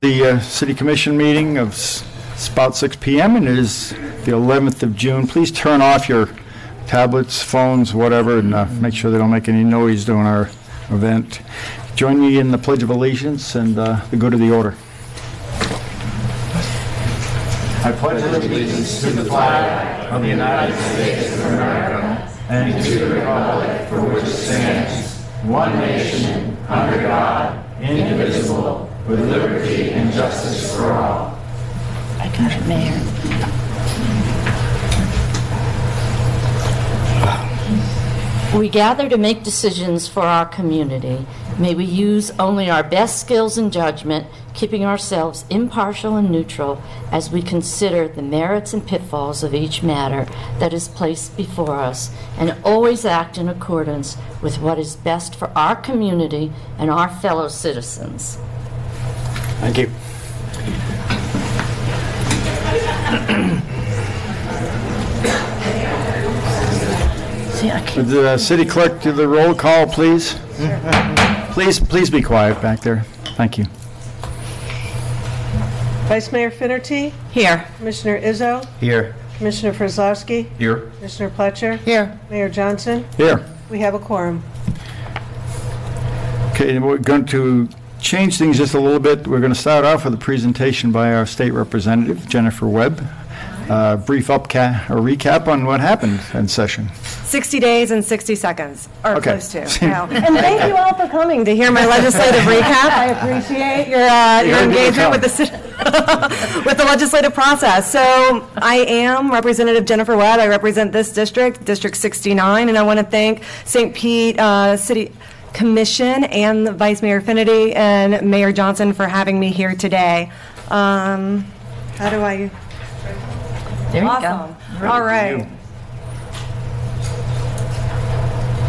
The City Commission meeting of about 6 p.m. and it is the 11th of June. Please turn off your tablets, phones, whatever, and make sure they don't make any noise during our event. Join me in the Pledge of Allegiance and the good of the order. I pledge allegiance to the flag of the United States of America and to the republic for which it stands, one nation, under God, indivisible, with liberty and justice for all. I got it, Mayor. We gather to make decisions for our community. May we use only our best skills and judgment, keeping ourselves impartial and neutral as we consider the merits and pitfalls of each matter that is placed before us, and always act in accordance with what is best for our community and our fellow citizens. Thank you. Would the city clerk do the roll call, please? Please be quiet back there. Thank you. Vice Mayor Finnerty? Here. Commissioner Izzo? Here. Commissioner Frozowski? Here. Commissioner Pletcher? Here. Mayor Johnson? Here. We have a quorum. Okay, and we're going to change things just a little bit. We're going to start off with a presentation by our state representative, Jennifer Webb. Brief recap on what happened in session. 60 days and 60 seconds, or Okay. close to. And thank you all for coming to hear my legislative recap. I appreciate your engagement with the with the legislative process. So I am Representative Jennifer Webb. I represent this district, District 69, and I want to thank St. Pete City Commission and Vice Mayor Finnerty and Mayor Johnson for having me here today. How do I... There you Awesome. go. All right.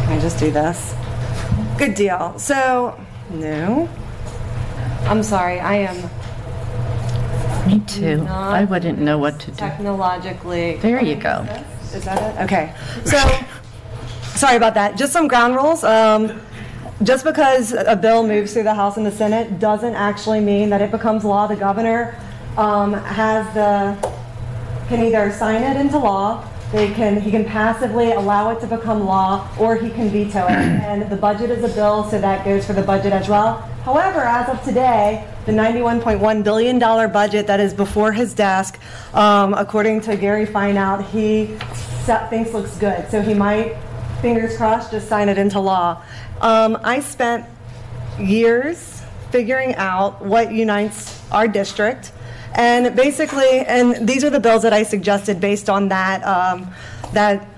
Can I just do this? Good deal. So, no. I'm sorry. I am Me too. not I wouldn't know what to do. technologically. There you go. Is that it? Okay. So, sorry about that. Just some ground rules. Just because a bill moves through the House and the Senate doesn't actually mean that it becomes law. The governor can either sign it into law, he can passively allow it to become law, or he can veto it. And the budget is a bill, so that goes for the budget as well. However, as of today, the $91.1 billion budget that is before his desk, according to Gary Fineout, he thinks looks good. So he might, fingers crossed, just sign it into law. I spent years figuring out what unites our district. And basically, and these are the bills that I suggested based on that, that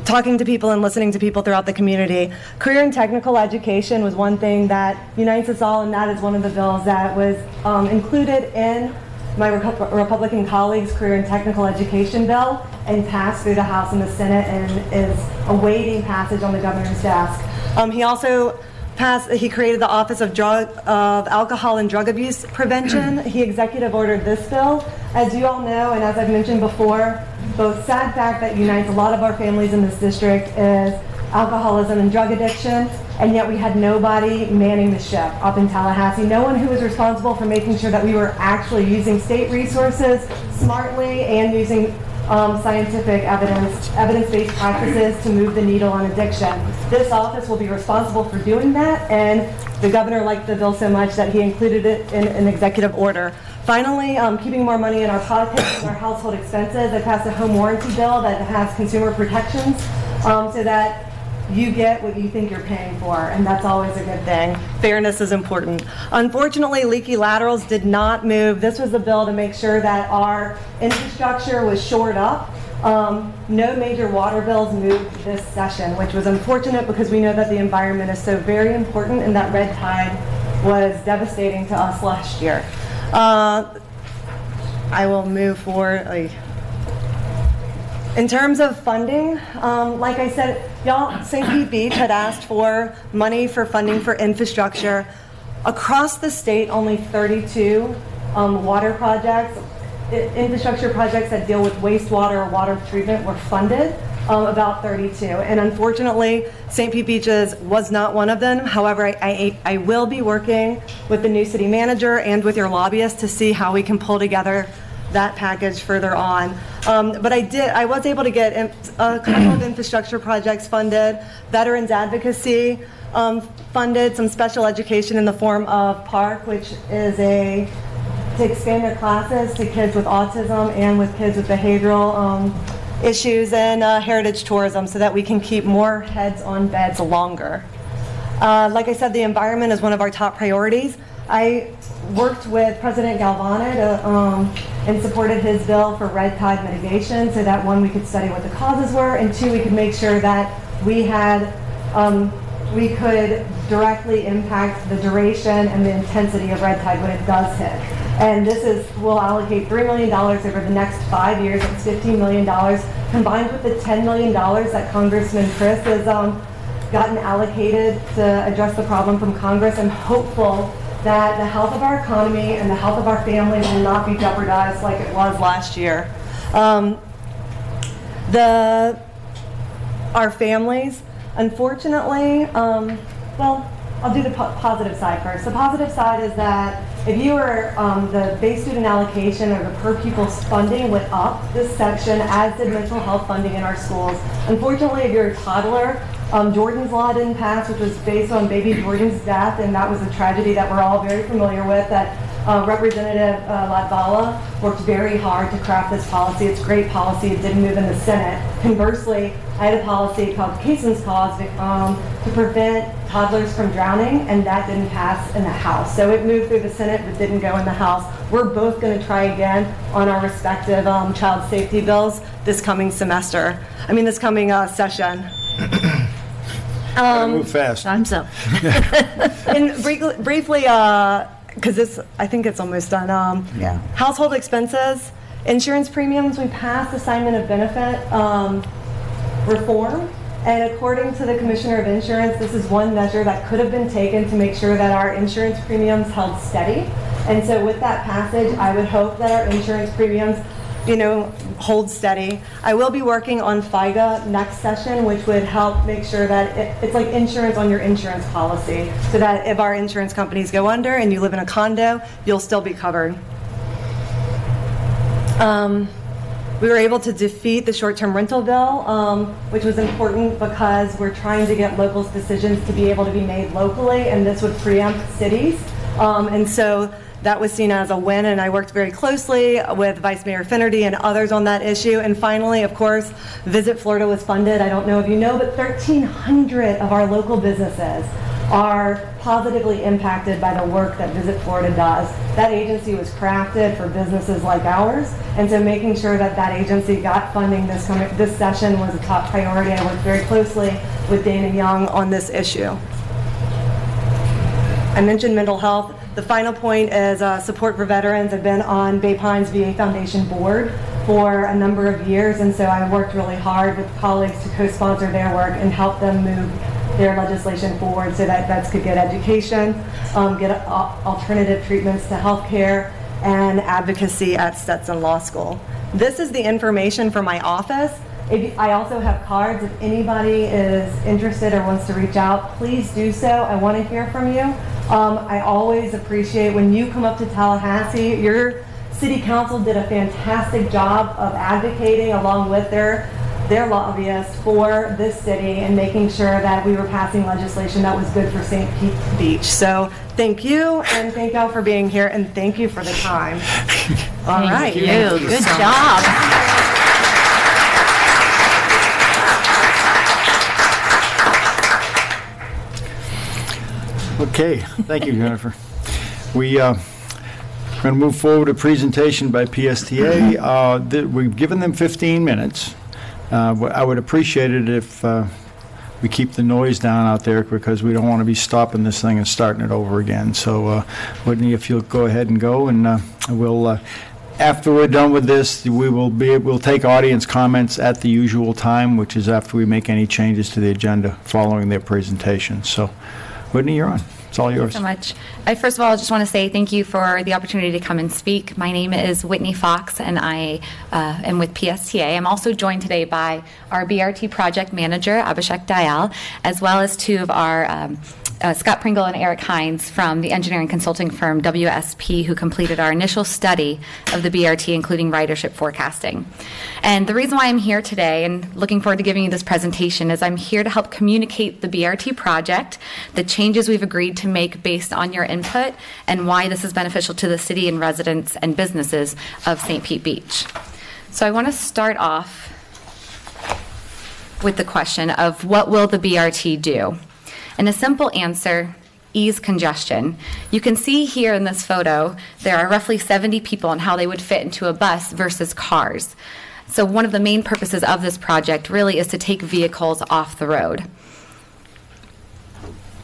talking to people and listening to people throughout the community. Career and technical education was one thing that unites us all, and that is one of the bills that was included in my Republican colleagues' career and technical education bill and passed through the House and the Senate and is awaiting passage on the governor's desk. He also he created the Office of Alcohol and Drug Abuse Prevention. He executive ordered this bill. As you all know, and as I've mentioned before, the sad fact that unites a lot of our families in this district is alcoholism and drug addiction, and yet we had nobody manning the ship up in Tallahassee. No one who was responsible for making sure that we were actually using state resources smartly and using scientific evidence-based practices to move the needle on addiction. This office will be responsible for doing that, and the governor liked the bill so much that he included it in an executive order. Finally, keeping more money in our pockets and our household expenses, I passed a home warranty bill that has consumer protections so that you get what you think you're paying for, and that's always a good thing. Fairness is important. Unfortunately, leaky laterals did not move. This was a bill to make sure that our infrastructure was shored up. No major water bills moved this session, which was unfortunate because we know that the environment is so very important, and that red tide was devastating to us last year. I will move forward. In terms of funding, like I said, y'all, St. Pete Beach had asked for money for funding for infrastructure. Across the state, only 32 water projects, infrastructure projects that deal with wastewater or water treatment were funded. about 32. And unfortunately, St. Pete Beaches was not one of them. However, I will be working with the new city manager and with your lobbyist to see how we can pull together that package further on. But I was able to get a couple of infrastructure projects funded, veterans advocacy funded, some special education in the form of PARC, which is to expand their classes to kids with autism and with kids with behavioral issues, and heritage tourism, so that we can keep more heads on beds longer. Like I said, the environment is one of our top priorities. I worked with President Galvano and supported his bill for red tide mitigation, so that one, we could study what the causes were, and two, we could make sure that we could directly impact the duration and the intensity of red tide when it does hit. And we'll allocate $3 million over the next 5 years. It's $15 million, combined with the $10 million that Congressman Chris has gotten allocated to address the problem from Congress. I'm hopeful that the health of our economy and the health of our families will not be jeopardized like it was last year. Our families, unfortunately, well, I'll do the positive side first. The positive side is that if you were the base student allocation or the per pupil funding went up this section, as did mental health funding in our schools. Unfortunately, if you're a toddler, Jordan's Law didn't pass, which was based on baby Jordan's death, and that was a tragedy that we're all very familiar with, that Representative Latvala worked very hard to craft this policy. It's great policy. It didn't move in the Senate. Conversely, I had a policy called Cason's Cause to prevent toddlers from drowning, and that didn't pass in the House. So it moved through the Senate, but didn't go in the House. We're both going to try again on our respective child safety bills this coming session. Move fast. Time's up. And briefly, because I think it's almost done. Household expenses, insurance premiums, we passed assignment of benefit reform. And according to the Commissioner of Insurance, this is one measure that could have been taken to make sure that our insurance premiums held steady. And so with that passage, I would hope that our insurance premiums hold steady. I will be working on FIGA next session, which would help make sure that it's like insurance on your insurance policy, so that if our insurance companies go under and you live in a condo, you'll still be covered. We were able to defeat the short-term rental bill, which was important because we're trying to get locals' decisions to be able to be made locally, and this would preempt cities. And so that was seen as a win, and I worked very closely with Vice Mayor Finnerty and others on that issue. And finally, of course, Visit Florida was funded. I don't know if you know, but 1,300 of our local businesses are positively impacted by the work that Visit Florida does. That agency was crafted for businesses like ours, and so making sure that that agency got funding this session was a top priority. I worked very closely with Dana Young on this issue. I mentioned mental health. The final point is support for veterans. I've been on Bay Pines VA Foundation board for a number of years, and so I worked really hard with colleagues to co-sponsor their work and help them move their legislation forward so that vets could get education, get alternative treatments to health care, and advocacy at Stetson Law School. This is the information for my office. I also have cards. If anybody is interested or wants to reach out, please do so. I want to hear from you. I always appreciate when you come up to Tallahassee. Your city council did a fantastic job of advocating along with their lobbyists for this city and making sure that we were passing legislation that was good for St. Pete Beach. So thank you, and thank y'all for being here, and thank you for the time. All right. Thank you. Good job. Okay, thank you, Jennifer. We're going to move forward to presentation by PSTA. We've given them 15 minutes. I would appreciate it if we keep the noise down out there, because we don't want to be stopping this thing and starting it over again. So, Whitney, if you'll go ahead and go, and we'll, after we're done with this, we'll take audience comments at the usual time, which is after we make any changes to the agenda following their presentation. So, Whitney, you're on. It's all yours. So much. I first of all just want to say thank you for the opportunity to come and speak. My name is Whitney Fox, and I am with PSTA. I'm also joined today by our BRT project manager, Abhishek Dayal, as well as two of our Scott Pringle and Eric Hines from the engineering consulting firm WSP, who completed our initial study of the BRT, including ridership forecasting. And the reason why I'm here today and looking forward to giving you this presentation is I'm here to help communicate the BRT project, the changes we've agreed to make based on your input, and why this is beneficial to the city and residents and businesses of St. Pete Beach. So I want to start off with the question of what will the BRT do? And a simple answer, ease congestion. You can see here in this photo, there are roughly 70 people and how they would fit into a bus versus cars. So one of the main purposes of this project really is to take vehicles off the road.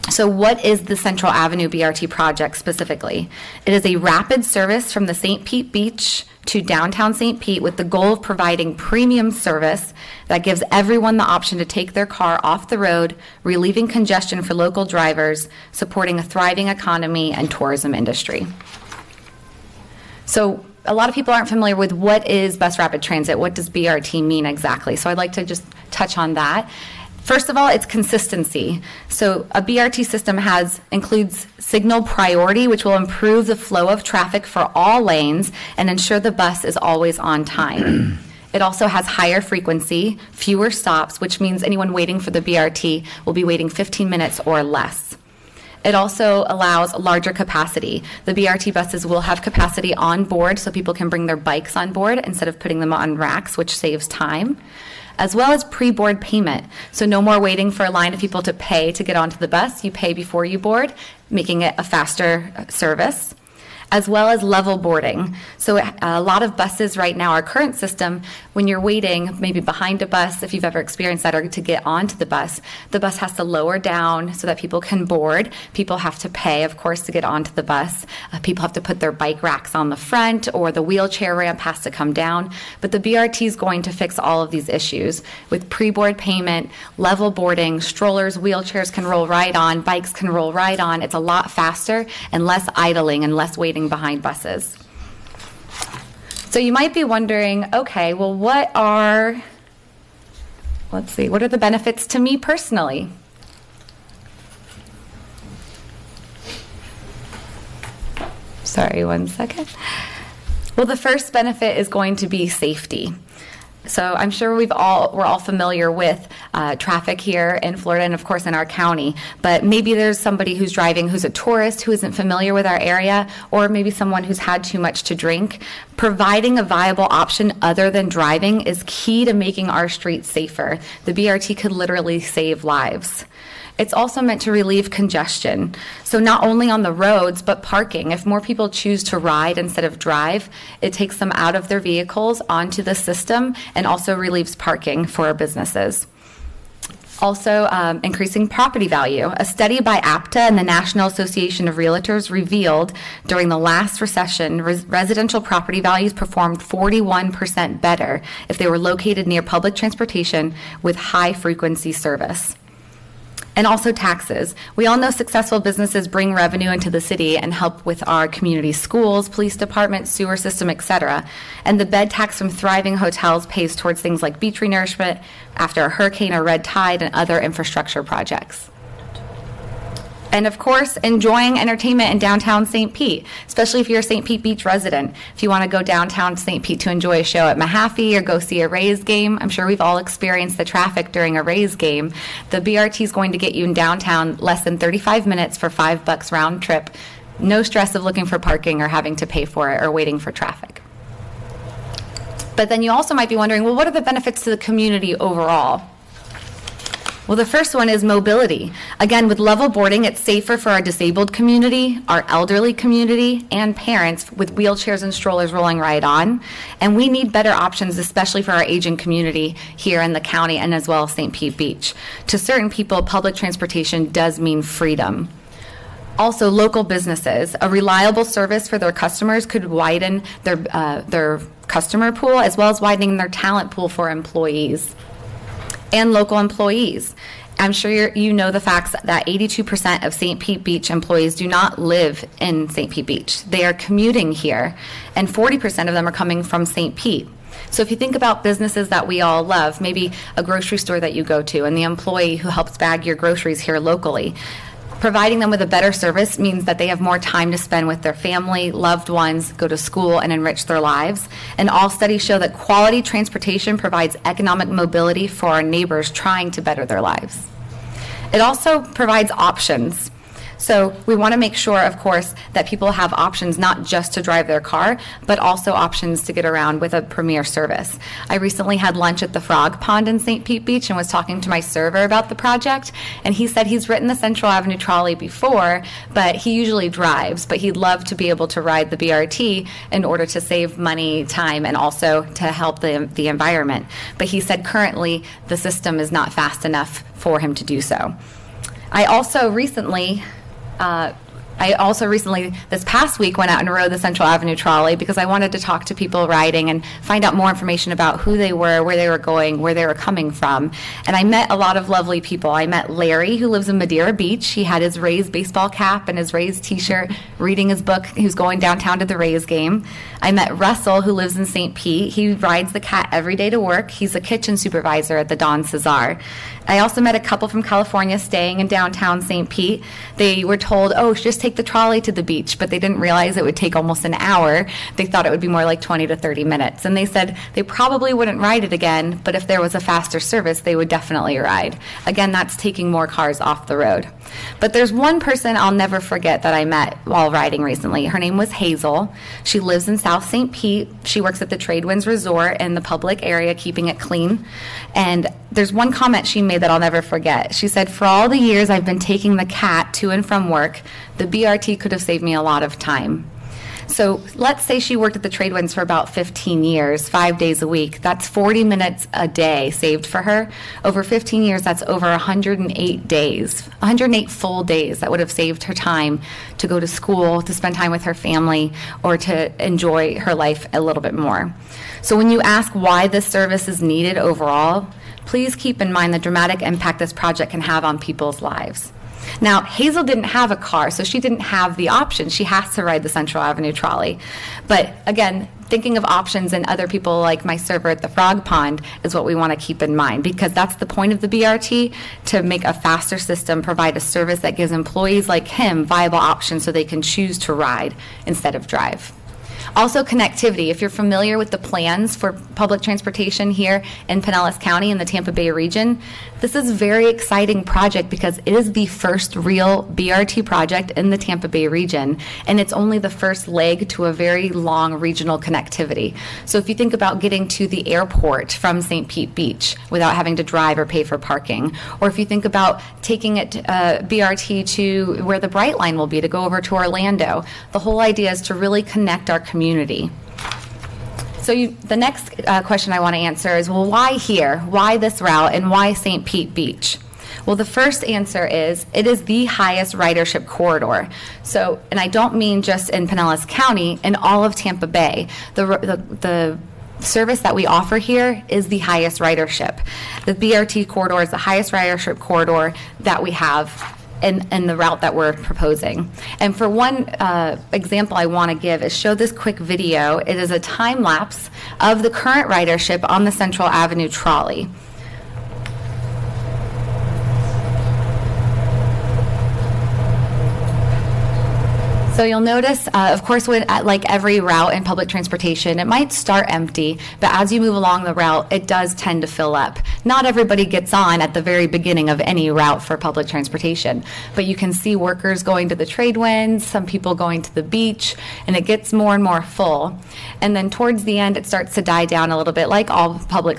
So what is the Central Avenue BRT project specifically? It is a rapid service from the St. Pete Beach to downtown St. Pete with the goal of providing premium service that gives everyone the option to take their car off the road, relieving congestion for local drivers, supporting a thriving economy and tourism industry. So a lot of people aren't familiar with what is bus rapid transit. What does BRT mean exactly? So I'd like to just touch on that. First of all, it's consistency. So a BRT system includes signal priority, which will improve the flow of traffic for all lanes and ensure the bus is always on time. It also has higher frequency, fewer stops, which means anyone waiting for the BRT will be waiting 15 minutes or less. It also allows a larger capacity. The BRT buses will have capacity on board so people can bring their bikes on board instead of putting them on racks, which saves time, as well as pre-board payment. So no more waiting for a line of people to pay to get onto the bus. You pay before you board, making it a faster service, as well as level boarding. So a lot of buses right now, our current system, when you're waiting maybe behind a bus, if you've ever experienced that, or to get onto the bus has to lower down so that people can board. People have to pay, of course, to get onto the bus. People have to put their bike racks on the front, or the wheelchair ramp has to come down. But the BRT is going to fix all of these issues with pre-board payment, level boarding, strollers, wheelchairs can roll right on, bikes can roll right on. It's a lot faster and less idling and less waiting behind buses. So you might be wondering, okay, well, what are the benefits to me personally? Sorry, one second. Well, the first benefit is going to be safety. So I'm sure we're all familiar with traffic here in Florida and, of course, in our county. But maybe there's somebody who's driving who's a tourist who isn't familiar with our area, or maybe someone who's had too much to drink. Providing a viable option other than driving is key to making our streets safer. The BRT could literally save lives. It's also meant to relieve congestion. So not only on the roads, but parking. If more people choose to ride instead of drive, it takes them out of their vehicles onto the system and also relieves parking for our businesses. Also, increasing property value. A study by APTA and the National Association of Realtors revealed during the last recession, residential property values performed 41% better if they were located near public transportation with high-frequency service. And also taxes. We all know successful businesses bring revenue into the city and help with our community schools, police department, sewer system, etc. And the bed tax from thriving hotels pays towards things like beach renourishment after a hurricane or red tide and other infrastructure projects. And of course, enjoying entertainment in downtown St. Pete, especially if you're a St. Pete Beach resident. If you want to go downtown St. Pete to enjoy a show at Mahaffey or go see a Rays game, I'm sure we've all experienced the traffic during a Rays game. The BRT is going to get you in downtown less than 35 minutes for $5 round trip. No stress of looking for parking or having to pay for it or waiting for traffic. But then you also might be wondering, well, what are the benefits to the community overall? Well, the first one is mobility. Again, with level boarding, it's safer for our disabled community, our elderly community, and parents with wheelchairs and strollers rolling right on. And we need better options, especially for our aging community here in the county and as well as St. Pete Beach. To certain people, public transportation does mean freedom. Also, local businesses. A reliable service for their customers could widen their customer pool as well as widening their talent pool for employees and local employees. I'm sure you know the facts that 82% of St. Pete Beach employees do not live in St. Pete Beach. They are commuting here, and 40% of them are coming from St. Pete. So if you think about businesses that we all love, maybe a grocery store that you go to and the employee who helps bag your groceries here locally, providing them with a better service means that they have more time to spend with their family, loved ones, go to school, and enrich their lives. And all studies show that quality transportation provides economic mobility for our neighbors trying to better their lives. It also provides options. So we want to make sure, of course, that people have options not just to drive their car, but also options to get around with a premier service. I recently had lunch at the Frog Pond in St. Pete Beach and was talking to my server about the project, and he said he's ridden the Central Avenue trolley before, but he usually drives, but he'd love to be able to ride the BRT in order to save money, time, and also to help the environment. But he said currently the system is not fast enough for him to do so. I also recently, this past week, went out and rode the Central Avenue trolley because I wanted to talk to people riding and find out more information about who they were, where they were going, where they were coming from. And I met a lot of lovely people. I met Larry, who lives in Madeira Beach. He had his Rays baseball cap and his Rays t-shirt, reading his book. He was going downtown to the Rays game. I met Russell, who lives in St. Pete. He rides the cat every day to work. He's a kitchen supervisor at the Don Cesar. I also met a couple from California staying in downtown St. Pete. They were told, oh, just take the trolley to the beach, but they didn't realize it would take almost an hour. They thought it would be more like 20 to 30 minutes. And they said they probably wouldn't ride it again, but if there was a faster service, they would definitely ride. Again, that's taking more cars off the road. But there's one person I'll never forget that I met while riding recently. Her name was Hazel. She lives in South St. Pete. She works at the Tradewinds Resort in the public area, keeping it clean. And there's one comment she made that I'll never forget. She said, for all the years I've been taking the cat to and from work, the BRT could have saved me a lot of time. So let's say she worked at the Tradewinds for about 15 years, 5 days a week. That's 40 minutes a day saved for her. Over 15 years, that's over 108 days, 108 full days that would have saved her time to go to school, to spend time with her family, or to enjoy her life a little bit more. So when you ask why this service is needed overall, please keep in mind the dramatic impact this project can have on people's lives. Now, Hazel didn't have a car, so she didn't have the option. She has to ride the Central Avenue trolley. But again, thinking of options and other people like my server at the Frog Pond is what we want to keep in mind, because that's the point of the BRT, to make a faster system, provide a service that gives employees like him viable options so they can choose to ride instead of drive. Also, connectivity. If you're familiar with the plans for public transportation here in Pinellas County in the Tampa Bay region, this is a very exciting project because it is the first real BRT project in the Tampa Bay region, and it's only the first leg to a very long regional connectivity. So if you think about getting to the airport from St. Pete Beach without having to drive or pay for parking, or if you think about taking it BRT to where the Bright Line will be to go over to Orlando, the whole idea is to really connect our community. So the next question I want to answer is, well, why here? Why this route, and why St. Pete Beach? Well, the first answer is it is the highest ridership corridor. So, and I don't mean just in Pinellas County, in all of Tampa Bay. The service that we offer here is the highest ridership. The BRT corridor is the highest ridership corridor that we have in the route that we're proposing. And for one example I want to give is show this quick video. It is a time lapse of the current ridership on the Central Avenue trolley. So you'll notice, of course, when like every route in public transportation, it might start empty, but as you move along the route, it does tend to fill up. Not everybody gets on at the very beginning of any route for public transportation, but you can see workers going to the Tradewinds, some people going to the beach, and it gets more and more full. And then towards the end, it starts to die down a little bit, like all public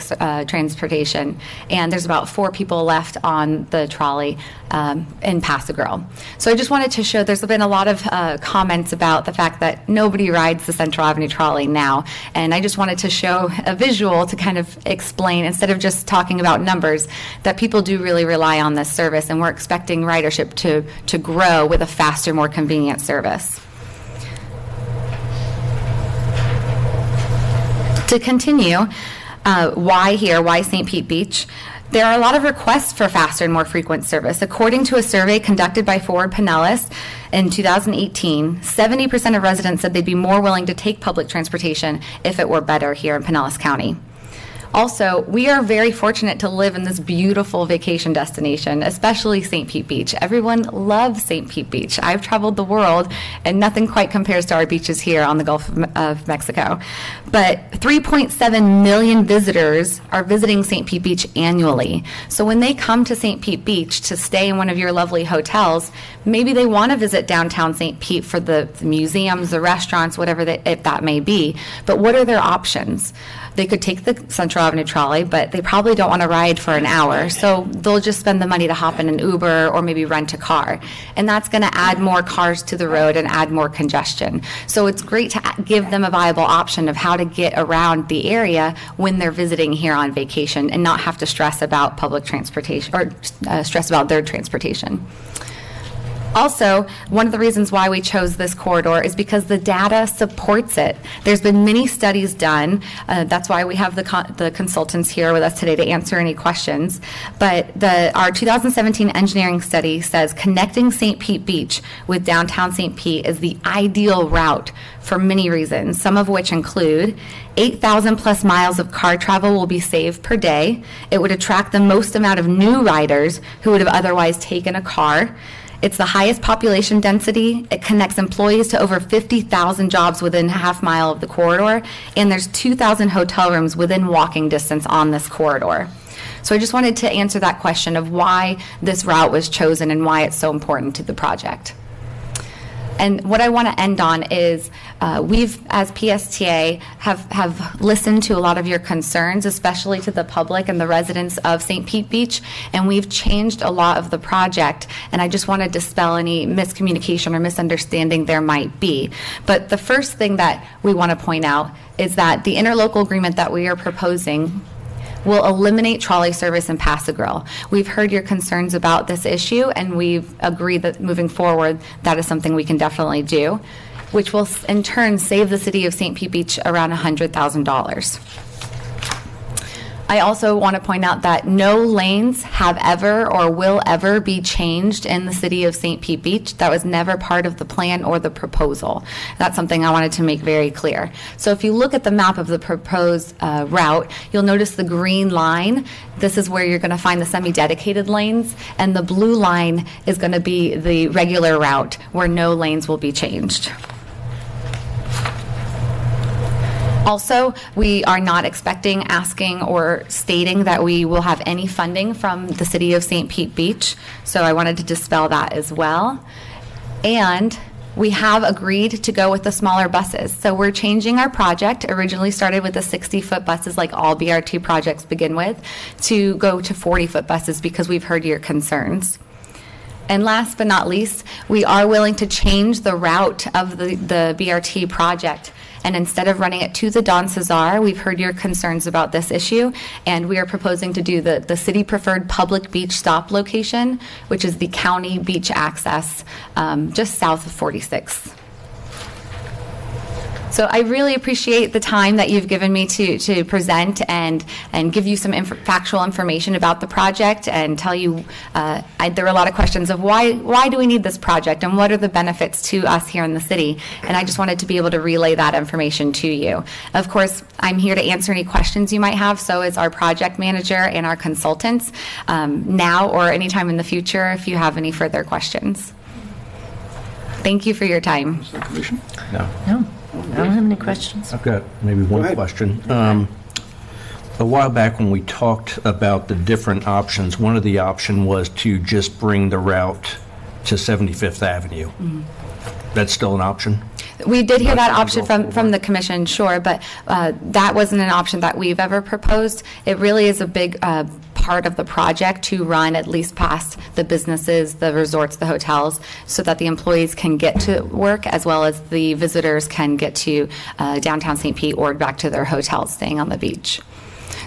transportation. And there's about 4 people left on the trolley in Pass a Girl. So I just wanted to show, there's been a lot of comments about the fact that nobody rides the Central Avenue trolley now, and I just wanted to show a visual to kind of explain, instead of just talking about numbers, that people do really rely on this service, and we're expecting ridership to grow with a faster, more convenient service. To continue, why here? Why St. Pete Beach? There are a lot of requests for faster and more frequent service. According to a survey conducted by Forward Pinellas in 2018, 70% of residents said they'd be more willing to take public transportation if it were better here in Pinellas County. Also, we are very fortunate to live in this beautiful vacation destination, especially St. Pete Beach. Everyone loves St. Pete Beach. I've traveled the world, and nothing quite compares to our beaches here on the Gulf of Mexico. But 3.7 million visitors are visiting St. Pete Beach annually. So when they come to St. Pete Beach to stay in one of your lovely hotels, maybe they want to visit downtown St. Pete for the museums, the restaurants, whatever that may be. But what are their options? They could take the Central Avenue trolley, but they probably don't want to ride for an hour, so they'll just spend the money to hop in an Uber or maybe rent a car. And that's going to add more cars to the road and add more congestion. So it's great to give them a viable option of how to get around the area when they're visiting here on vacation and not have to stress about public transportation or stress about their transportation. Also, one of the reasons why we chose this corridor is because the data supports it. There's been many studies done. That's why we have the consultants here with us today to answer any questions. But our 2017 engineering study says connecting St. Pete Beach with downtown St. Pete is the ideal route for many reasons, some of which include 8,000 plus miles of car travel will be saved per day. It would attract the most amount of new riders who would have otherwise taken a car. It's the highest population density. It connects employees to over 50,000 jobs within a half mile of the corridor, and there's 2,000 hotel rooms within walking distance on this corridor. So I just wanted to answer that question of why this route was chosen and why it's so important to the project. And what I want to end on is we've, as PSTA, have listened to a lot of your concerns, especially to the public and the residents of St. Pete Beach, and we've changed a lot of the project, and I just want to dispel any miscommunication or misunderstanding there might be. But the first thing that we want to point out is that the interlocal agreement that we are proposing will eliminate trolley service in Pass the Grill. We've heard your concerns about this issue, and we've agreed that moving forward, that is something we can definitely do, which will in turn save the city of St. Pete Beach around $100,000. I also want to point out that no lanes have ever or will ever be changed in the city of St. Pete Beach. That was never part of the plan or the proposal. That's something I wanted to make very clear. So if you look at the map of the proposed route, you'll notice the green line. This is where you're going to find the semi-dedicated lanes, and the blue line is going to be the regular route where no lanes will be changed. Also, we are not expecting, asking, or stating that we will have any funding from the city of St. Pete Beach, so I wanted to dispel that as well. And we have agreed to go with the smaller buses. So we're changing our project, originally started with the 60-foot buses like all BRT projects begin with, to go to 40-foot buses because we've heard your concerns. And last but not least, we are willing to change the route of the BRT project. And instead of running it to the Don Cesar, we've heard your concerns about this issue, and we are proposing to do the city-preferred public beach stop location, which is the county beach access just south of 46. So I really appreciate the time that you've given me to present and give you some factual information about the project and tell you, there were a lot of questions of why do we need this project and what are the benefits to us here in the city, and I just wanted to be able to relay that information to you. Of course, I'm here to answer any questions you might have, so is our project manager and our consultants now or anytime in the future if you have any further questions. Thank you for your time. No, I don't have any questions. I've got maybe one question. A while back when we talked about the different options, one of the options was to just bring the route to 75th Avenue. Mm-hmm. That's still an option? We did hear that option from the commission, sure, but that wasn't an option that we've ever proposed. It really is a big part of the project to run at least past the businesses, the resorts, the hotels, so that the employees can get to work as well as the visitors can get to downtown St. Pete or back to their hotels staying on the beach.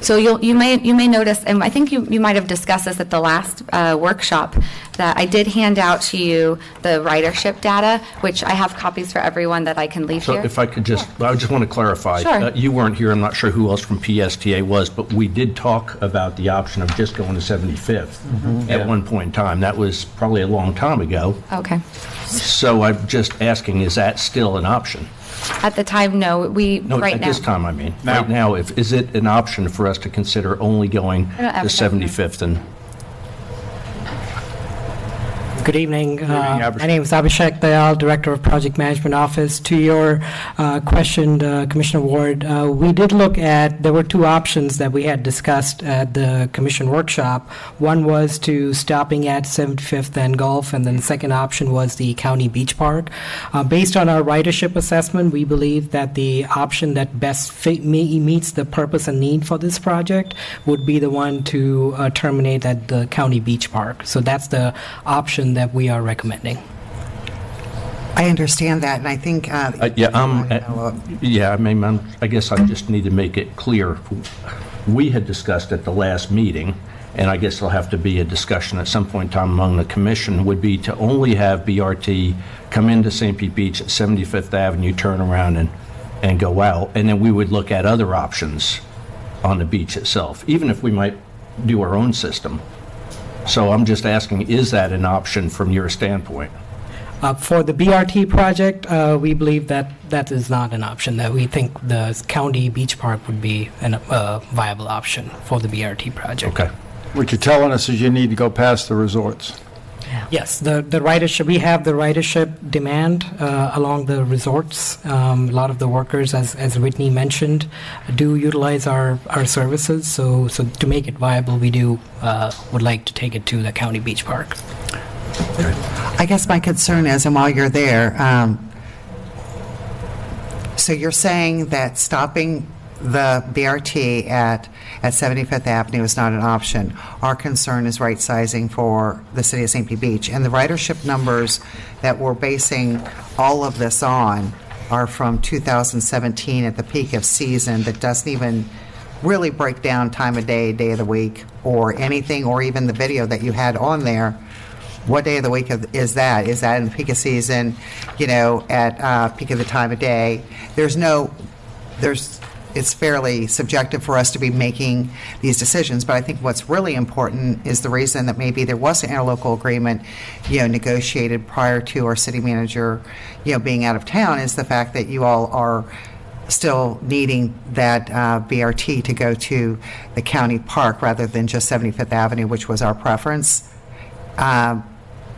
So you may notice, and I think you might have discussed this at the last workshop, that I did hand out to you the ridership data, which I have copies for everyone that I can leave So here. if I could I just want to clarify. Sure. You weren't here, I'm not sure who else from PSTA was, but we did talk about the option of just going to 75th at one point in time. That was probably a long time ago. Okay. So I'm just asking, is that still an option? At the time, no. No, Right at now. this time, I mean. Now. Right now, is it an option for us to consider only going I don't to advertise now. 75th and Good evening. Abhishek. My name is Abhishek Dayal, Director of Project Management Office. To your question, Commissioner Ward, we did look at, there were two options that we had discussed at the Commission workshop. One was to stopping at 75th and Gulf, and then the second option was the County Beach Park. Based on our ridership assessment, we believe that the option that best meets the purpose and need for this project would be the one to terminate at the County Beach Park. So that's the option that we are recommending. I understand that, and I think... I guess I just need to make it clear. We had discussed at the last meeting, and I guess there'll have to be a discussion at some point in time among the commission, would be to only have BRT come into St. Pete Beach at 75th Avenue, turn around and go out, and then we would look at other options on the beach itself, even if we might do our own system. So I'm just asking, is that an option from your standpoint? For the BRT project, we believe that that is not an option, that we think the County Beach Park would be a viable option for the BRT project. Okay. What you're telling us is you need to go past the resorts. Yes, the ridership, we have the ridership demand along the resorts. A lot of the workers, as Whitney mentioned, do utilize our services. So to make it viable, we would like to take it to the County Beach Park. I guess my concern is, and while you're there, so you're saying that stopping the BRT at 75th Avenue is not an option. Our concern is right-sizing for the city of St. Pete Beach. And the ridership numbers that we're basing all of this on are from 2017 at the peak of season that doesn't even really break down time of day, day of the week, or anything, or even the video that you had on there. What day of the week is that? Is that in the peak of season, at peak of the time of day? It's fairly subjective for us to be making these decisions, but I think what's really important is the reason that maybe there was an interlocal agreement, negotiated prior to our city manager, being out of town, is the fact that you all are still needing that BRT to go to the county park rather than just 75th Avenue, which was our preference.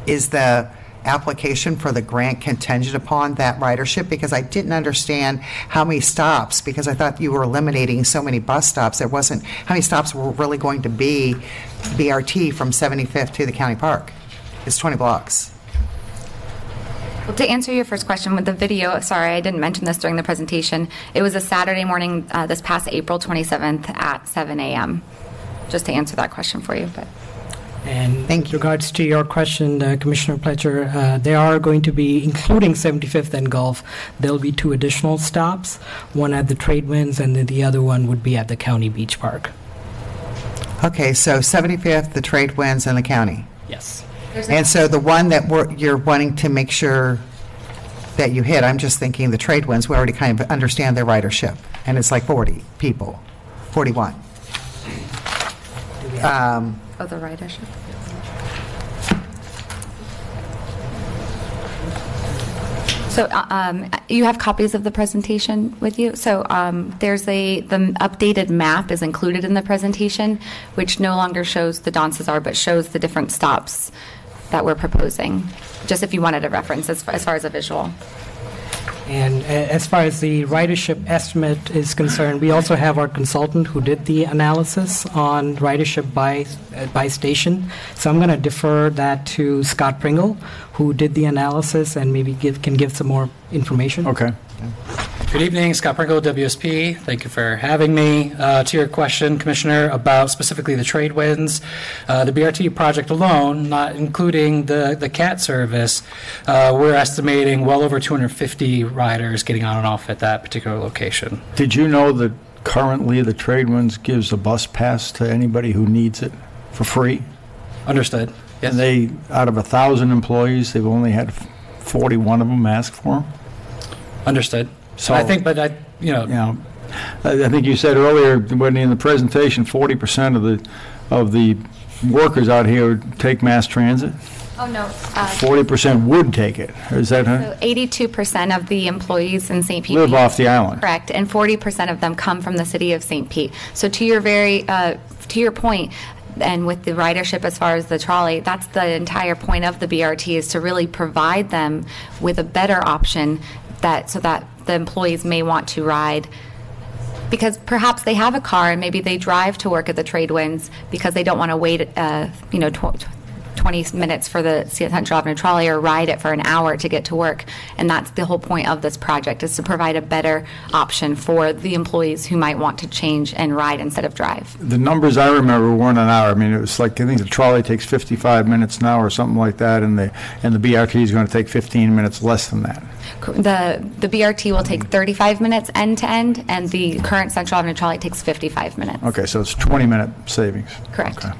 Is the application for the grant contingent upon that ridership? Because I didn't understand how many stops, because I thought you were eliminating so many bus stops. There wasn't, how many stops were really going to be BRT from 75th to the county park? It's 20 blocks. Well, to answer your first question with the video, sorry, I didn't mention this during the presentation. It was a Saturday morning this past April 27th at 7 a.m. Just to answer that question for you. But. And with regards to your question, Commissioner Pletcher, there are going to be, including 75th and Gulf, there will be 2 additional stops, one at the Trade Winds and then the other one would be at the County Beach Park. Okay, so 75th, the Trade Winds, and the county. Yes. And so the one that you're wanting to make sure that you hit, I'm just thinking the Trade Winds, we already kind of understand their ridership, and it's like 40 people, 41. The ridership. So you have copies of the presentation with you. So there's the updated map is included in the presentation, which no longer shows the Don Cesar, but shows the different stops that we're proposing. Just if you wanted a reference as far as a visual. And as far as the ridership estimate is concerned, we also have our consultant who did the analysis on ridership by station. So I'm going to defer that to Scott Pringle, who did the analysis and maybe can give some more information. Okay. Good evening, Scott Pringle, WSP. Thank you for having me. To your question, Commissioner, about specifically the trade winds, the BRT project alone, not including the CAT service, we're estimating well over 250 riders getting on and off at that particular location. Did you know that currently the Tradewinds gives a bus pass to anybody who needs it for free. Understood. Yes. And they, out of 1,000 employees, they've only had 41 of them ask for them. Understood. So I think, but I think you said earlier when in the presentation, 40% of the workers out here take mass transit. Oh, no. 40% would take it. Is that So 82% of the employees in St. Pete live off the island? Correct, and 40% of them come from the city of St. Pete. So to your point, and with the ridership as far as the trolley, that's the entire point of the BRT, is to really provide them with a better option so that the employees may want to ride, because perhaps they have a car and maybe they drive to work at the Tradewinds because they don't want to wait 20 minutes for the Central Avenue trolley or ride it for an hour to get to work. And that's the whole point of this project, is to provide a better option for the employees who might want to change and ride instead of drive. The numbers I remember weren't an hour. I mean, it was like, I think the trolley takes 55 minutes now or something like that, and the BRT is going to take 15 minutes less than that. The BRT will take 35 minutes end to end, and the current Central Avenue trolley takes 55 minutes. Okay, so it's 20-minute savings. Correct. Okay.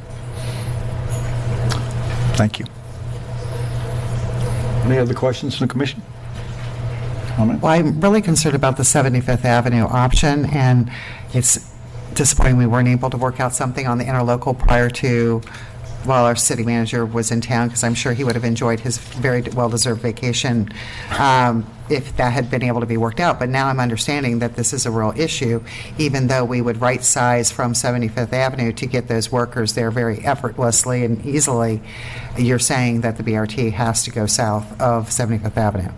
Thank you. Any other questions from the commission? Comment? Well, I'm really concerned about the 75th Avenue option, and it's disappointing we weren't able to work out something on the interlocal prior to, while our city manager was in town, because I'm sure he would have enjoyed his very well-deserved vacation if that had been able to be worked out. But now I'm understanding that this is a real issue, even though we would right size from 75th Avenue to get those workers there very effortlessly and easily. You're saying that the BRT has to go south of 75th Avenue.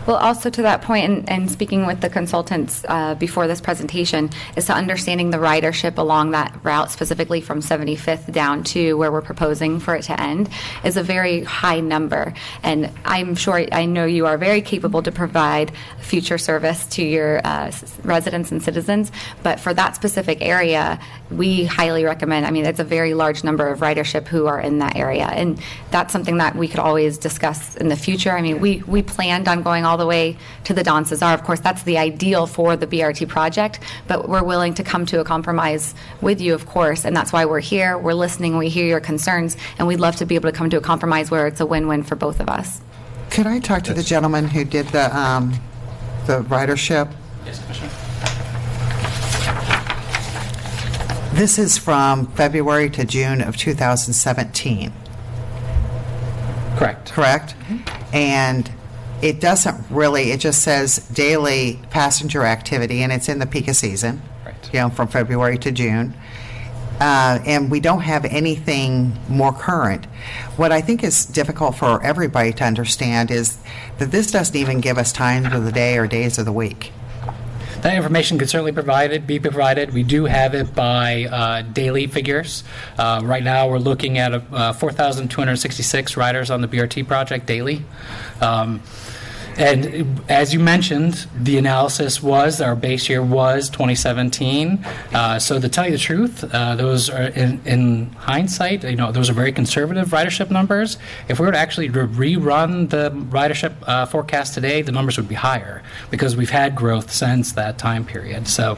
Well, also to that point, and speaking with the consultants before this presentation, is to understanding the ridership along that route, specifically from 75th down to where we're proposing for it to end, is a very high number. And I know you are very capable to provide future service to your residents and citizens, but for that specific area, we highly recommend, it's a very large number of ridership who are in that area. And that's something that we could always discuss in the future. We planned on going all the way to the Don Cesar. Of course, that's the ideal for the BRT project, but we're willing to come to a compromise with you, of course, and that's why we're here. We're listening, we hear your concerns, and we'd love to be able to come to a compromise where it's a win-win for both of us. Could I talk to the gentleman who did the ridership? Yes, Commissioner. This is from February to June of 2017. Correct. Correct? And it doesn't really, it just says daily passenger activity, and it's in the peak of season, right. From February to June. And we don't have anything more current. What I think is difficult for everybody to understand is that this doesn't even give us times of the day or days of the week. That information could certainly be provided. We do have it by daily figures. Right now, we're looking at 4,266 riders on the BRT project daily. And as you mentioned, the analysis was, our base year was 2017. So to tell you the truth, those are, in hindsight, those are very conservative ridership numbers. If we were to actually rerun the ridership forecast today, the numbers would be higher because we've had growth since that time period. So,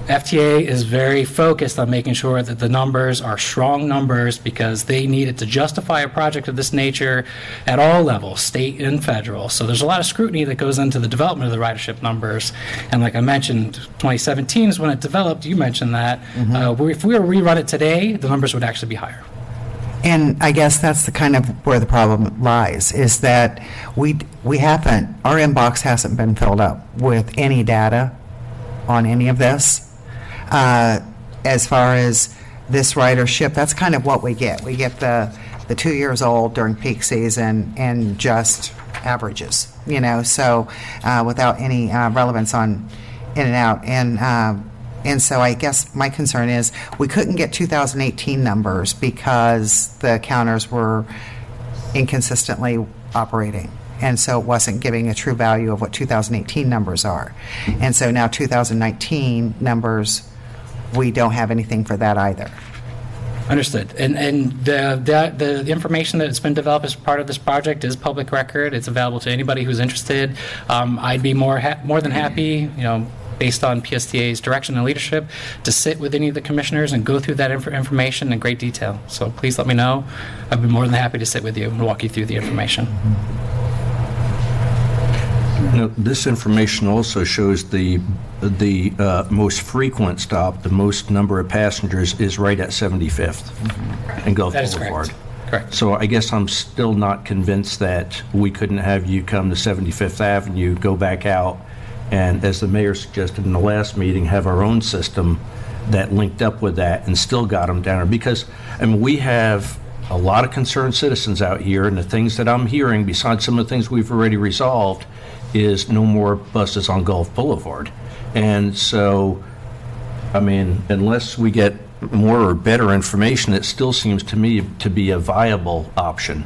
FTA is very focused on making sure that the numbers are strong numbers because they need it to justify a project of this nature at all levels, state and federal. So there's a lot of scrutiny that goes into the development of the ridership numbers. And like I mentioned, 2017 is when it developed. You mentioned that. If we were to rerun it today, the numbers would actually be higher. And I guess that's the kind of where the problem lies, is that we haven't, our inbox hasn't been filled up with any data on any of this. As far as this ridership, that's kind of what we get. We get the 2 years old during peak season and just averages, so without any relevance on in and out. And so I guess my concern is we couldn't get 2018 numbers because the counters were inconsistently operating. And so it wasn't giving a true value of what 2018 numbers are. And so now 2019 numbers, we don't have anything for that either. Understood. And the information that's been developed as part of this project is public record. It's available to anybody who's interested. I'd be more than happy, based on PSTA's direction and leadership, to sit with any of the commissioners and go through that information in great detail. So please let me know. I'd be more than happy to sit with you and walk you through the information. This information also shows the most frequent stop, the most number of passengers is right at 75th and Gulf That is Boulevard. Correct. So I guess I'm still not convinced that we couldn't have you come to 75th Avenue, go back out, and as the mayor suggested in the last meeting, have our own system that linked up with that and still got them down there. Because, I mean, we have a lot of concerned citizens out here, and the things that I'm hearing, besides some of the things we've already resolved, is no more buses on Gulf Boulevard. And so, I mean, unless we get more or better information, it still seems to me to be a viable option.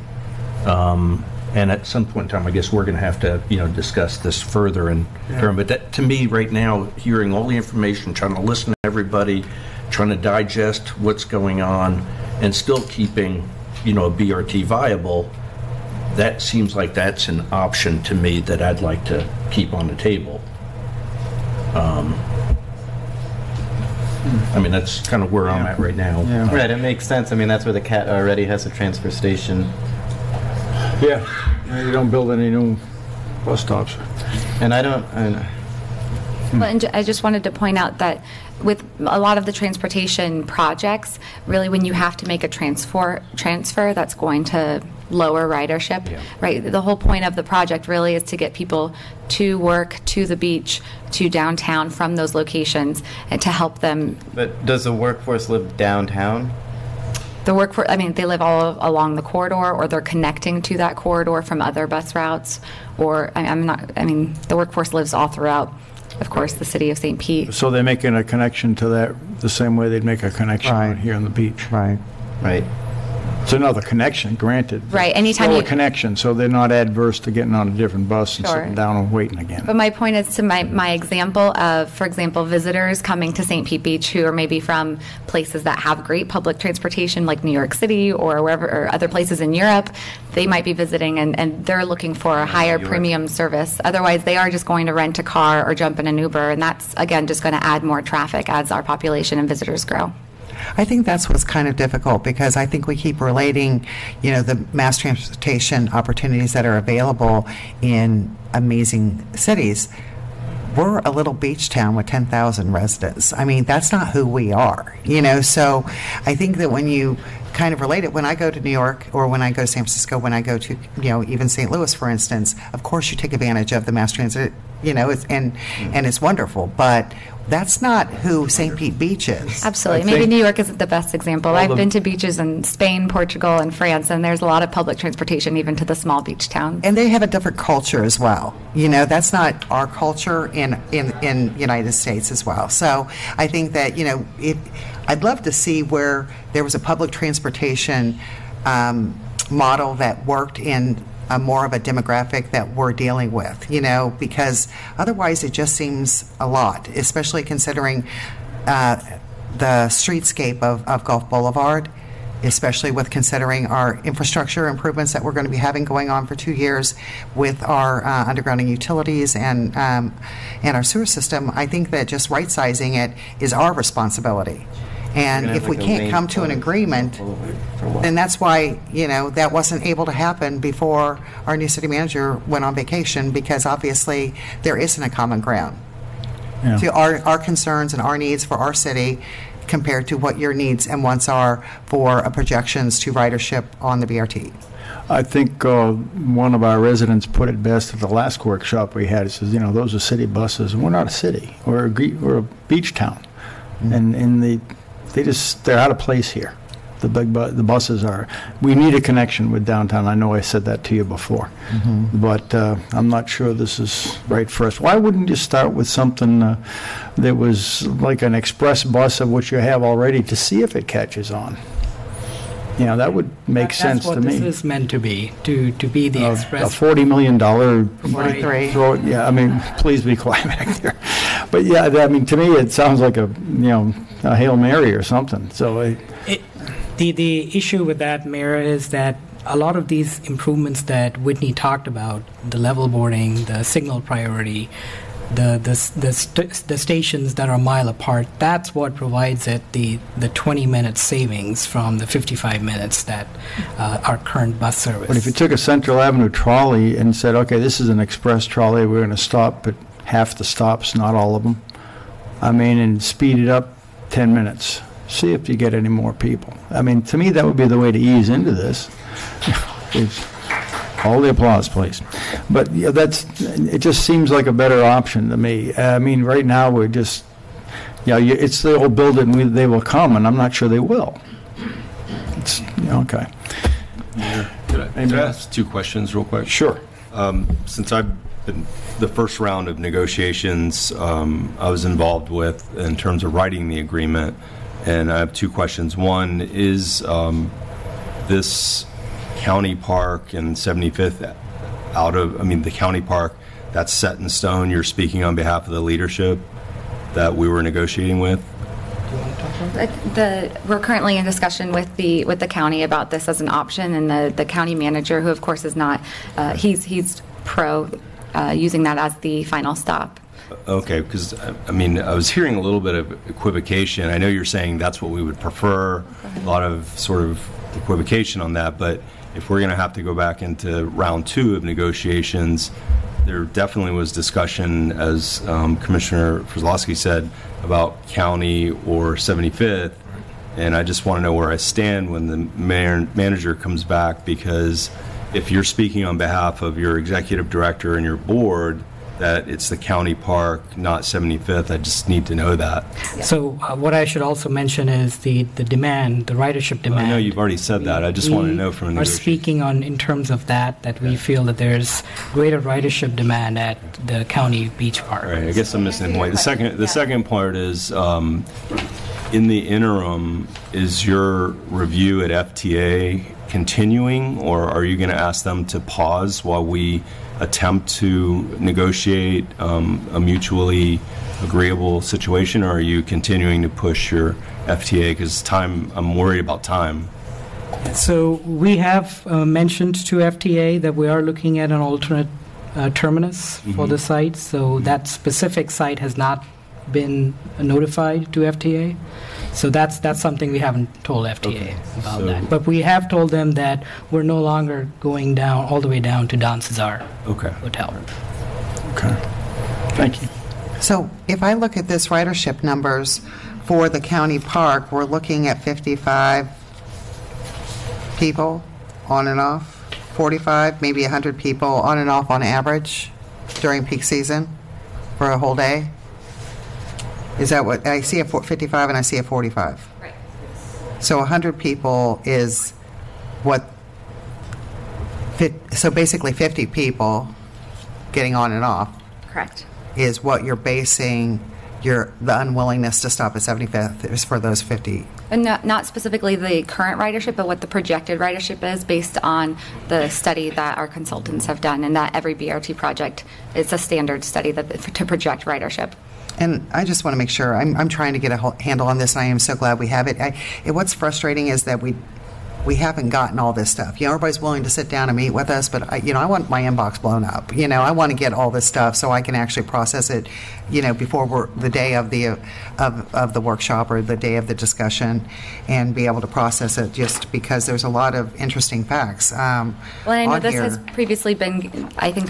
And at some point in time, I guess we're going to have to, discuss this further in term. But that, to me, right now, hearing all the information, trying to listen to everybody, trying to digest what's going on, and still keeping, a BRT viable, that seems like that's an option to me that I'd like to keep on the table. I mean, that's kind of where I'm at right now. Yeah. Right, it makes sense. I mean, that's where the CAT already has a transfer station. Yeah, you don't build any new bus stops. And I Well, and I just wanted to point out that with a lot of the transportation projects, really when you have to make a transfer, that's going to lower ridership, right? The whole point of the project really is to get people to work, to the beach, to downtown from those locations, and to help them. But does the workforce live downtown? The workforce, I mean, they live all along the corridor, or they're connecting to that corridor from other bus routes, or the workforce lives all throughout, of course, the city of St. Pete. So they're making a connection to that the same way they'd make a connection Right. out here on the beach. Right. Right. It's another connection, granted. Right, anytime Still you- a connection, so they're not adverse to getting on a different bus and Sure. sitting down and waiting again. But my point is to my example of, for example, visitors coming to St. Pete Beach who are maybe from places that have great public transportation like New York City or wherever, or other places in Europe, they might be visiting and they're looking for a higher premium service. Otherwise, they are just going to rent a car or jump in an Uber, and that's, again, just going to add more traffic as our population and visitors grow. I think that's what's kind of difficult, because I think we keep relating, the mass transportation opportunities that are available in amazing cities. We're a little beach town with 10,000 residents. I mean, that's not who we are, So I think that when you kind of relate it, when I go to New York or when I go to San Francisco, when I go to, even St. Louis, for instance, of course you take advantage of the mass transit, and it's wonderful. But that's not who St. Pete Beach is. Absolutely. Maybe New York isn't the best example. I've been to beaches in Spain, Portugal, and France, and there's a lot of public transportation even to the small beach towns. And they have a different culture as well. That's not our culture in United States as well. So I think that, I'd love to see where there was a public transportation model that worked in more of a demographic that we're dealing with, because otherwise it just seems a lot, especially considering the streetscape of Gulf Boulevard, especially with considering our infrastructure improvements that we're going to be having going on for 2 years with our undergrounding utilities and our sewer system. I think that just right-sizing it is our responsibility. And if we can't come to an agreement, then that's why, that wasn't able to happen before our new city manager went on vacation, because obviously there isn't a common ground to our concerns and our needs for our city compared to what your needs and wants are for projections to ridership on the BRT. I think one of our residents put it best at the last workshop we had. He says, those are city buses, and we're not a city. We're a beach town. Mm-hmm. And they're out of place here. The buses are. We need a connection with downtown. I know I said that to you before, but I'm not sure this is right for us. Why wouldn't you start with something that was like an express bus of what you have already to see if it catches on? That would make sense to me. That's what this is meant to be, to be the express. A $40 million. 43. Please be quiet back there. But to me, it sounds like a Hail Mary or something. So the issue with that, Mayor, is that a lot of these improvements that Whitney talked about, the level boarding, the signal priority, the stations that are a mile apart, that's what provides it the 20-minute savings from the 55 minutes that our current bus service. But if you took a Central Avenue trolley and said, okay, this is an express trolley, we're going to stop at half the stops, not all of them, I mean, and speed it up 10 minutes, see if you get any more people. I mean, to me, that would be the way to ease into this. It's all the applause, please. But yeah, it just seems like a better option to me. I mean, right now, we're just, it's the old build it and they will come, and I'm not sure they will. It's, okay. Could I ask two questions real quick? Sure. Since I've been the first round of negotiations I was involved with in terms of writing the agreement, and I have two questions. One is this county park and 75th the county park, that's set in stone. You're speaking on behalf of the leadership that we were negotiating with. We're currently in discussion with the county about this as an option, and the county manager, who of course is not, he's pro using that as the final stop. Okay, because I was hearing a little bit of equivocation. I know you're saying that's what we would prefer, a lot of sort of equivocation on that, but if we're going to have to go back into round two of negotiations, there definitely was discussion, as Commissioner Frizlowski said, about county or 75th, and I just want to know where I stand when the manager comes back, because if you're speaking on behalf of your executive director and your board, that it's the county park, not 75th. I just need to know that. So what I should also mention is the demand, the ridership demand. I know you've already said that. I just want to know from a negotiation. We are speaking on in terms of that we feel that there's greater ridership demand at the county beach park. Right. I guess I'm missing the point. The second part is, in the interim, is your review at FTA continuing, or are you going to ask them to pause while we attempt to negotiate a mutually agreeable situation, or are you continuing to push your FTA? Because I'm worried about time. So we have mentioned to FTA that we are looking at an alternate terminus for the site. So that specific site has not been notified to FTA. So that's something we haven't told FTA about that. But we have told them that we're no longer going down all the way down to Don Cesar Hotel. Okay. Thank you. So if I look at this ridership numbers for the county park, we're looking at 55 people on and off, 45, maybe 100 people on and off on average during peak season for a whole day. Is that what I see? A 55 and I see a 45. Right. So 100 people is what? So basically 50 people getting on and off. Correct. Is what you're basing the unwillingness to stop at 75th is for those 50. And not specifically the current ridership, but what the projected ridership is based on the study that our consultants have done, and that every BRT project, it's a standard study to project ridership. And I just want to make sure, I'm trying to get a handle on this, and I am so glad we have it. What's frustrating is that we haven't gotten all this stuff. Everybody's willing to sit down and meet with us, but I want my inbox blown up. I want to get all this stuff so I can actually process it, before the day of the workshop or the day of the discussion, and be able to process it. Just because there's a lot of interesting facts. Well, I know this has previously been, I think,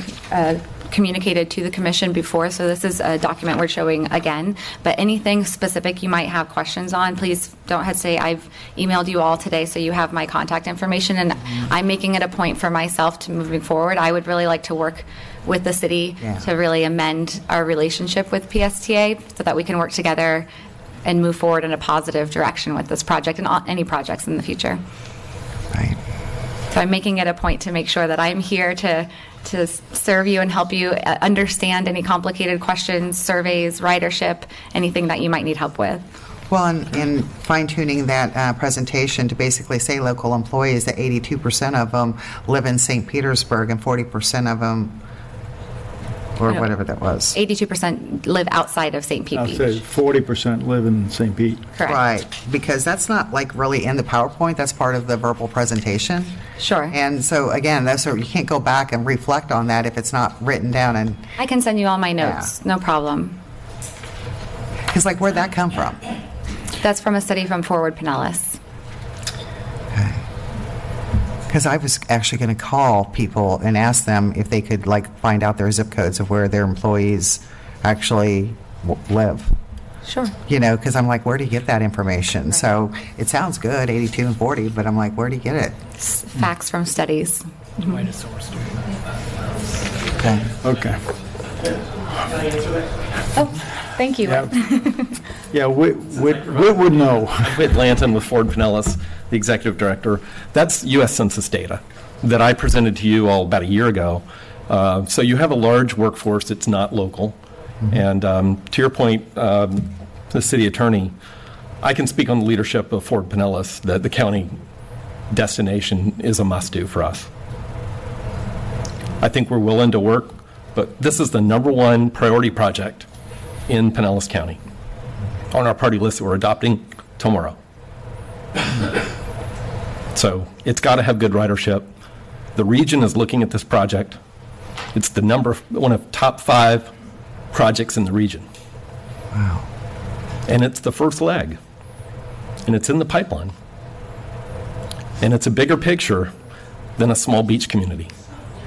communicated to the commission before, so this is a document we're showing again. But anything specific you might have questions on, please don't hesitate. I've emailed you all today, so you have my contact information, and I'm making it a point for myself to moving forward. I would really like to work with the city to really amend our relationship with PSTA so that we can work together and move forward in a positive direction with this project and any projects in the future. Right. So I'm making it a point to make sure that I'm here to serve you and help you understand any complicated questions, surveys, ridership, anything that you might need help with. Well, in fine-tuning that presentation to basically say local employees, that 82% of them live in St. Petersburg and 40% of them or whatever that was. 82% live outside of St. Pete I'll Beach. say 40% live in St. Pete. Correct. Right, because that's not like really in the PowerPoint, that's part of the verbal presentation. Sure. And so again, you can't go back and reflect on that if it's not written down, and, I can send you all my notes, no problem. because like, where'd that come from? That's from a study from Forward Pinellas. Because I was actually going to call people and ask them if they could like find out their zip codes of where their employees actually live. Sure. You know, because I'm like, where do you get that information? So it sounds good, 82 and 40, but I'm like, where do you get it? Facts from studies. Okay. Okay. Oh, thank you. Yeah, Whit would know. Whit Lanton with Ford Pinellas, the executive director. That's U.S. Census data that I presented to you all about a year ago. So you have a large workforce. It's not local. And to your point, the city attorney, I can speak on the leadership of Ford Pinellas that the county destination is a must-do for us. I think we're willing to work, but this is the #1 priority project in Pinellas County on our party list that we're adopting tomorrow. So it's got to have good ridership. The region is looking at this project. It's the one of top 5 projects in the region. Wow. And it's the first leg. And it's in the pipeline. And it's a bigger picture than a small beach community.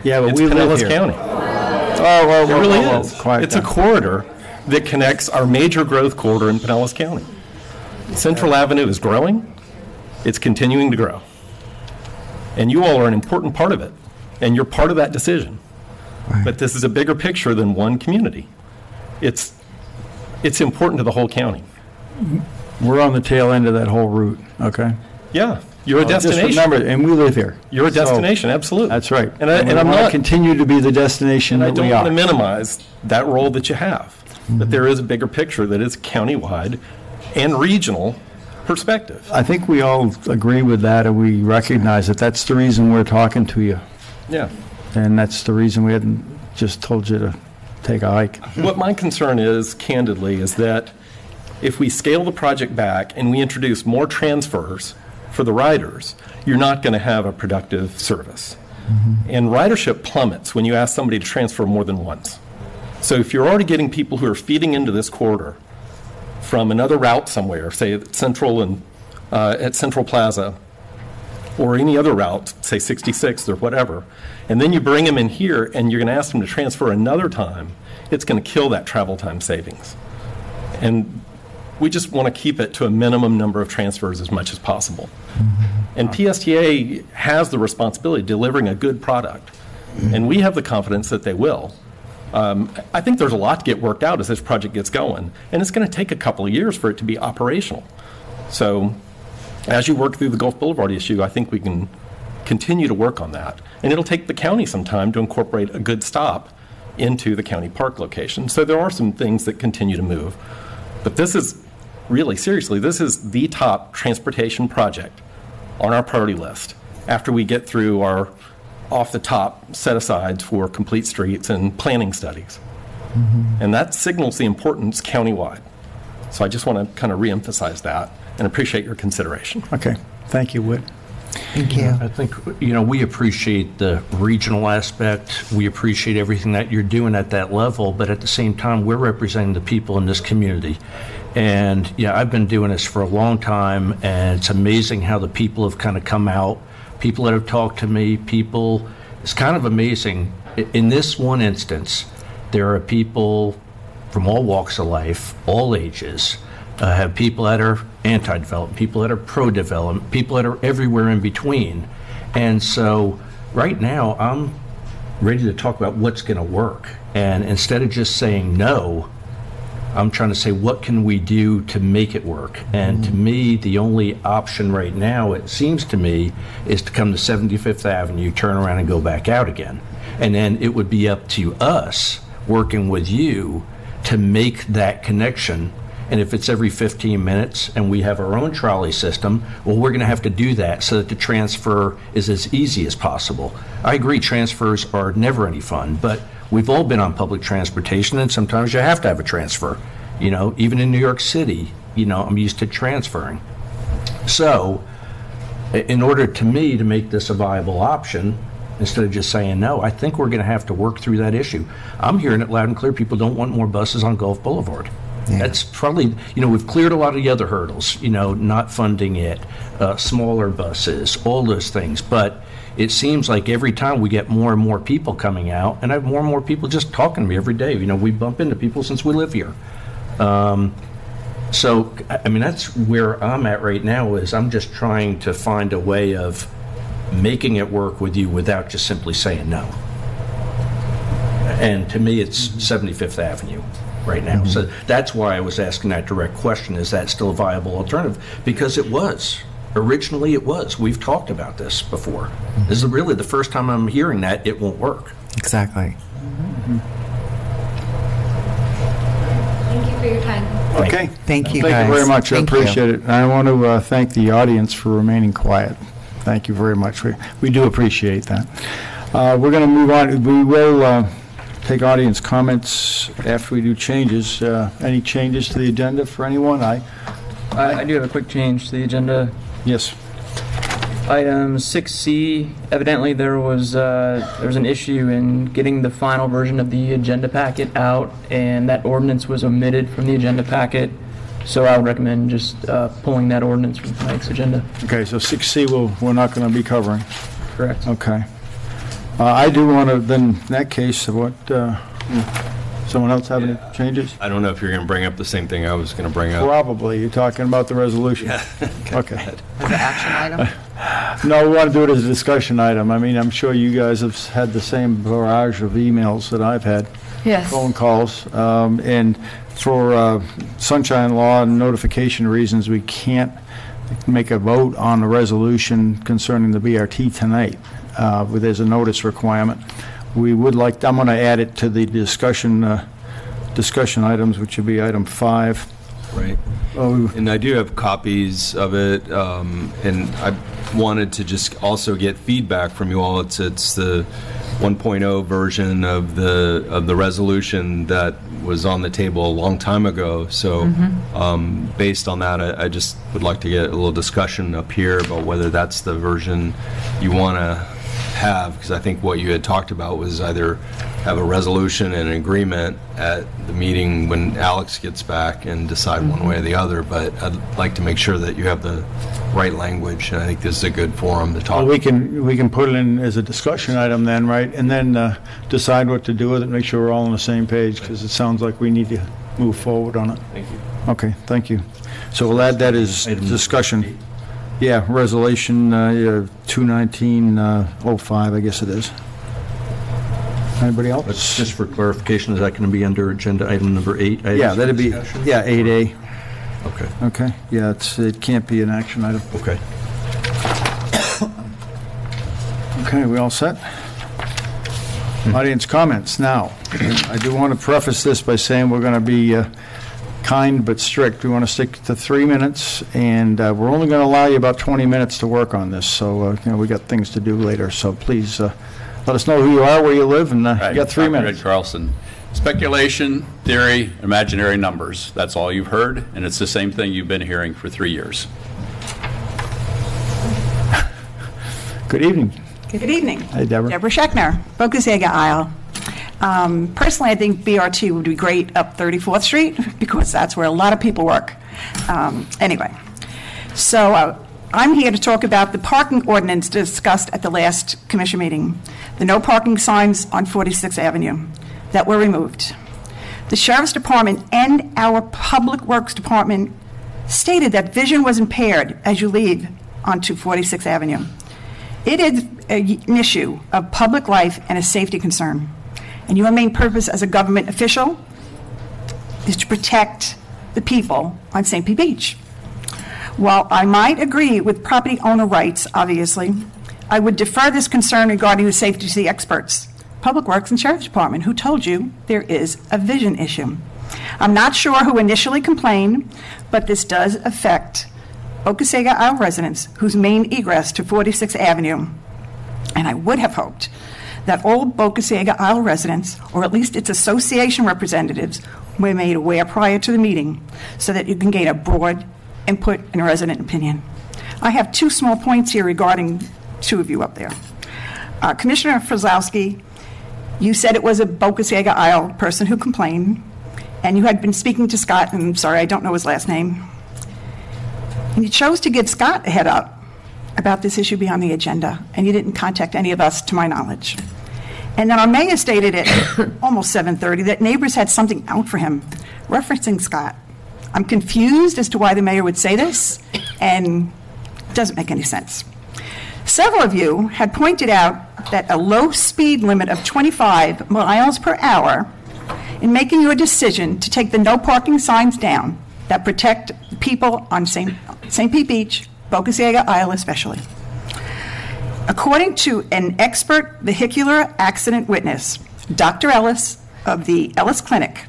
Yeah, but It's we live Pinellas here. County. Oh, It really is. Quiet It's a down. corridor that connects our major growth corridor in Pinellas County. Central Avenue is growing. It's continuing to grow. And you all are an important part of it. And you're part of that decision. Right. But this is a bigger picture than one community. It's important to the whole county. We're on the tail end of that whole route, okay? Yeah, you're a Just destination. remember, and we live here. You're a So, destination, absolutely. That's right. And we I'm wanna not continue to be the destination I that don't we want to are. minimize that role that you have. But there is a bigger picture that is countywide and regional perspective. I think we all agree with that, and we recognize that that's the reason we're talking to you. Yeah. And that's the reason we hadn't just told you to take a hike. What my concern is, candidly, is that if we scale the project back and we introduce more transfers for the riders, you're not going to have a productive service. And ridership plummets when you ask somebody to transfer more than once. So if you're already getting people who are feeding into this corridor from another route somewhere, say at Central Plaza, or any other route, say 66th or whatever, and then you bring them in here and you're going to ask them to transfer another time, it's going to kill that travel time savings. And we just want to keep it to a minimum number of transfers as much as possible. And PSTA has the responsibility of delivering a good product, and we have the confidence that they will. I think there's a lot to get worked out as this project gets going, and it's going to take a couple of years for it to be operational. So as you work through the Gulf Boulevard issue, I think we can continue to work on that. And it'll take the county some time to incorporate a good stop into the county park location. So there are some things that continue to move. But this is really, seriously, this is the top transportation project on our priority list after we get through our off-the-top set-asides for complete streets and planning studies. And that signals the importance countywide. So I just want to kind of reemphasize that and appreciate your consideration. Okay, thank you, Whit. Thank you. I think, we appreciate the regional aspect. We appreciate everything that you're doing at that level, but at the same time, we're representing the people in this community. And, I've been doing this for a long time, and it's amazing how the people have kind of come out. People that have talked to me, it's kind of amazing. In this one instance, there are people from all walks of life, all ages, have people that are anti-development, people that are pro-development, people that are everywhere in between. And so right now, I'm ready to talk about what's going to work. And instead of just saying no, I'm trying to say, what can we do to make it work? And to me, the only option right now, it seems to me, is to come to 75th Avenue, turn around and go back out again. And then it would be up to us, working with you, to make that connection. And if it's every 15 minutes and we have our own trolley system, well, we're going to have to do that so that the transfer is as easy as possible. I agree transfers are never any fun, but We've all been on public transportation, and sometimes you have to have a transfer. Even in New York City, I'm used to transferring. So, in order to me to make this a viable option, instead of just saying no, I think we're going to have to work through that issue. I'm hearing it loud and clear. People don't want more buses on Gulf Boulevard. Yeah. That's probably, we've cleared a lot of the other hurdles, not funding it, smaller buses, all those things. But it seems like every time we get more and more people coming out, and I have more and more people just talking to me every day. We bump into people since we live here. So, that's where I'm at right now, is I'm just trying to find a way of making it work with you without just simply saying no. And to me, it's 75th Avenue right now. So that's why I was asking that direct question, is that still a viable alternative? Because it was. Originally it was. We've talked about this before. This is really the first time I'm hearing that it won't work. Exactly. Thank you for your time. Okay. Thank you, guys. Thank you very much. I appreciate it. And I want to thank the audience for remaining quiet. Thank you very much. We do appreciate that. We're going to move on. We will take audience comments after we do changes. Any changes to the agenda for anyone? I do have a quick change to the agenda. Yes. Item 6C, evidently there was an issue in getting the final version of the agenda packet out, and that ordinance was omitted from the agenda packet. So I would recommend just pulling that ordinance from tonight's agenda. Okay, so 6C we're not going to be covering. Correct. Okay. I do want to, then, in that case, someone else have any changes? I don't know if you're going to bring up the same thing I was going to bring up. Probably. You're talking about the resolution. Yeah. Okay. As an action item? No, we want to do it as a discussion item. I'm sure you guys have had the same barrage of emails that I've had. Yes. Phone calls. And for sunshine law and notification reasons, we can't make a vote on the resolution concerning the BRT tonight. There's a notice requirement. We would like, I'm going to add it to the discussion items, which would be item 5. Right. And I do have copies of it, and I wanted to just also get feedback from you all. It's the 1.0 version of the resolution that was on the table a long time ago. So based on that, I just would like to get a little discussion up here about whether that's the version you want to have, because I think what you had talked about was either have a resolution and an agreement at the meeting when Alex gets back and decide one way or the other, but I'd like to make sure that you have the right language, and I think this is a good forum to talk. Well, we can put it in as a discussion item then, right? And then decide what to do with it, make sure we're all on the same page, because it sounds like we need to move forward on it. Thank you. Okay, thank you. So we'll add that as discussion. Yeah, resolution 21905, I guess it is. Anybody else? But just for clarification, is that going to be under agenda item number 8? Yeah, that'd be, 8A. Okay. Okay, yeah, it can't be an action item. Okay. Okay, we all set? Audience comments now. I do want to preface this by saying we're going to be kind but strict. We want to stick to 3 minutes, and we're only going to allow you about 20 minutes to work on this. So, we got things to do later. So please let us know who you are, where you live, and you got 3 minutes. Ed Carlson. Speculation, theory, imaginary numbers. That's all you've heard, and it's the same thing you've been hearing for 3 years. Good evening. Good evening. Hey, Deborah. Deborah Schechner, Bocasaga Isle. Personally, I think BRT would be great up 34th Street because that's where a lot of people work. Anyway, so I'm here to talk about the parking ordinance discussed at the last commission meeting. The no parking signs on 46th Avenue that were removed. The Sheriff's Department and our Public Works Department stated that vision was impaired as you leave onto 46th Avenue. It is an issue of public life and a safety concern. And your main purpose as a government official is to protect the people on St. Pete Beach. While I might agree with property owner rights, obviously, I would defer this concern regarding the safety to the experts, Public Works and Sheriff's Department, who told you there is a vision issue. I'm not sure who initially complained, but this does affect Bocasaga Isle residents whose main egress to 46th Avenue. And I would have hoped that all Boca Ciega Isle residents, or at least its association representatives, were made aware prior to the meeting so that you can gain a broad input and resident opinion. I have two small points here regarding two of you up there. Commissioner Frozowski, you said it was a Boca Ciega Isle person who complained, and you had been speaking to Scott, and I'm sorry, I don't know his last name, and you chose to give Scott a head up about this issue being on the agenda, and you didn't contact any of us, to my knowledge. And then our mayor stated at almost 7:30 that neighbors had something out for him, referencing Scott. I'm confused as to why the mayor would say this, and it doesn't make any sense. Several of you had pointed out that a low speed limit of 25 miles per hour in making your decision to take the no parking signs down that protect people on St. Pete Beach, Boca Ciega Isle especially. According to an expert vehicular accident witness, Dr. Ellis of the Ellis Clinic,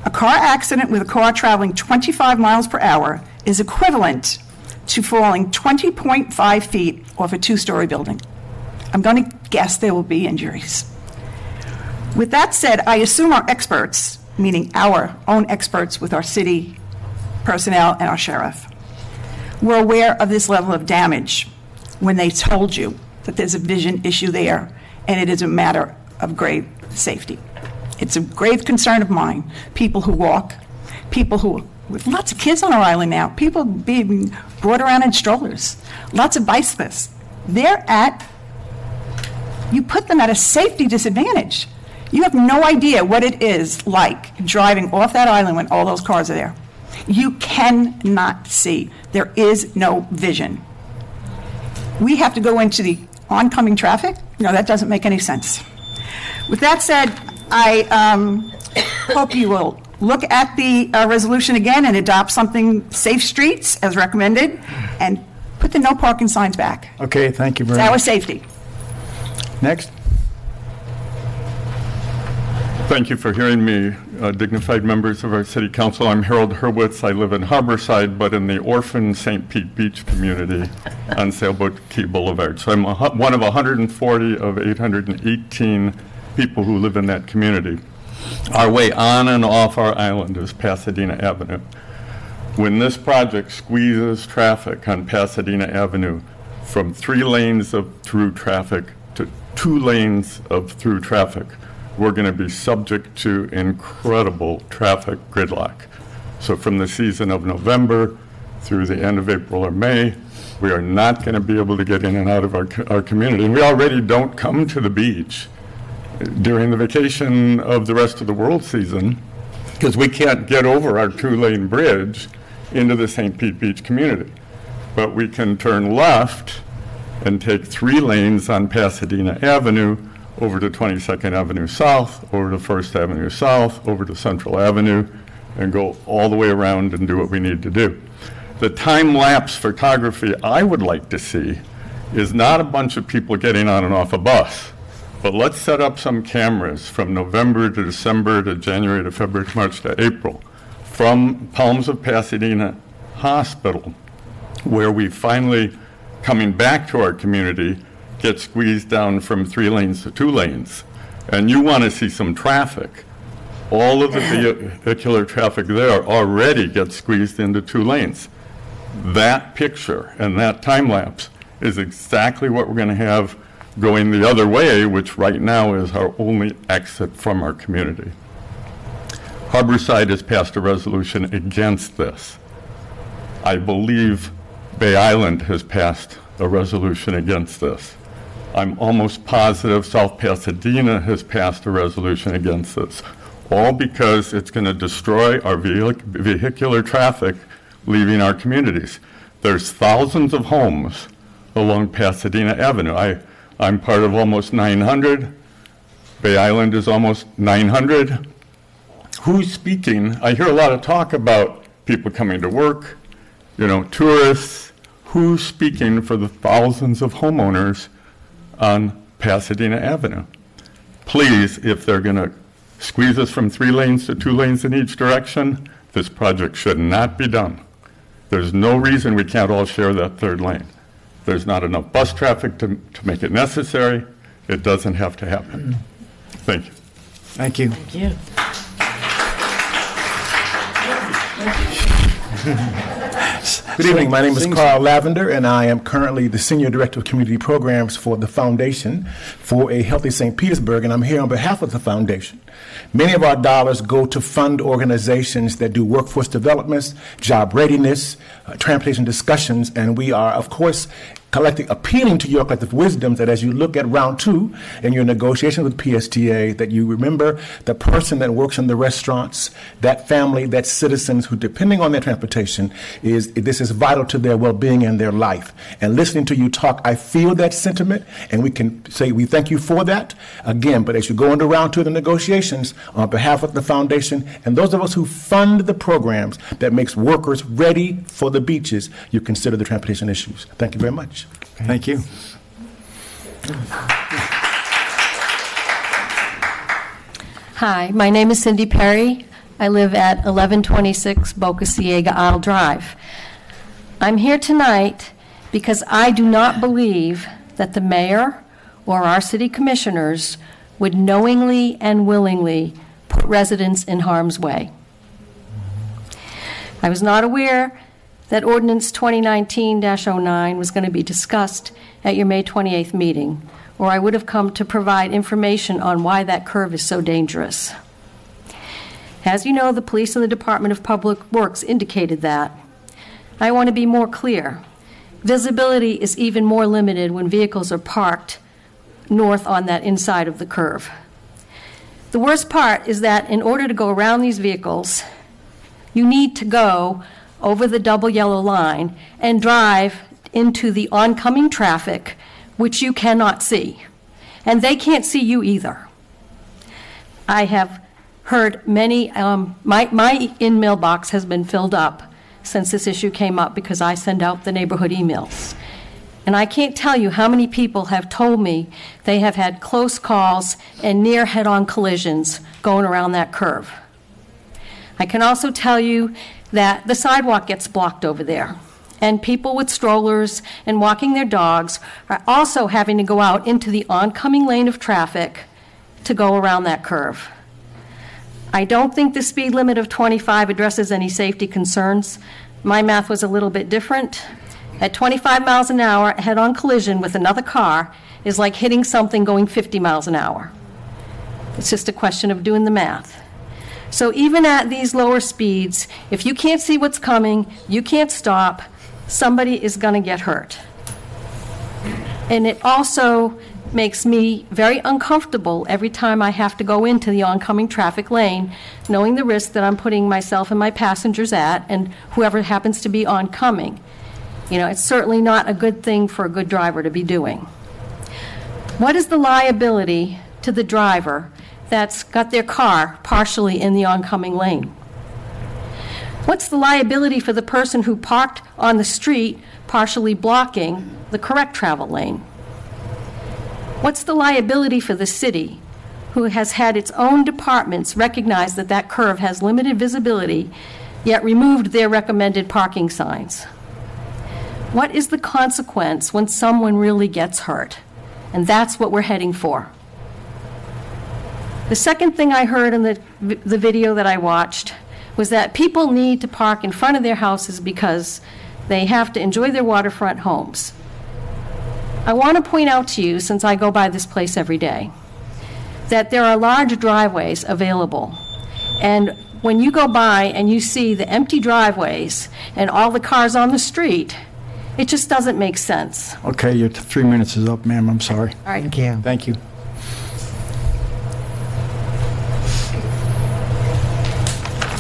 a car accident with a car traveling 25 miles per hour is equivalent to falling 20.5 feet off a two-story building. I'm going to guess there will be injuries. With that said, I assume our experts, meaning our own experts with our city personnel and our sheriff, were aware of this level of damage when they told you that there's a vision issue there and it is a matter of grave safety. It's a grave concern of mine. People who walk, people who, with lots of kids on our island now, people being brought around in strollers, lots of bicyclists. You put them at a safety disadvantage. You have no idea what it is like driving off that island when all those cars are there. You cannot see. There is no vision. We have to go into the oncoming traffic? No, that doesn't make any sense. With that said, I hope you will look at the resolution again and adopt something safe streets as recommended and put the no parking signs back. Okay, thank you very It's much. our safety. Next. Thank you for hearing me, dignified members of our City Council. I'm Harold Hurwitz. I live in Harborside, but in the orphan St. Pete Beach community on Sailboat Key Boulevard. So I'm one of 140 of 818 people who live in that community. Our way on and off our island is Pasadena Avenue. When this project squeezes traffic on Pasadena Avenue from 3 lanes of through traffic to 2 lanes of through traffic, we're going to be subject to incredible traffic gridlock. So from the season of November through the end of April or May, we are not going to be able to get in and out of our community. And we already don't come to the beach during the vacation of the rest of the world season because we can't get over our 2-lane bridge into the St. Pete Beach community. But we can turn left and take 3 lanes on Pasadena Avenue over to 22nd Avenue South, over to 1st Avenue South, over to Central Avenue, and go all the way around and do what we need to do. The time-lapse photography I would like to see is not a bunch of people getting on and off a bus, but let's set up some cameras from November to December to January to February to March to April from Palms of Pasadena Hospital, where we finally, coming back to our community, get squeezed down from 3 lanes to 2 lanes. And you want to see some traffic. All of the vehicular traffic there already gets squeezed into 2 lanes. That picture and that time lapse is exactly what we're going to have going the other way, which right now is our only exit from our community. Harborside has passed a resolution against this. I believe Bay Island has passed a resolution against this. I'm almost positive South Pasadena has passed a resolution against this, all because it's going to destroy our vehicular traffic leaving our communities. There's thousands of homes along Pasadena Avenue. I'm part of almost 900. Bay Island is almost 900. Who's speaking? I hear a lot of talk about people coming to work, tourists. Who's speaking for the thousands of homeowners on Pasadena Avenue? Please, if they're going to squeeze us from 3 lanes to 2 lanes in each direction, this project should not be done. There's no reason we can't all share that 3rd lane. There's not enough bus traffic to make it necessary. it doesn't have to happen. Thank you. Thank you. Thank you. Good evening. My name is Carl Lavender, and I am currently the Senior Director of Community Programs for the Foundation for a Healthy St. Petersburg, and I'm here on behalf of the Foundation. Many of our dollars go to fund organizations that do workforce development, job readiness, transportation discussions, and we are, of course, appealing to your collective wisdoms that as you look at round 2 in your negotiations with PSTA, that you remember the person that works in the restaurants, that family, that citizens who, depending on their transportation, this is vital to their well-being and their life. And listening to you talk, I feel that sentiment, and we can say we thank you for that. Again, but as you go into round 2 of the negotiations, on behalf of the Foundation and those of us who fund the programs that makes workers ready for the beaches, you consider the transportation issues. Thank you very much. Thank you. Hi, my name is Cindy Perry. I live at 1126 Boca Ciega Isle Drive. I'm here tonight because I do not believe that the mayor or our city commissioners would knowingly and willingly put residents in harm's way. I was not aware that Ordinance 2019-09 was going to be discussed at your May 28th meeting, or I would have come to provide information on why that curve is so dangerous. As you know, the police and the Department of Public Works indicated that. I want to be more clear. Visibility is even more limited when vehicles are parked north on that inside of the curve. The worst part is that in order to go around these vehicles, you need to go over the double yellow line and drive into the oncoming traffic, which you cannot see. And they can't see you either. I have heard many, my in-mailbox has been filled up since this issue came up because I send out the neighborhood emails. And I can't tell you how many people have told me they have had close calls and near head-on collisions going around that curve. I can also tell you that the sidewalk gets blocked over there, and people with strollers and walking their dogs are also having to go out into the oncoming lane of traffic to go around that curve. I don't think the speed limit of 25 addresses any safety concerns. My math was a little bit different. At 25 miles an hour, a head-on collision with another car is like hitting something going 50 miles an hour. It's just a question of doing the math. So even at these lower speeds, if you can't see what's coming, you can't stop, somebody is going to get hurt. And it also makes me very uncomfortable every time I have to go into the oncoming traffic lane, knowing the risk that I'm putting myself and my passengers at and whoever happens to be oncoming. You know, it's certainly not a good thing for a good driver to be doing. What is the liability to the driver that's got their car partially in the oncoming lane? What's the liability for the person who parked on the street partially blocking the correct travel lane? What's the liability for the city who has had its own departments recognize that that curve has limited visibility, yet removed their recommended parking signs? What is the consequence when someone really gets hurt? And that's what we're heading for. The second thing I heard in the video that I watched was that people need to park in front of their houses because they have to enjoy their waterfront homes. I want to point out to you, since I go by this place every day, that there are large driveways available. And when you go by and you see the empty driveways and all the cars on the street, it just doesn't make sense. Okay, your 3 minutes is up, ma'am. I'm sorry. All right. Thank you. Thank you.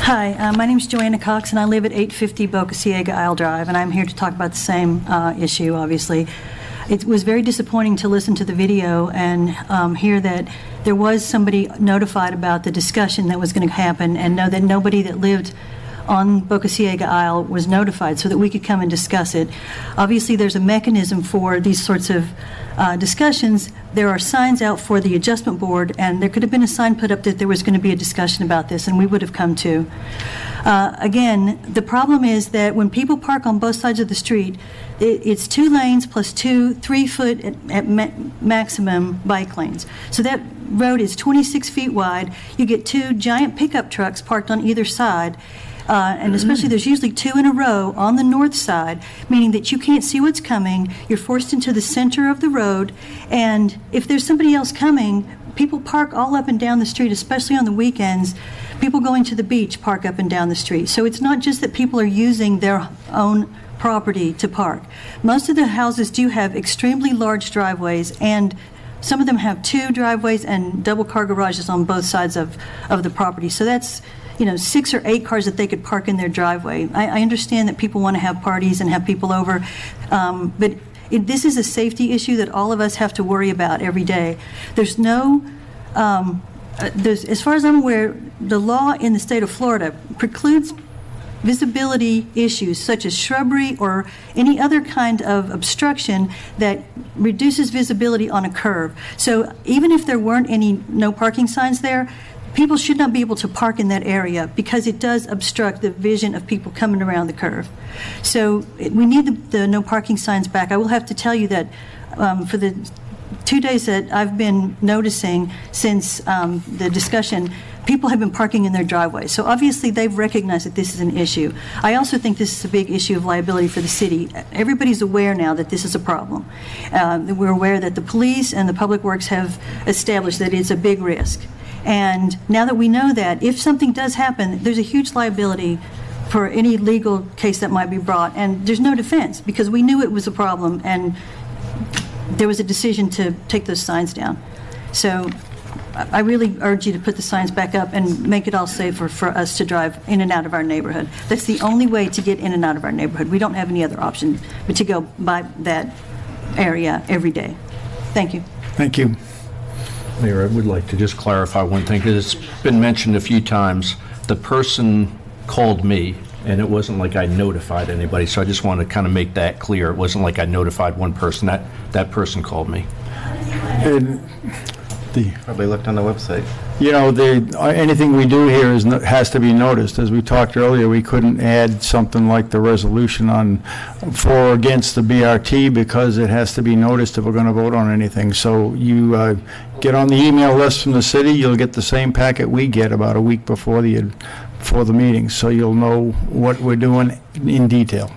Hi, my name is Joanna Cox, and I live at 850 Boca Ciega Isle Drive, and I'm here to talk about the same issue, obviously. It was very disappointing to listen to the video and hear that there was somebody notified about the discussion that was going to happen, and know that nobody that lived on Boca Ciega Isle was notified so that we could come and discuss it. Obviously, there's a mechanism for these sorts of discussions. There are signs out for the adjustment board, and there could have been a sign put up that there was going to be a discussion about this, and we would have come to. Again, the problem is that when people park on both sides of the street, it's 2 lanes plus 3 foot at maximum bike lanes. So that road is 26 feet wide. You get 2 giant pickup trucks parked on either side. And especially there's usually 2 in a row on the north side, meaning that you can't see what's coming. You're forced into the center of the road. And if there's somebody else coming, people park all up and down the street, especially on the weekends. People going to the beach park up and down the street. So it's not just that people are using their own property to park. Most of the houses do have extremely large driveways, and some of them have 2 driveways and double car garages on both sides of the property. So that's 6 or 8 cars that they could park in their driveway. I understand that people want to have parties and have people over, but this is a safety issue that all of us have to worry about every day. There's no, as far as I'm aware, the law in the state of Florida precludes visibility issues such as shrubbery or any other kind of obstruction that reduces visibility on a curve. So even if there weren't any no parking signs there, people should not be able to park in that area because it does obstruct the vision of people coming around the curve. So we need the no parking signs back. I will have to tell you that for the 2 days that I've been noticing since the discussion, people have been parking in their driveways. So obviously they've recognized that this is an issue. I also think this is a big issue of liability for the city. Everybody's aware now that this is a problem. We're aware that the police and the public works have established that it's a big risk. And now that we know that, if something does happen, there's a huge liability for any legal case that might be brought. And there's no defense because we knew it was a problem and there was a decision to take those signs down. So I really urge you to put the signs back up and make it all safer for us to drive in and out of our neighborhood. That's the only way to get in and out of our neighborhood. We don't have any other option but to go by that area every day. Thank you. Thank you. Mayor, I would like to just clarify one thing, because it's been mentioned a few times. The person called me, and it wasn't like I notified anybody, so I just want to kind of make that clear. It wasn't like I notified one person. That person called me. Probably looked on the website. Anything we do here has to be noticed. As we talked earlier, we couldn't add something like the resolution on for or against the BRT because it has to be noticed if we're going to vote on anything. So you get on the email list from the city, you'll get the same packet we get about a week before the meeting, so you'll know what we're doing in detail.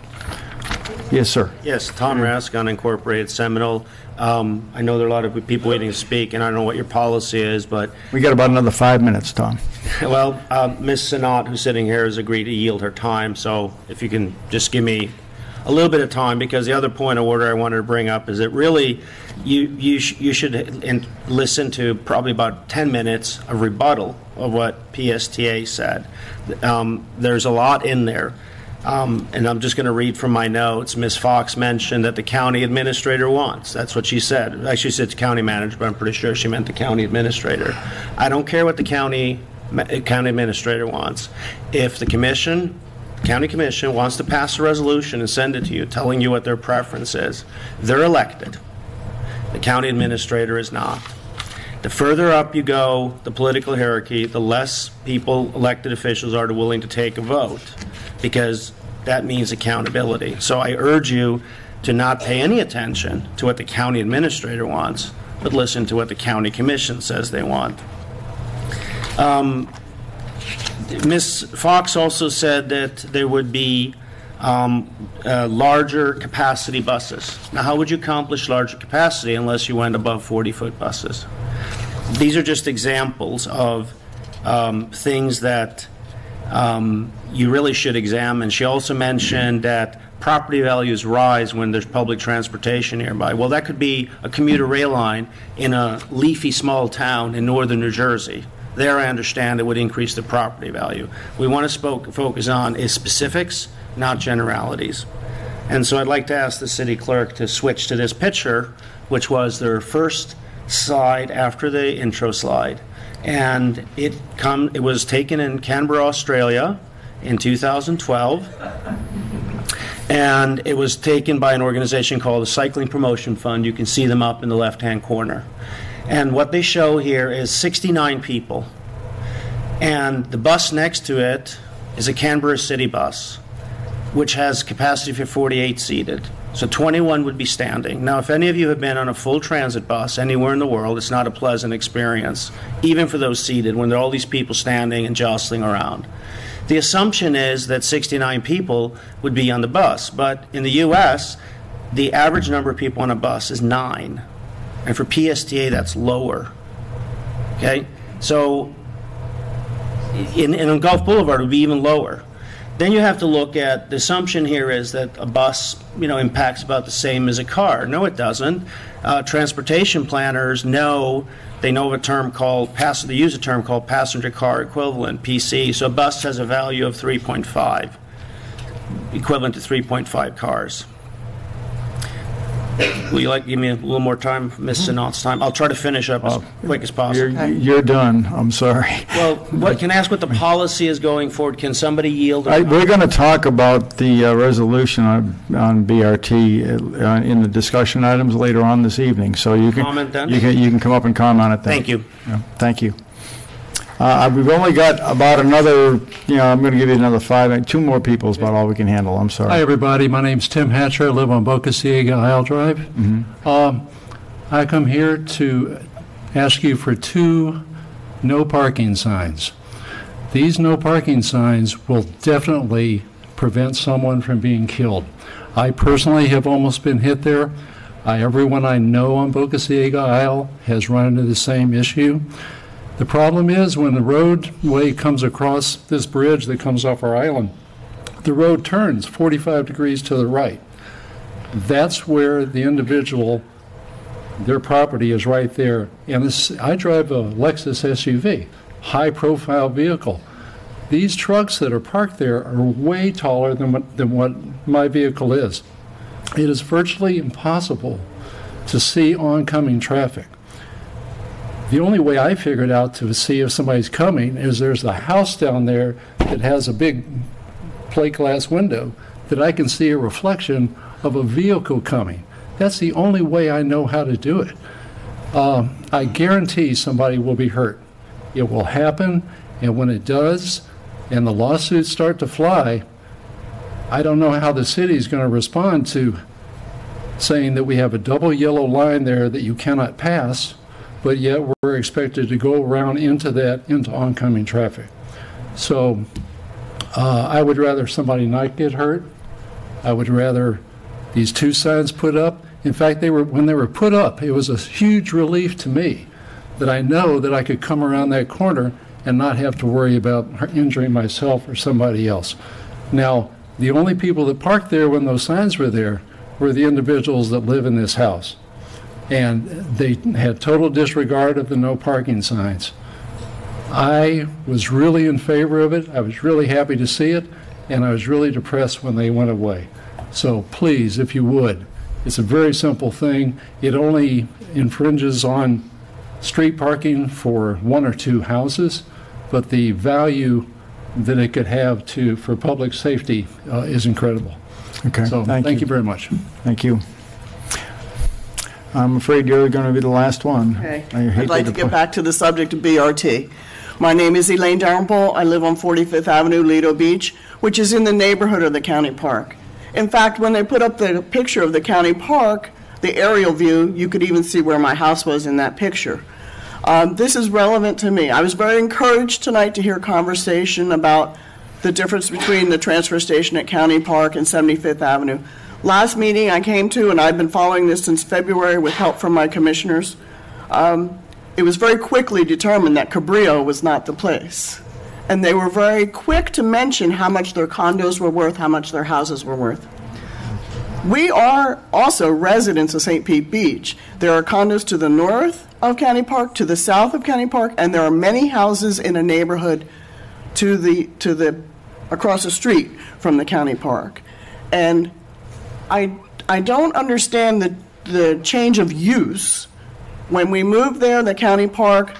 Yes, sir. Yes, Tom Rask, Unincorporated Seminole. I know there are a lot of people waiting to speak, and I don't know what your policy is, but... We got about another 5 minutes, Tom. Well, Ms. Sinat, who's sitting here, has agreed to yield her time, so if you can just give me a little bit of time, because the other point of order I wanted to bring up is that really you should listen to probably about 10 minutes of rebuttal of what PSTA said. There's a lot in there. And I'm just going to read from my notes. Ms. Fox mentioned that the county administrator wants. That's what she said. Actually, she said county manager, but I'm pretty sure she meant the county administrator. I don't care what the county administrator wants. If the county commission wants to pass a resolution and send it to you telling you what their preference is, they're elected. The county administrator is not. The further up you go, the political hierarchy, the less people, elected officials, are willing to take a vote, because that means accountability. So I urge you to not pay any attention to what the county administrator wants, but listen to what the county commission says they want. Ms. Fox also said that there would be larger capacity buses. Now, how would you accomplish larger capacity unless you went above 40-foot buses? These are just examples of things that you really should examine. She also mentioned that property values rise when there's public transportation nearby. Well, that could be a commuter rail line in a leafy small town in northern New Jersey. There, I understand it would increase the property value. We want to focus on is specifics, not generalities. And so I'd like to ask the city clerk to switch to this picture, which was their first slide after the intro slide. And it was taken in Canberra, Australia, in 2012. And it was taken by an organization called the Cycling Promotion Fund. You can see them up in the left-hand corner. And what they show here is 69 people. And the bus next to it is a Canberra City bus, which has capacity for 48 seated. So 21 would be standing. Now, if any of you have been on a full transit bus anywhere in the world, it's not a pleasant experience, even for those seated, when there are all these people standing and jostling around. The assumption is that 69 people would be on the bus, but in the U.S., the average number of people on a bus is 9. And for PSTA, that's lower. Okay? So on Gulf Boulevard, it would be even lower. Then you have to look at, the assumption here is that a bus, impacts about the same as a car. No, it doesn't. Transportation planners know, they know of a term called, they use a term called passenger car equivalent, PC. So a bus has a value of 3.5, equivalent to 3.5 cars. Will you like to give me a little more time, Ms. Sinat's time? I'll try to finish up as quick as possible. You're done. I'm sorry. Well, can I ask what the policy is going forward? Can somebody yield? We're going to talk about the resolution on BRT in the discussion items later on this evening. So you can comment then? You can come up and comment on it then. Thank you. Yeah, thank you. We've only got about another, I'm going to give you another 2 more people is about all we can handle. I'm sorry. Hi, everybody. My name's Tim Hatcher. I live on Boca Ciega Isle Drive. Mm-hmm. I come here to ask you for 2 no parking signs. These no parking signs will definitely prevent someone from being killed. I personally have almost been hit there. Everyone I know on Boca Ciega Isle has run into the same issue. The problem is when the roadway comes across this bridge that comes off our island, the road turns 45 degrees to the right. That's where the individual, their property is right there. And I drive a Lexus SUV, high-profile vehicle. These trucks that are parked there are way taller than what my vehicle is. It is virtually impossible to see oncoming traffic. The only way I figured out to see if somebody's coming is there's a house down there that has a big plate glass window that I can see a reflection of a vehicle coming. That's the only way I know how to do it. I guarantee somebody will be hurt. It will happen, and when it does, and the lawsuits start to fly, I don't know how the city is going to respond to saying that we have a double yellow line there that you cannot pass, but yet we're expected to go around into oncoming traffic. So I would rather somebody not get hurt. I would rather these 2 signs put up. In fact, when they were put up, it was a huge relief to me that I know that I could come around that corner and not have to worry about injuring myself or somebody else. Now, the only people that parked there when those signs were there were the individuals that live in this house. And they had total disregard of the no parking signs. I was really in favor of it. I was really happy to see it, and I was really depressed when they went away. So please, if you would, it's a very simple thing. It only infringes on street parking for 1 or 2 houses, but the value that it could have for public safety is incredible. Okay, so thank you very much. Thank you. I'm afraid you're going to be the last one. Okay. I'd like to get back to the subject of BRT. My name is Elaine Darrenpool. I live on 45th Avenue, Lido Beach, which is in the neighborhood of the county park. In fact, when they put up the picture of the county park, the aerial view, you could even see where my house was in that picture. This is relevant to me. I was very encouraged tonight to hear conversation about the difference between the transfer station at County Park and 75th Avenue. Last meeting I came to, and I've been following this since February with help from my commissioners, it was very quickly determined that Cabrillo was not the place. And they were very quick to mention how much their condos were worth, how much their houses were worth. We are also residents of St. Pete Beach. There are condos to the north of County Park, to the south of County Park, and there are many houses in a neighborhood across the street from the county park. And I don't understand the change of use. When we moved there, the county park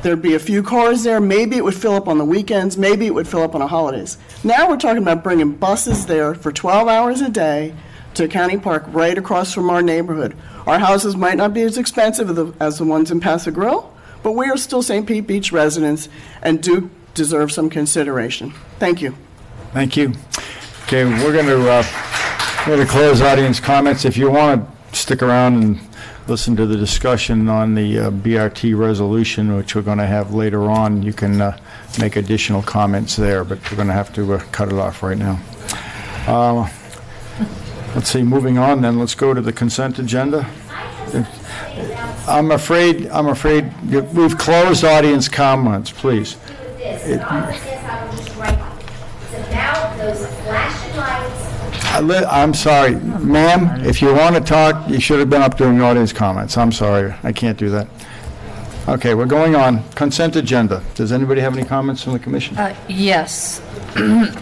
There'd be a few cars there. Maybe it would fill up on the weekends. Maybe it would fill up on the holidays. Now we're talking about bringing buses there for 12 hours a day to County Park right across from our neighborhood. Our houses might not be as expensive as the ones in Paso Grill, but we are still St. Pete Beach residents and do deserve some consideration. Thank you. Thank you. Okay, we're going to close audience comments. If you want to stick around and listen to the discussion on the BRT resolution, which we're going to have later on, you can make additional comments there, but we're going to have to cut it off right now. Let's see, moving on then, let's go to the consent agenda. I'm afraid we've closed audience comments, please. I'm sorry, ma'am, if you want to talk, you should have been up during audience comments. I'm sorry, I can't do that. Okay, we're going on. Consent agenda. Does anybody have any comments from the commission? Yes,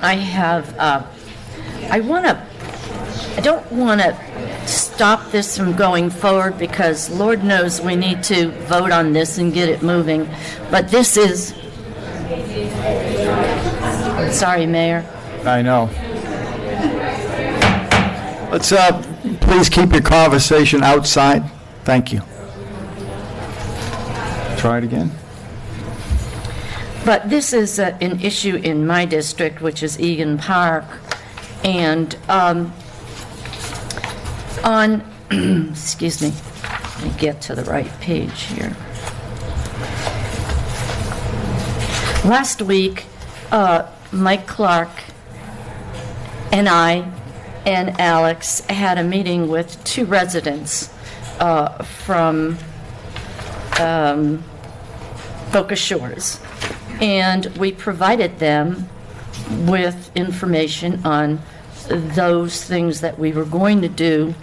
I have. I don't want to stop this from going forward because Lord knows we need to vote on this and get it moving. But this is, sorry, Mayor. I know. Let's please keep your conversation outside. Thank you. Try it again. But this is an issue in my district, which is Egan Park. And on, excuse me, let me get to the right page here. Last week, Mike Clark and I and Alex had a meeting with two residents from Focus Shores, and we provided them with information on those things that we were going to do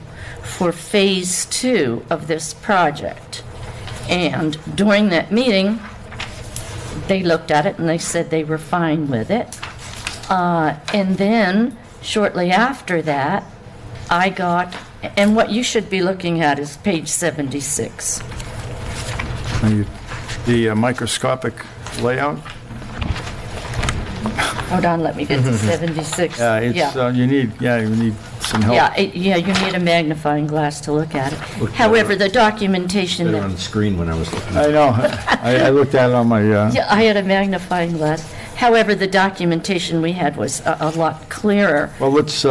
for phase 2 of this project. And during that meeting, they looked at it and they said they were fine with it. And then shortly after that, I got, and what you should be looking at is page 76. The microscopic layout? Hold on, let me get to 76. You need some help. You need a magnifying glass to look at it. However, the documentation Better on the screen when I was looking. I know. I looked at it on my. Yeah, I had a magnifying glass. However, the documentation we had was a lot clearer. Well, let's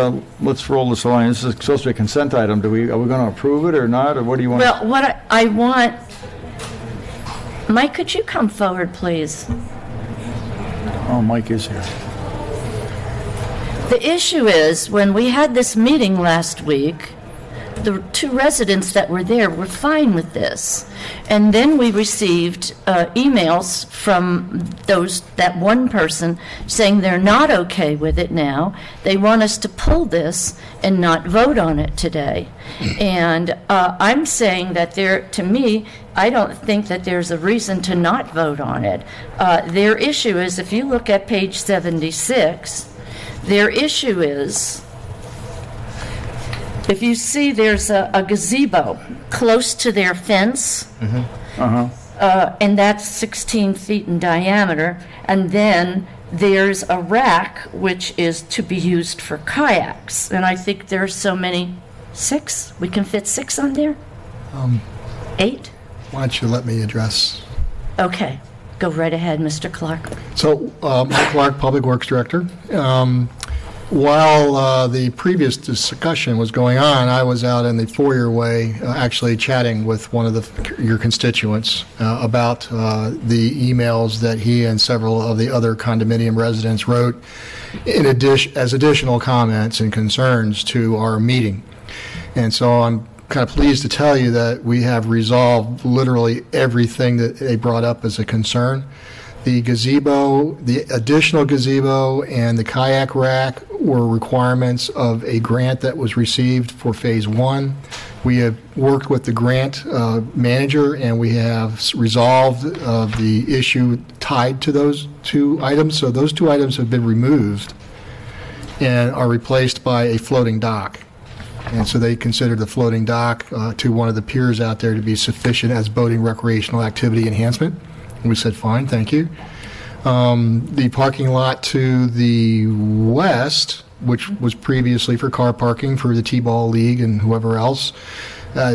roll this along. This is supposed to be a consent item. Are we going to approve it or not, or what do you want? Well, what I want, Mike, could you come forward, please? Oh, Mike is here. The issue is, when we had this meeting last week, the two residents that were there were fine with this. And then we received emails from that one person saying they're not okay with it now. They want us to pull this and not vote on it today. And I'm saying that to me, I don't think that there's a reason to not vote on it. Their issue is, if you look at page 76, their issue is, if you see there's a gazebo close to their fence, and that's 16 feet in diameter, and then there's a rack which is to be used for kayaks. And I think there's so many, 6? We can fit 6 on there? 8? Why don't you let me address? Okay. Go right ahead, Mr. Clark. So, Mike Clark, Public Works Director. While the previous discussion was going on, I was out in the foyer way actually chatting with one of your constituents about the emails that he and several of the other condominium residents wrote as additional comments and concerns to our meeting. And so I'm kind of pleased to tell you that we have resolved literally everything that they brought up as a concern. The gazebo, the additional gazebo, and the kayak rack were requirements of a grant that was received for Phase 1. We have worked with the grant manager, and we have resolved the issue tied to those two items. So those two items have been removed and are replaced by a floating dock. And so they considered the floating dock to one of the piers out there to be sufficient as boating recreational activity enhancement. We said, fine, thank you. The parking lot to the west, which was previously for car parking for the T-ball league and whoever else,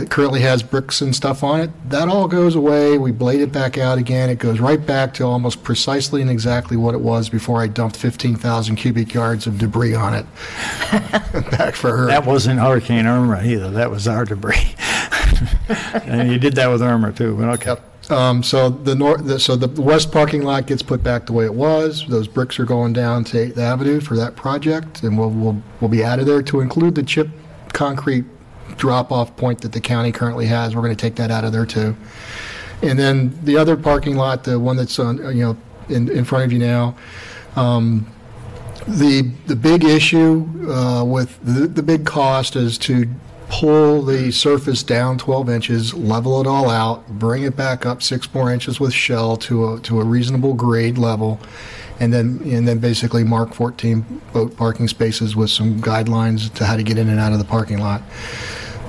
currently has bricks and stuff on it. That all goes away. We blade it back out again. It goes right back to almost precisely and exactly what it was before I dumped 15,000 cubic yards of debris on it. Back for her. That wasn't Hurricane Irma either. That was our debris. And you did that with Irma too, but okay. Yep. So the west parking lot gets put back the way it was. Those bricks are going down to 8th Avenue for that project, and we'll be out of there to include the chip concrete drop-off point that the county currently has. We're going to take that out of there too. And then the other parking lot, the one that's on, in front of you now, the big issue with the big cost is to pull the surface down 12 inches, level it all out, bring it back up 6 more inches with shell to a reasonable grade level, and then basically mark 14 boat parking spaces with some guidelines to how to get in and out of the parking lot.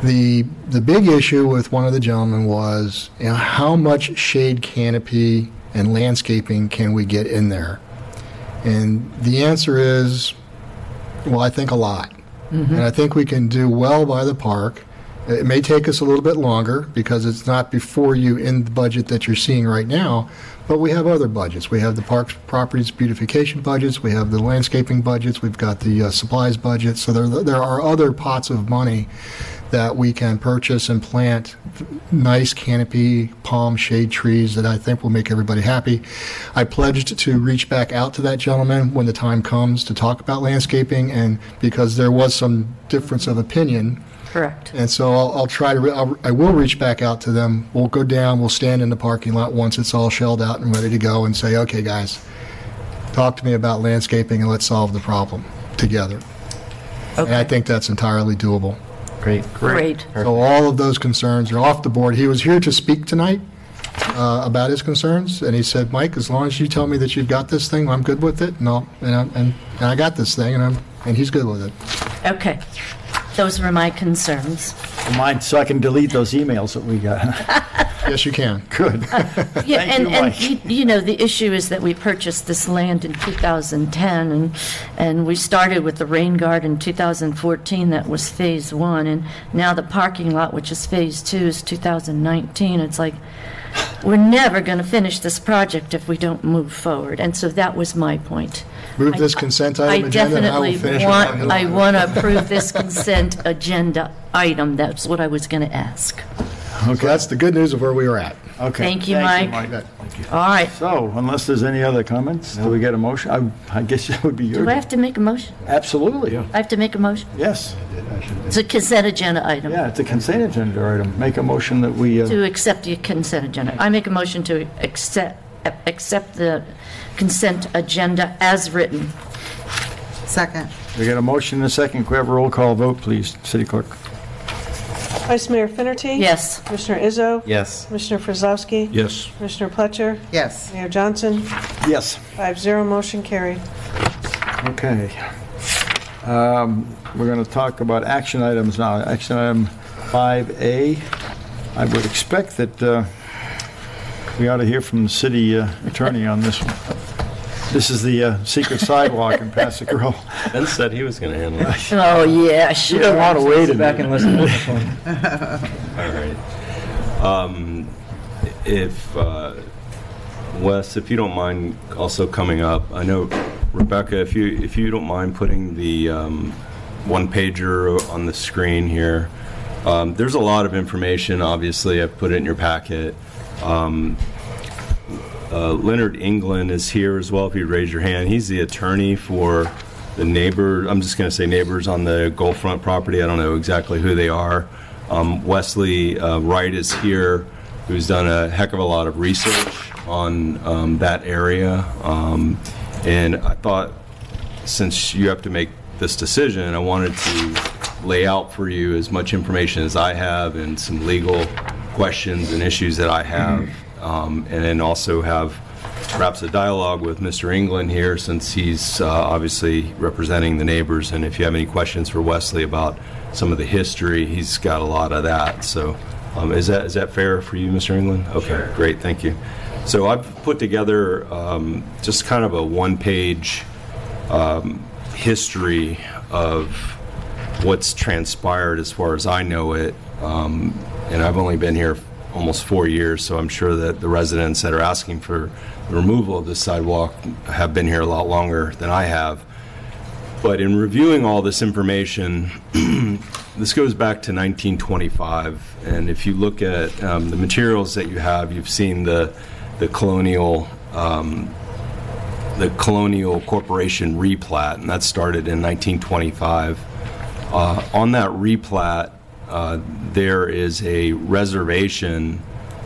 The big issue with one of the gentlemen was, how much shade canopy and landscaping can we get in there? And the answer is, well, I think a lot. Mm-hmm. And I think we can do well by the park. It may take us a little bit longer because it's not before you in the budget that you're seeing right now, but we have other budgets. We have the parks properties beautification budgets, we have the landscaping budgets, we've got the supplies budget, so there are other pots of money that we can purchase and plant nice canopy, palm shade trees that I think will make everybody happy. I pledged to reach back out to that gentleman when the time comes to talk about landscaping, and because there was some difference of opinion. Correct. And so I'll try to, I will reach back out to them. We'll go down, we'll stand in the parking lot once it's all shelled out and ready to go and say, okay guys, talk to me about landscaping and let's solve the problem together. Okay. And I think that's entirely doable. Great. So all of those concerns are off the board. He was here to speak tonight about his concerns, and he said, Mike, as long as you tell me that you've got this thing, I'm good with it, and I got this thing, and he's good with it. Okay. Those were my concerns. Mine, so I can delete those emails that we got. Yes, you can. Good. Yeah, Thank you, Mike. and the issue is that we purchased this land in 2010, and we started with the rain garden in 2014. That was phase 1, and now the parking lot, which is phase 2, is 2019. It's like we're never going to finish this project if we don't move forward, and so that was my point. Move this consent item agenda, and I will finish. I want to approve this consent agenda item. That's what I was going to ask. Okay, so that's the good news of where we are at. Okay. Thank you, Mike. Thank you. All right. So, unless there's any other comments, do we get a motion? I guess it would be your. Do I have to make a motion? Absolutely. I have to make a motion? Yes. It's a consent agenda item. Yeah, it's a consent agenda item. Make a motion that we. To accept the consent agenda. I make a motion to accept the consent agenda as written. Second. We got a motion and a second. Could we have a roll call vote, please, City Clerk? Vice Mayor Finnerty? Yes. Commissioner Izzo? Yes. Commissioner Frzowski? Yes. Commissioner Pletcher? Yes. Mayor Johnson? Yes. 5-0, motion carried. Okay. We're going to talk about action items now. Action item 5A. I would expect that we ought to hear from the city attorney on this one. This is the secret sidewalk in Passick Row. Ben said he was going to handle it. Oh, yeah, sure. You don't want to wait Sit back and listen to this one. All right. If, Wes, if you don't mind also coming up, I know, Rebecca, if you don't mind putting the one-pager on the screen here. There's a lot of information, obviously. I've put it in your packet. Leonard England is here as well, if you'd raise your hand. He's the attorney for the neighbor, I'm just going to say neighbors on the Gulffront property. I don't know exactly who they are. Wesley Wright is here, who's done a heck of a lot of research on that area. And I thought, since you have to make this decision, I wanted to lay out for you as much information as I have and some legal questions and issues that I have. And then also have perhaps a dialogue with Mr. England here, since he's obviously representing the neighbors. And if you have any questions for Wesley about some of the history, he's got a lot of that. So is that fair for you, Mr. England? Okay, sure. Great, thank you. So I've put together just kind of a one-page history of what's transpired as far as I know it. And I've only been here almost 4 years, so I'm sure that the residents that are asking for the removal of this sidewalk have been here a lot longer than I have. But in reviewing all this information, this goes back to 1925, and if you look at the materials that you have, you've seen the colonial corporation replat, and that started in 1925. On that replat, there is a reservation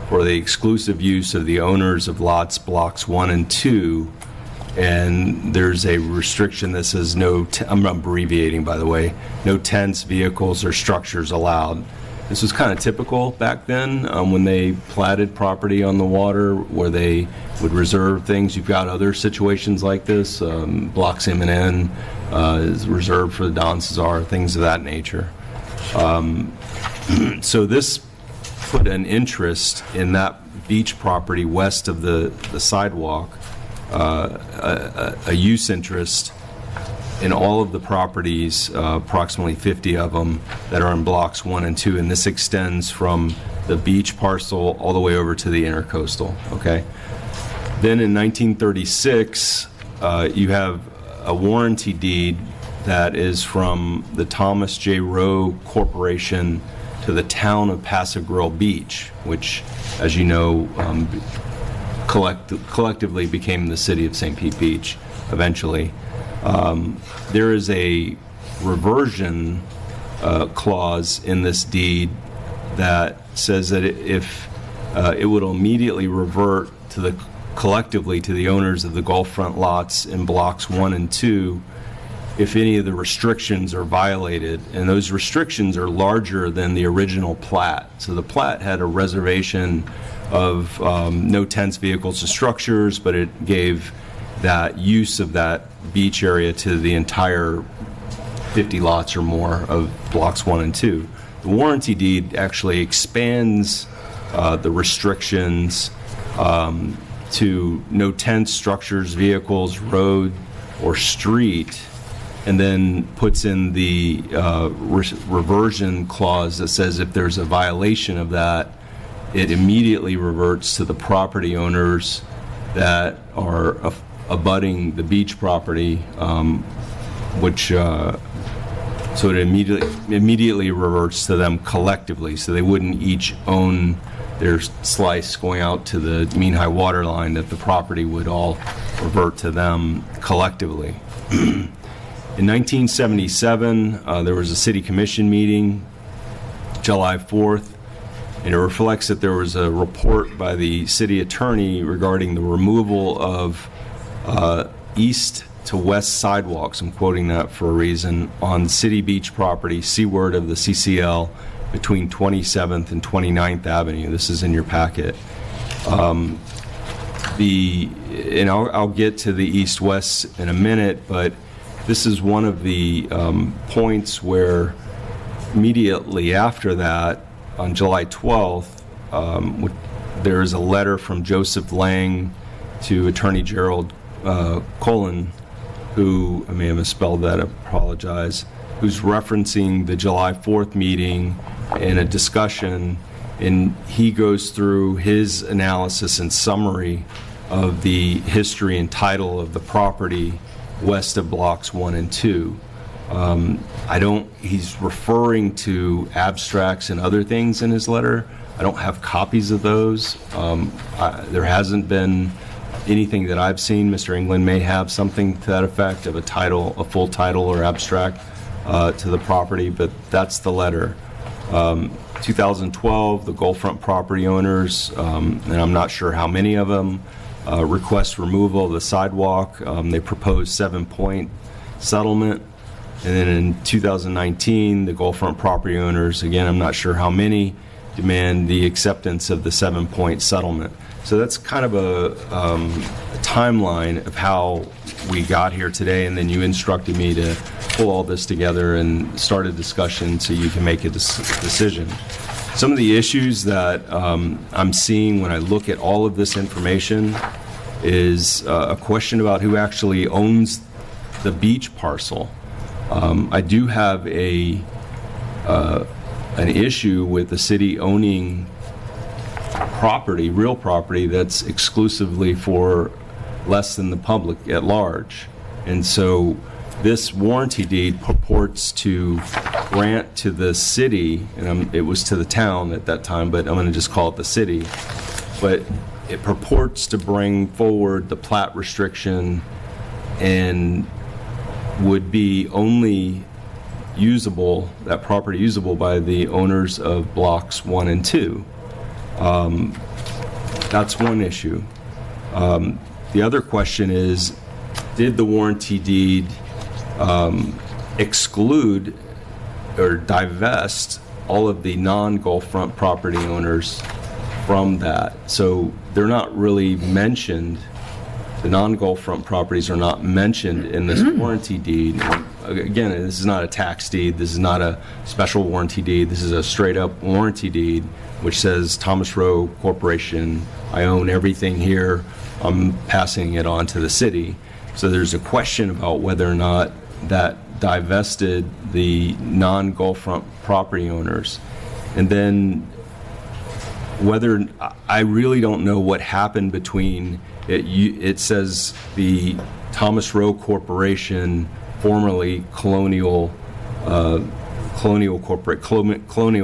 for the exclusive use of the owners of lots blocks 1 and 2, and there's a restriction that says no, I'm abbreviating by the way, no tents, vehicles, or structures allowed. This was kind of typical back then when they platted property on the water where they would reserve things. You've got other situations like this. Blocks M&N is reserved for the Don Cesar, things of that nature. So this put an interest in that beach property west of the sidewalk, a use interest in all of the properties, approximately 50 of them, that are in blocks 1 and 2, and this extends from the beach parcel all the way over to the intercoastal, okay? Then in 1936, you have a warranty deed that is from the Thomas J. Rowe Corporation to the town of Paso Grill Beach, which, as you know, collectively became the city of St. Pete Beach eventually. There is a reversion clause in this deed that says that if it would immediately revert to the collectively to the owners of the Gulfront lots in blocks 1 and 2 if any of the restrictions are violated, and those restrictions are larger than the original plat. So the plat had a reservation of no tents, vehicles, or structures, but it gave that use of that beach area to the entire 50 lots or more of blocks 1 and 2. The warranty deed actually expands the restrictions to no tents, structures, vehicles, road, or street, and then puts in the reversion clause that says if there's a violation of that, it immediately reverts to the property owners that are abutting the beach property, so it immediately reverts to them collectively, so they wouldn't each own their slice going out to the mean high water line, that the property would all revert to them collectively. In 1977, there was a city commission meeting, July 4th, and it reflects that there was a report by the city attorney regarding the removal of east to west sidewalks, I'm quoting that for a reason, on city beach property seaward of the CCL between 27th and 29th Avenue. This is in your packet. And I'll get to the east-west in a minute, but this is one of the points where immediately after that, on July 12th, there is a letter from Joseph Lang to Attorney Gerald Colon, who, I may have misspelled that, I apologize, who's referencing the July 4th meeting in a discussion, and he goes through his analysis and summary of the history and title of the property west of blocks 1 and 2. He's referring to abstracts and other things in his letter. I don't have copies of those. There hasn't been anything that I've seen. Mr. England may have something to that effect of a title, a full title or abstract to the property, but that's the letter. 2012, the Gulfront property owners, and I'm not sure how many of them, request removal of the sidewalk. They proposed 7-point settlement. And then in 2019, the Gulfront property owners, again, I'm not sure how many, demand the acceptance of the 7-point settlement. So that's kind of a timeline of how we got here today, and then you instructed me to pull all this together and start a discussion so you can make a decision. some of the issues that I'm seeing when I look at all of this information is a question about who actually owns the beach parcel. I do have an issue with the city owning property, real property, that's exclusively for less than the public at large. And so this warranty deed purports to grant to the city, and it was to the town at that time, but I'm going to just call it the city, but it purports to bring forward the plat restriction and would be only usable, that property usable by the owners of blocks 1 and 2. That's one issue. The other question is, did the warranty deed exclude or divest all of the non-Gulf Front property owners from that? So they're not really mentioned. The non-Gulf Front properties are not mentioned in this warranty deed. Again, this is not a tax deed. This is not a special warranty deed. This is a straight-up warranty deed, which says Thomas Rowe Corporation, I own everything here. I'm passing it on to the city. So there's a question about whether or not that divested the non-Gulf Front property owners. And then whether, I really don't know what happened between, it says the Thomas Rowe Corporation, formerly Colonial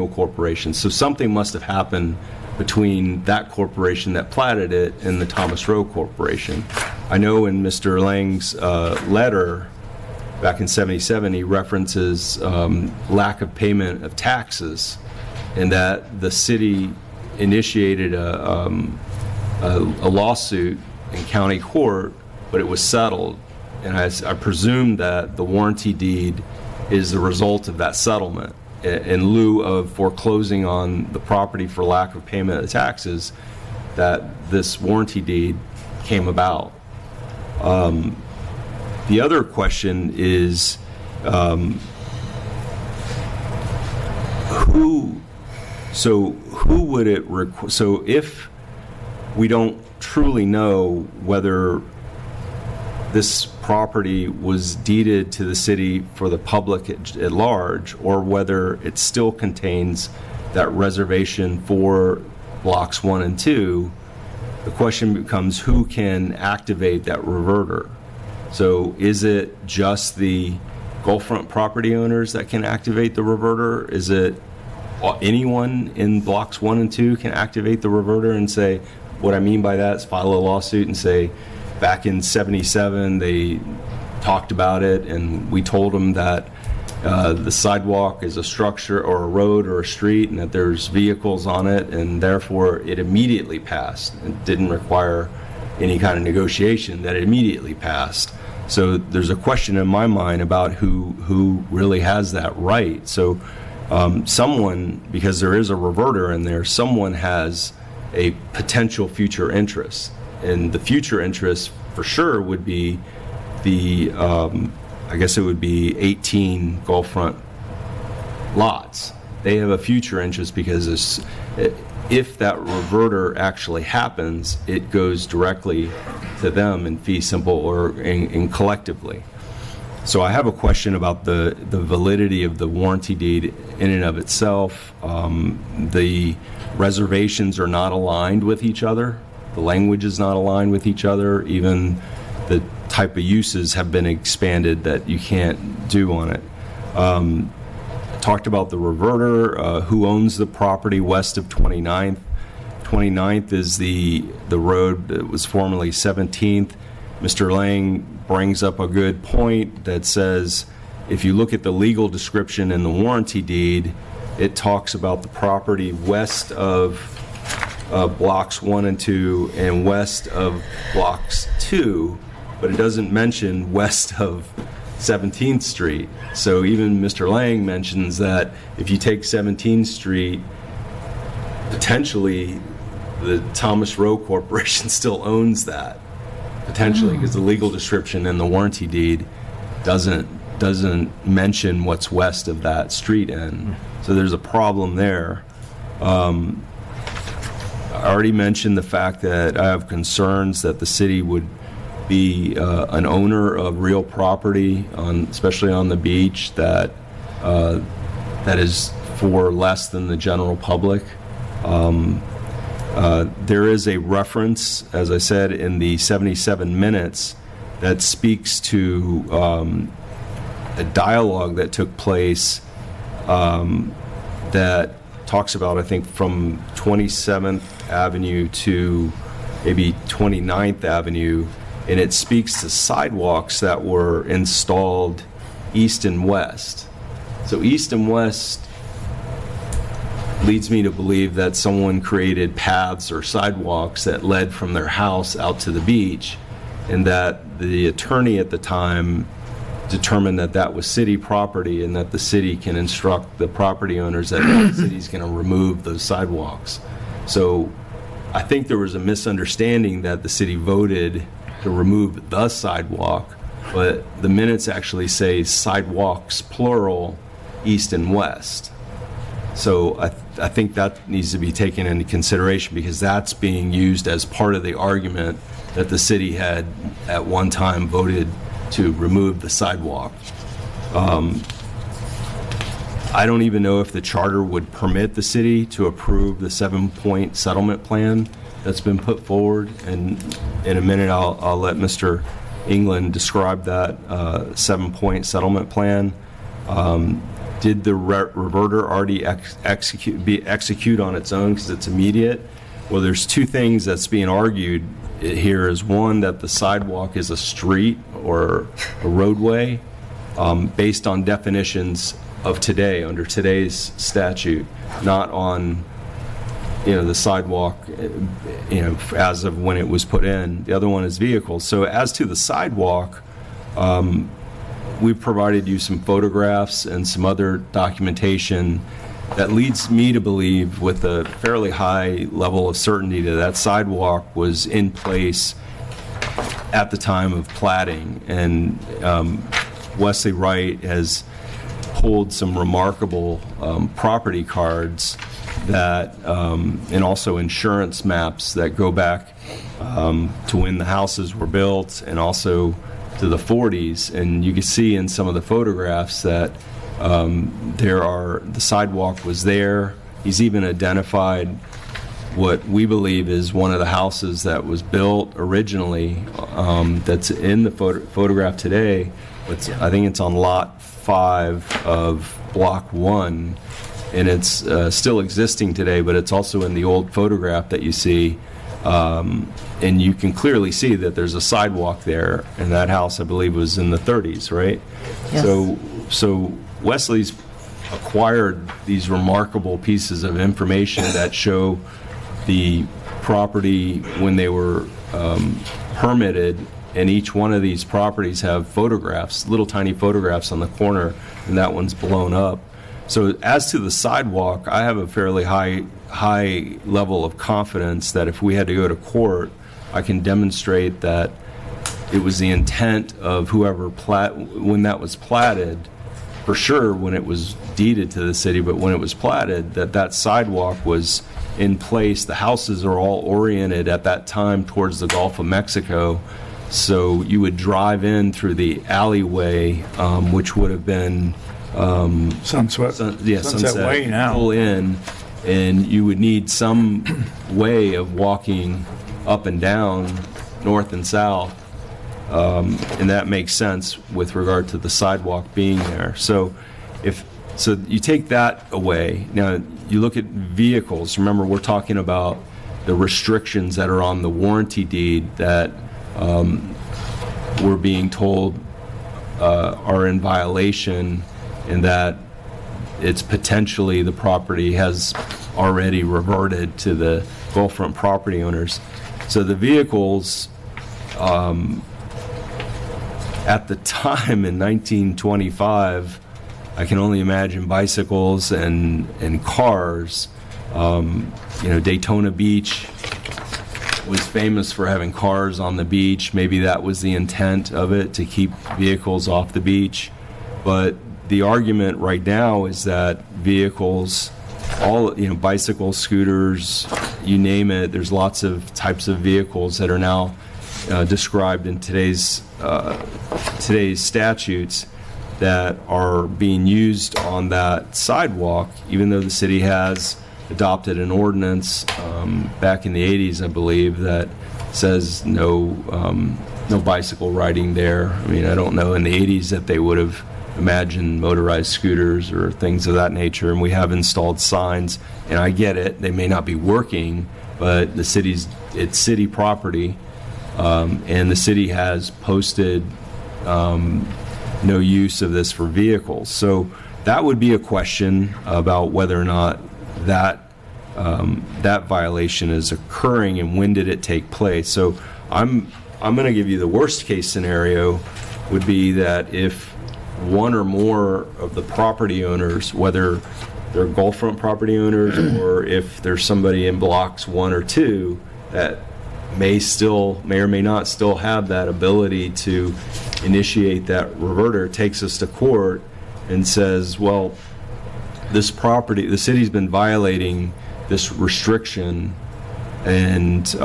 Corporation. So something must have happened between that corporation that platted it and the Thomas Rowe Corporation. I know in Mr. Lang's letter back in '77, he references lack of payment of taxes, and that the city initiated a lawsuit in county court, but it was settled. And I presume that the warranty deed is the result of that settlement. In lieu of foreclosing on the property for lack of payment of the taxes, that this warranty deed came about. The other question is who would it so if we don't truly know whether this property was deeded to the city for the public at large, or whether it still contains that reservation for blocks 1 and 2, the question becomes who can activate that reverter. So is it just the Gulf Front property owners that can activate the reverter? Is it anyone in blocks 1 and 2 can activate the reverter and say, what I mean by that is file a lawsuit and say, back in '77, they talked about it, and we told them that the sidewalk is a structure or a road or a street, and that there's vehicles on it, and therefore it immediately passed. It didn't require any kind of negotiation, that it immediately passed. So there's a question in my mind about who really has that right. So someone, because there is a reverter in there, someone has a potential future interest. And the future interest for sure would be the, I guess it would be 18 Gulf Front lots. They have a future interest because if that reverter actually happens, it goes directly to them in fee simple or in collectively. So I have a question about the validity of the warranty deed in and of itself. The reservations are not aligned with each other. The language is not aligned with each other. Even the type of uses have been expanded that you can't do on it. Talked about the reverter, who owns the property west of 29th. 29th is the road that was formerly 17th. Mr. Lang brings up a good point that says, if you look at the legal description in the warranty deed, it talks about the property west of blocks 1 and 2 and west of blocks 2, but it doesn't mention west of 17th Street. So even Mr. Lang mentions that if you take 17th Street, potentially the Thomas Rowe Corporation still owns that, potentially, because the legal description in the warranty deed doesn't mention what's west of that street end. So there's a problem there. I already mentioned the fact that I have concerns that the city would be an owner of real property, especially on the beach, that is for less than the general public. There is a reference, as I said, in the 77 minutes that speaks to a dialogue that took place that talks about, I think, from 27th Avenue to maybe 29th Avenue, and it speaks to sidewalks that were installed east and west. So east and west leads me to believe that someone created paths or sidewalks that led from their house out to the beach, and that the attorney at the time determined that that was city property and that the city can instruct the property owners that the city's going to remove those sidewalks. So I think there was a misunderstanding that the city voted to remove the sidewalk, but the minutes actually say sidewalks, plural, east and west. So I think that needs to be taken into consideration, because that's being used as part of the argument that the city had at one time voted to remove the sidewalk. I don't even know if the charter would permit the city to approve the 7-point settlement plan that's been put forward, and in a minute I'll let Mr. England describe that 7-point settlement plan. Did the reverter already execute on its own because it's immediate? Well, there's two things that's being argued here. Is one, that the sidewalk is a street or a roadway based on definitions of today, under today's statute, not on the sidewalk as of when it was put in. The other one is vehicles. So as to the sidewalk, we've provided you some photographs and some other documentation that leads me to believe with a fairly high level of certainty that that sidewalk was in place at the time of platting. And Wesley Wright has pulled some remarkable property cards that, and also insurance maps that go back to when the houses were built and also to the 40s. And you can see in some of the photographs that the sidewalk was there. He's even identified what we believe is one of the houses that was built originally that's in the photograph today. I think it's on lot 5 of block 1, and it's still existing today, but it's also in the old photograph that you see. And you can clearly see that there's a sidewalk there, and that house, I believe, was in the 30s, right? Yes. So Wesley's acquired these remarkable pieces of information that show the property when they were permitted, and each one of these properties have photographs, little tiny photographs on the corner, and that one's blown up. So as to the sidewalk, I have a fairly high level of confidence that if we had to go to court, I can demonstrate that it was the intent of whoever when that was platted, for sure when it was deeded to the city, but when it was platted, that sidewalk was in place. The houses are all oriented at that time towards the Gulf of Mexico, so you would drive in through the alleyway, which would have been Sunset Way now. Pull in, and you would need some way of walking up and down, north and south, and that makes sense with regard to the sidewalk being there. So you take that away. Now you look at vehicles. Remember, we're talking about the restrictions that are on the warranty deed that we're being told are in violation, and that it's potentially the property has already reverted to the Gulffront property owners. So the vehicles at the time in 1925, I can only imagine bicycles and cars. Daytona Beach was famous for having cars on the beach. Maybe that was the intent of it, to keep vehicles off the beach. But the argument right now is that vehicles all, bicycles, scooters, you name it. There's lots of types of vehicles that are now described in today's statutes that are being used on that sidewalk, even though the city has adopted an ordinance back in the 80s, I believe, that says no bicycle riding there. I mean, I don't know in the 80s that they would have imagined motorized scooters or things of that nature, and we have installed signs, and I get it, they may not be working, but it's city property, and the city has posted no use of this for vehicles. So that would be a question about whether or not that violation is occurring and when did it take place. So I'm going to give you the worst case scenario would be that if one or more of the property owners, whether they're Gulfront property owners or if there's somebody in blocks 1 or 2 that may or may not still have that ability to initiate that reverter, takes us to court and says, well, this property, the city's been violating this restriction, and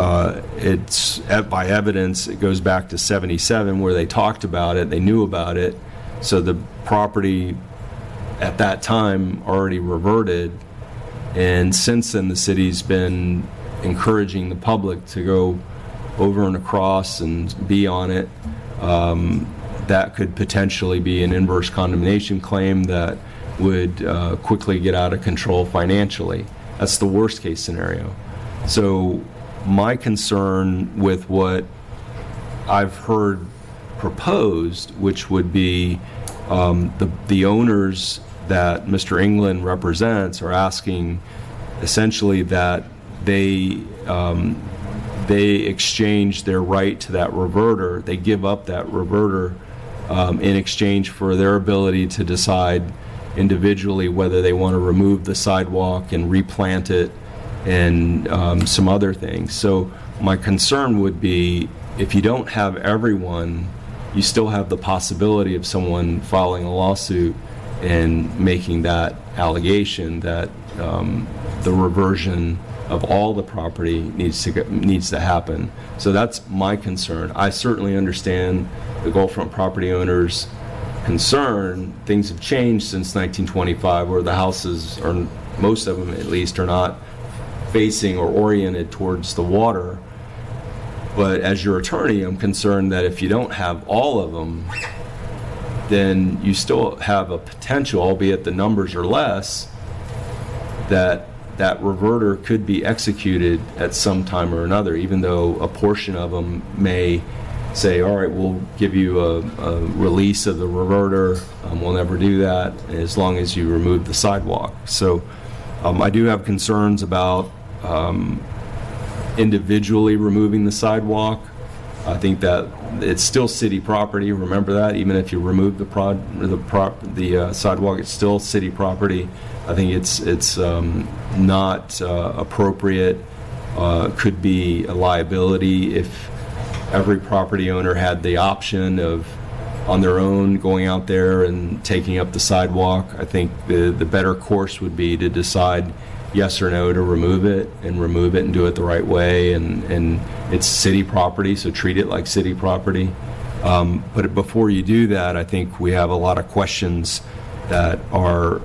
it's by evidence, it goes back to 77 where they talked about it, they knew about it, so the property at that time already reverted, and since then the city's been encouraging the public to go over and across and be on it. That could potentially be an inverse condemnation claim that would quickly get out of control financially. That's the worst case scenario. So my concern with what I've heard proposed, which would be the owners that Mr. England represents are asking essentially that they exchange their right to that reverter, they give up that reverter in exchange for their ability to decide individually whether they want to remove the sidewalk and replant it and some other things. So my concern would be if you don't have everyone, you still have the possibility of someone filing a lawsuit and making that allegation that the reversion of all the property needs to happen. So that's my concern. I certainly understand the Gulfront property owners' concern. Things have changed since 1925 where the houses, or most of them at least, are not facing or oriented towards the water. But as your attorney, I'm concerned that if you don't have all of them, then you still have a potential, albeit the numbers are less, that reverter could be executed at some time or another, even though a portion of them may say, all right, we'll give you a release of the reverter, we'll never do that as long as you remove the sidewalk. So I do have concerns about individually removing the sidewalk. I think that it's still city property. Remember that, even if you remove the sidewalk, it's still city property. I think it's not appropriate. Could be a liability if every property owner had the option of, on their own, going out there and taking up the sidewalk. I think the better course would be to decide yes or no to remove it and do it the right way, and it's city property, so treat it like city property. But before you do that, I think we have a lot of questions that are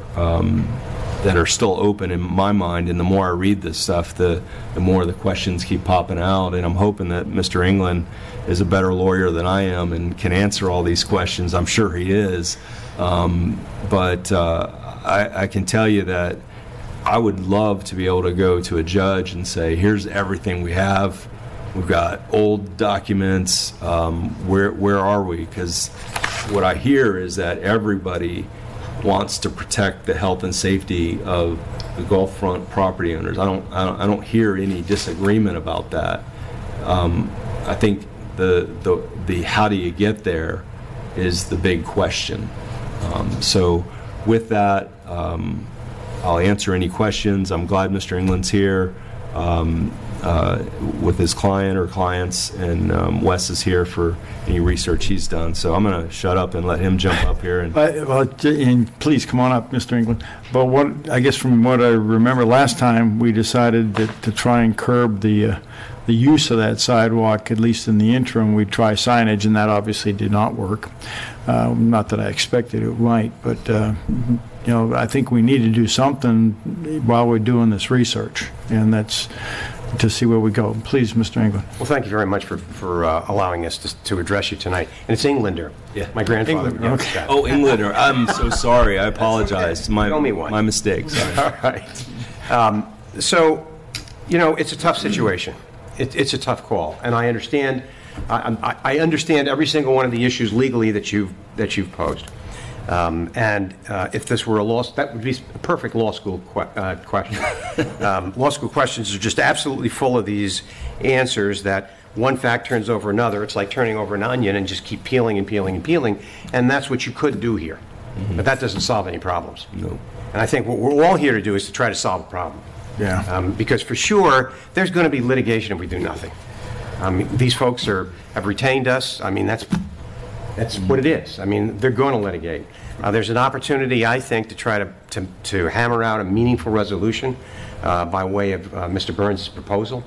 still open in my mind, and the more I read this stuff, the more the questions keep popping out, and I'm hoping that Mr. England is a better lawyer than I am and can answer all these questions. I'm sure he is, but I can tell you that I would love to be able to go to a judge and say, here's everything we have. We've got old documents. Where are we? Because what I hear is that everybody wants to protect the health and safety of the Gulfront property owners. I don't hear any disagreement about that. I think the how do you get there is the big question. So with that, I'll answer any questions. I'm glad Mr. England's here. with his client or clients, and Wes is here for any research he's done. So I'm going to shut up and let him jump up here. And And please come on up, Mr. England. But what I guess from what I remember last time, we decided that to try and curb the use of that sidewalk, at least in the interim, we'd try signage, and that obviously did not work. Not that I expected it might, but I think we need to do something while we're doing this research, and that's to see where we go. Please, Mr. England. Well, thank you very much for allowing us to address you tonight. And it's Englander. Yeah. My grandfather. Englander, okay. Oh, Englander. I'm so sorry. I apologize. Okay. Tell me one. My mistake. Sorry. All right. So, it's a tough situation. It's a tough call, and I understand. I understand every single one of the issues legally that you've posed. And if this were a law, that would be a perfect law school question. Law school questions are just absolutely full of these answers that one fact turns over another. It's like turning over an onion and just keep peeling and peeling and peeling, and that's what you could do here. Mm-hmm. But that doesn't solve any problems. No. And I think what we're all here to do is to try to solve a problem. Yeah. Because for sure, there's going to be litigation if we do nothing. These folks have retained us. I mean, that's what it is. I mean, they're going to litigate. There's an opportunity, I think, to try to hammer out a meaningful resolution by way of Mr. Burns' proposal.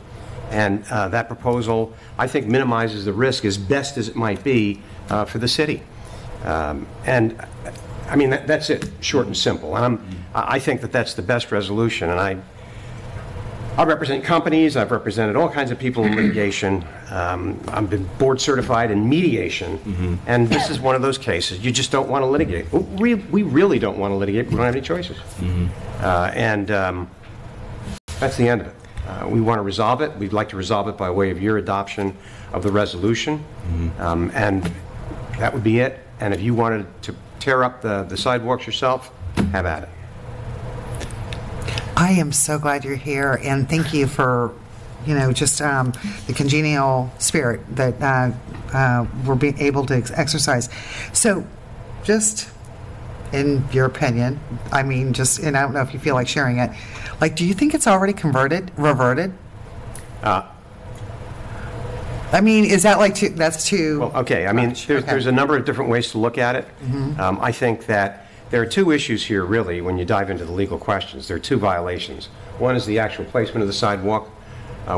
And that proposal, I think, minimizes the risk as best as it might be for the city. And, I mean, that's it, short and simple. And I think that's the best resolution. And I represent companies. I've represented all kinds of people in litigation. I've been board certified in mediation, and this is one of those cases. You just don't want to litigate. We really don't want to litigate. We don't have any choices. And that's the end of it. We want to resolve it. We'd like to resolve it by way of your adoption of the resolution, and that would be it. And if you wanted to tear up the sidewalks yourself, have at it. I am so glad you're here, and thank you for, just the congenial spirit that we're being able to exercise. So, just in your opinion, I mean, and I don't know if you feel like sharing it, do you think it's already reverted? I mean, is that that's too... Well, okay, I mean, there's a number of different ways to look at it. I think that there are two issues here, really, when you dive into the legal questions. There are two violations. One is the actual placement of the sidewalk,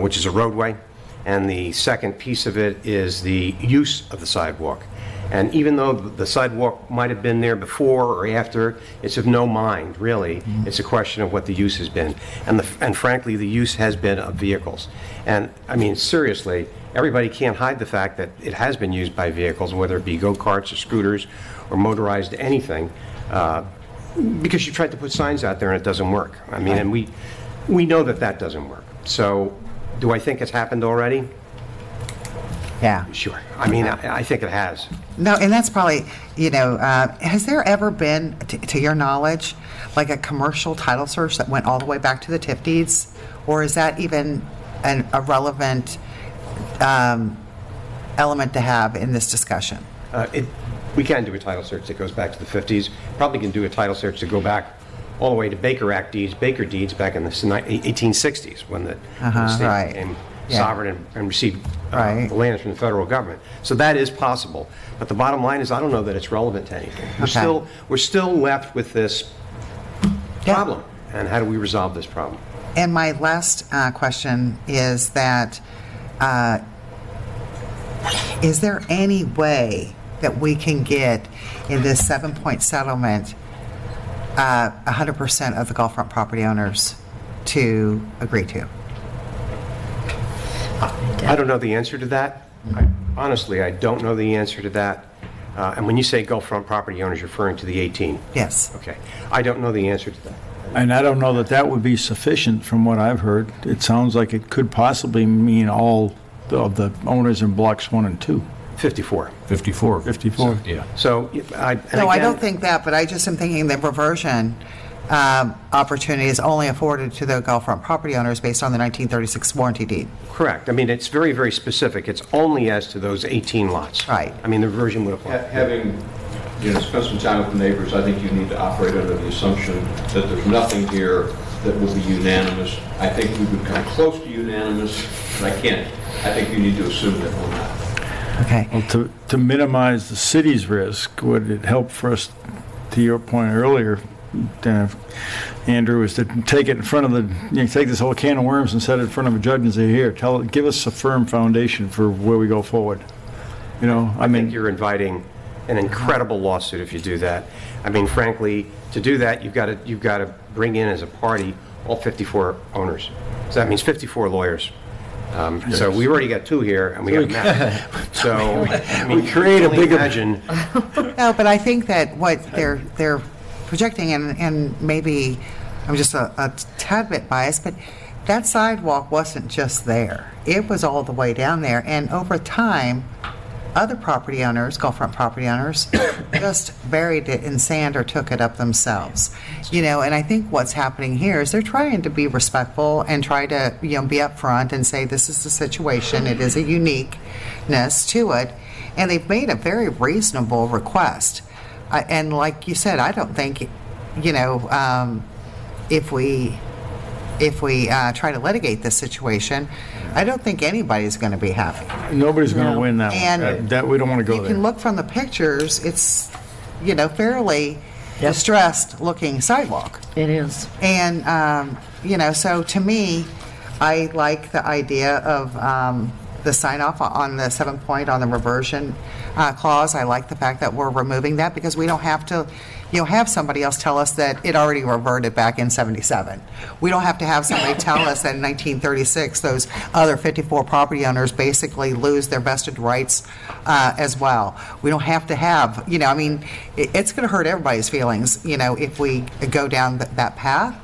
which is a roadway, and the second piece of it is the use of the sidewalk. And even though the sidewalk might have been there before or after, it's of no mind, really. It's a question of what the use has been. And frankly, the use has been of vehicles. And, I mean, seriously, everybody can't hide the fact that it has been used by vehicles, whether it be go-karts or scooters or motorized anything. Because you tried to put signs out there and it doesn't work. I mean, and we know that doesn't work. So, do I think it's happened already? Yeah. Sure. I mean, I think it has. No, and that's probably, has there ever been, to your knowledge, a commercial title search that went all the way back to the TIF deeds? Or is that even a relevant element to have in this discussion? We can do a title search that goes back to the 50s. Probably can do a title search to go back all the way to Baker deeds back in the 1860s when the state became sovereign and received the lands from the federal government. So that is possible. But the bottom line is I don't know that it's relevant to anything. We're still left with this problem. And how do we resolve this problem? And my last question is that is there any way that we can get in this 7-point settlement 100% of the Gulfront property owners to agree to? I don't know the answer to that. Honestly, I don't know the answer to that. And when you say Gulfront property owners, you're referring to the 18? Yes. Okay. I don't know the answer to that. And I don't know that would be sufficient from what I've heard. It sounds like it could possibly mean all of the owners in blocks 1 and 2. 54. 54. Yeah. So, I don't think that, but I just am thinking that reversion opportunity is only afforded to the Gulfront property owners based on the 1936 warranty deed. Correct. I mean, it's very, very specific. It's only as to those 18 lots. Right. I mean, the reversion would apply. Having spent some time with the neighbors, I think you need to operate under the assumption that there's nothing here that will be unanimous. I think we would come close to unanimous, but I can't. I think you need to assume that we're not. Okay. Well, to minimize the city's risk, would it help for us, to your point earlier, Andrew, is to take it in front of take this whole can of worms and set it in front of a judge and say, here, give us a firm foundation for where we go forward. I think you're inviting an incredible lawsuit if you do that. I mean, frankly, to do that, you've got to bring in as a party all 54 owners. So that means 54 lawyers. So we already got 2 here, and we got Matt. So I mean, we create a big imagine. No, but I think that what they're projecting, and maybe I'm just a tad bit biased, but that sidewalk wasn't just there. It was all the way down there, and over time, other property owners, Gulffront property owners, just buried it in sand or took it up themselves. And I think what's happening here is they're trying to be respectful and try to, be upfront and say this is the situation. It is a uniqueness to it, and they've made a very reasonable request. And like you said, I don't think, if we try to litigate this situation, I don't think anybody's going to be happy. Nobody's going to win that and one. That we don't want to go there. You there. can look from the pictures, it's, fairly distressed looking sidewalk. It is. And, so to me, I like the idea of the sign off on the 7th point on the reversion clause. I like the fact that we're removing that because we don't have to have somebody else tell us that it already reverted back in 77. We don't have to have somebody tell us that in 1936 those other 54 property owners basically lose their vested rights as well. We don't have to have, it's going to hurt everybody's feelings, if we go down that path.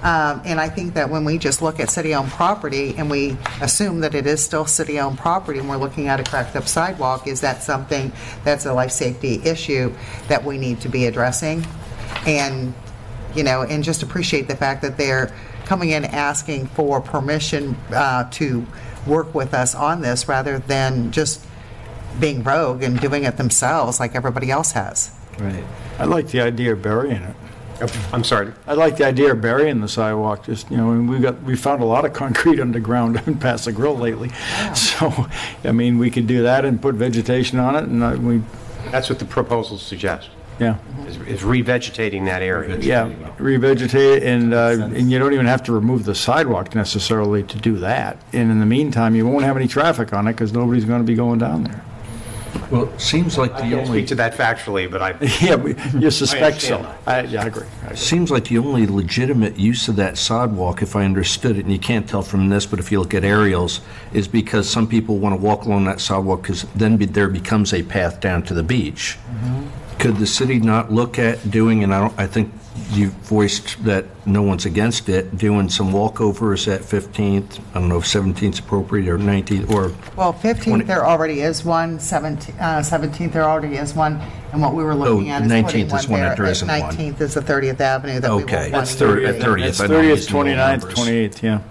And I think that when we just look at city-owned property and we assume that it is still city-owned property and we're looking at a cracked-up sidewalk, is that something that's a life safety issue that we need to be addressing? And, and just appreciate the fact that they're coming in asking for permission to work with us on this rather than just being rogue and doing it themselves like everybody else has. Right. I like the idea of burying it. I'm sorry. I like the idea of burying the sidewalk. Just and we found a lot of concrete underground in Paso Grill lately. Yeah. So, we could do that and put vegetation on it, and That's what the proposals suggest. Yeah. Is revegetating that area. Yeah, revegetate it, and you don't even have to remove the sidewalk necessarily to do that. And in the meantime, you won't have any traffic on it because nobody's going to be going down there. Well, it seems like I can't speak to that factually, but I... you suspect so. I agree. Seems like the only legitimate use of that sidewalk, if I understood it, and you can't tell from this, but if you look at aerials, is because some people want to walk along that sidewalk because then there becomes a path down to the beach. Mm-hmm. Could the city not look at doing, and I think you voiced that no one's against it, doing some walkovers at 15th, I don't know if 17th is appropriate, or 19th, or... Well, 15th there already is one, 17th there already is one, and what we were looking at is putting 19th is one that there isn't one. 19th is the 30th Avenue that we were wanting. That's 30th. That's 30th, 29th, 28th, yeah.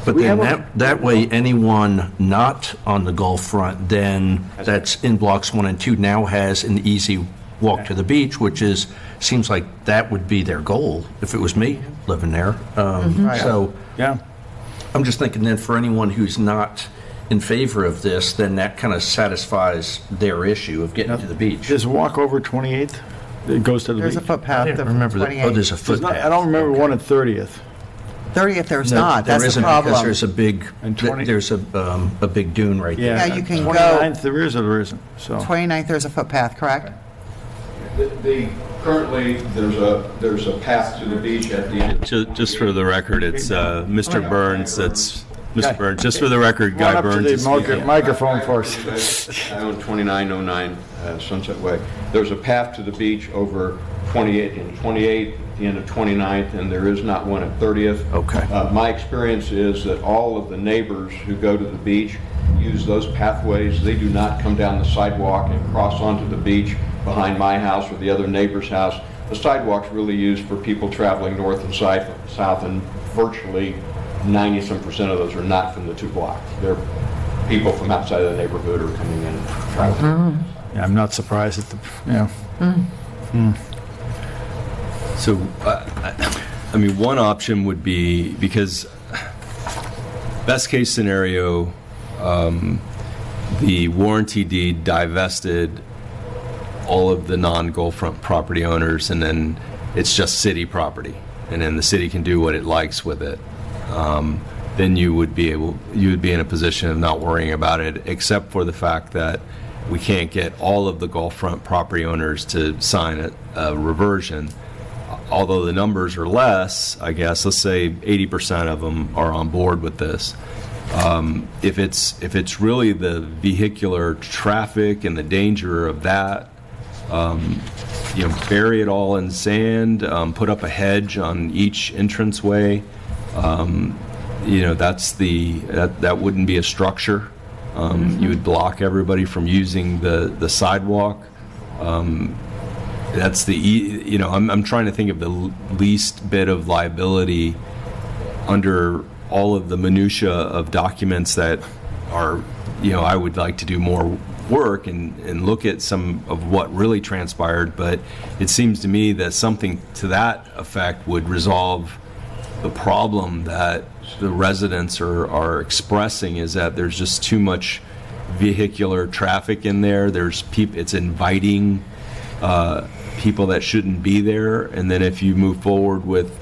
But then that way, anyone not on the Gulf front, then that's in blocks 1 and 2 now has an easy walk to the beach, which seems like that would be their goal if it was me living there. So yeah, I'm just thinking then for anyone who's not in favor of this, then that kind of satisfies their issue of getting to the beach. There's a walk over 28th that goes to the beach. There's a footpath. I didn't remember that. Oh, there's a footpath. I don't remember one at 30th. 30th, there's not. That's the problem. Because there's a big, a big dune right there. Yeah, you can go. 29th there is or there isn't. So 29th, there's a footpath, correct? Currently, there's a path to the beach at the end. Just for the record, it's Mr. Burns. That's Mr. Burns. Just for the record, Guy Burns is speaking. Microphone for us. I own 2909 Sunset Way. There's a path to the beach over 28th and 28th, at the end of 29th, and there is not one at 30th. Okay. My experience is that all of the neighbors who go to the beach use those pathways. They do not come down the sidewalk and cross onto the beach behind my house or the other neighbor's house. The sidewalk's really used for people traveling north and south, and virtually 90-some% of those are not from the 2 blocks. They're people from outside of the neighborhood are coming in and traveling. Yeah, I'm not surprised at the, So I mean, one option would be, because best case scenario, the warranty deed divested all of the non-Gulfront property owners, and then it's just city property, and then the city can do what it likes with it. Then you would be in a position of not worrying about it, except for the fact that we can't get all of the Gulfront property owners to sign a reversion. Although the numbers are less, I guess, let's say 80% of them are on board with this. If it's really the vehicular traffic and the danger of that, bury it all in sand, put up a hedge on each entranceway. That wouldn't be a structure. You would block everybody from using the sidewalk. That's I'm trying to think of the least bit of liability under all of the minutia of documents that are, I would like to do more work and look at some of what really transpired, but it seems to me that something to that effect would resolve the problem that the residents are expressing, is that there's just too much vehicular traffic in there. It's inviting people that shouldn't be there, and then if you move forward with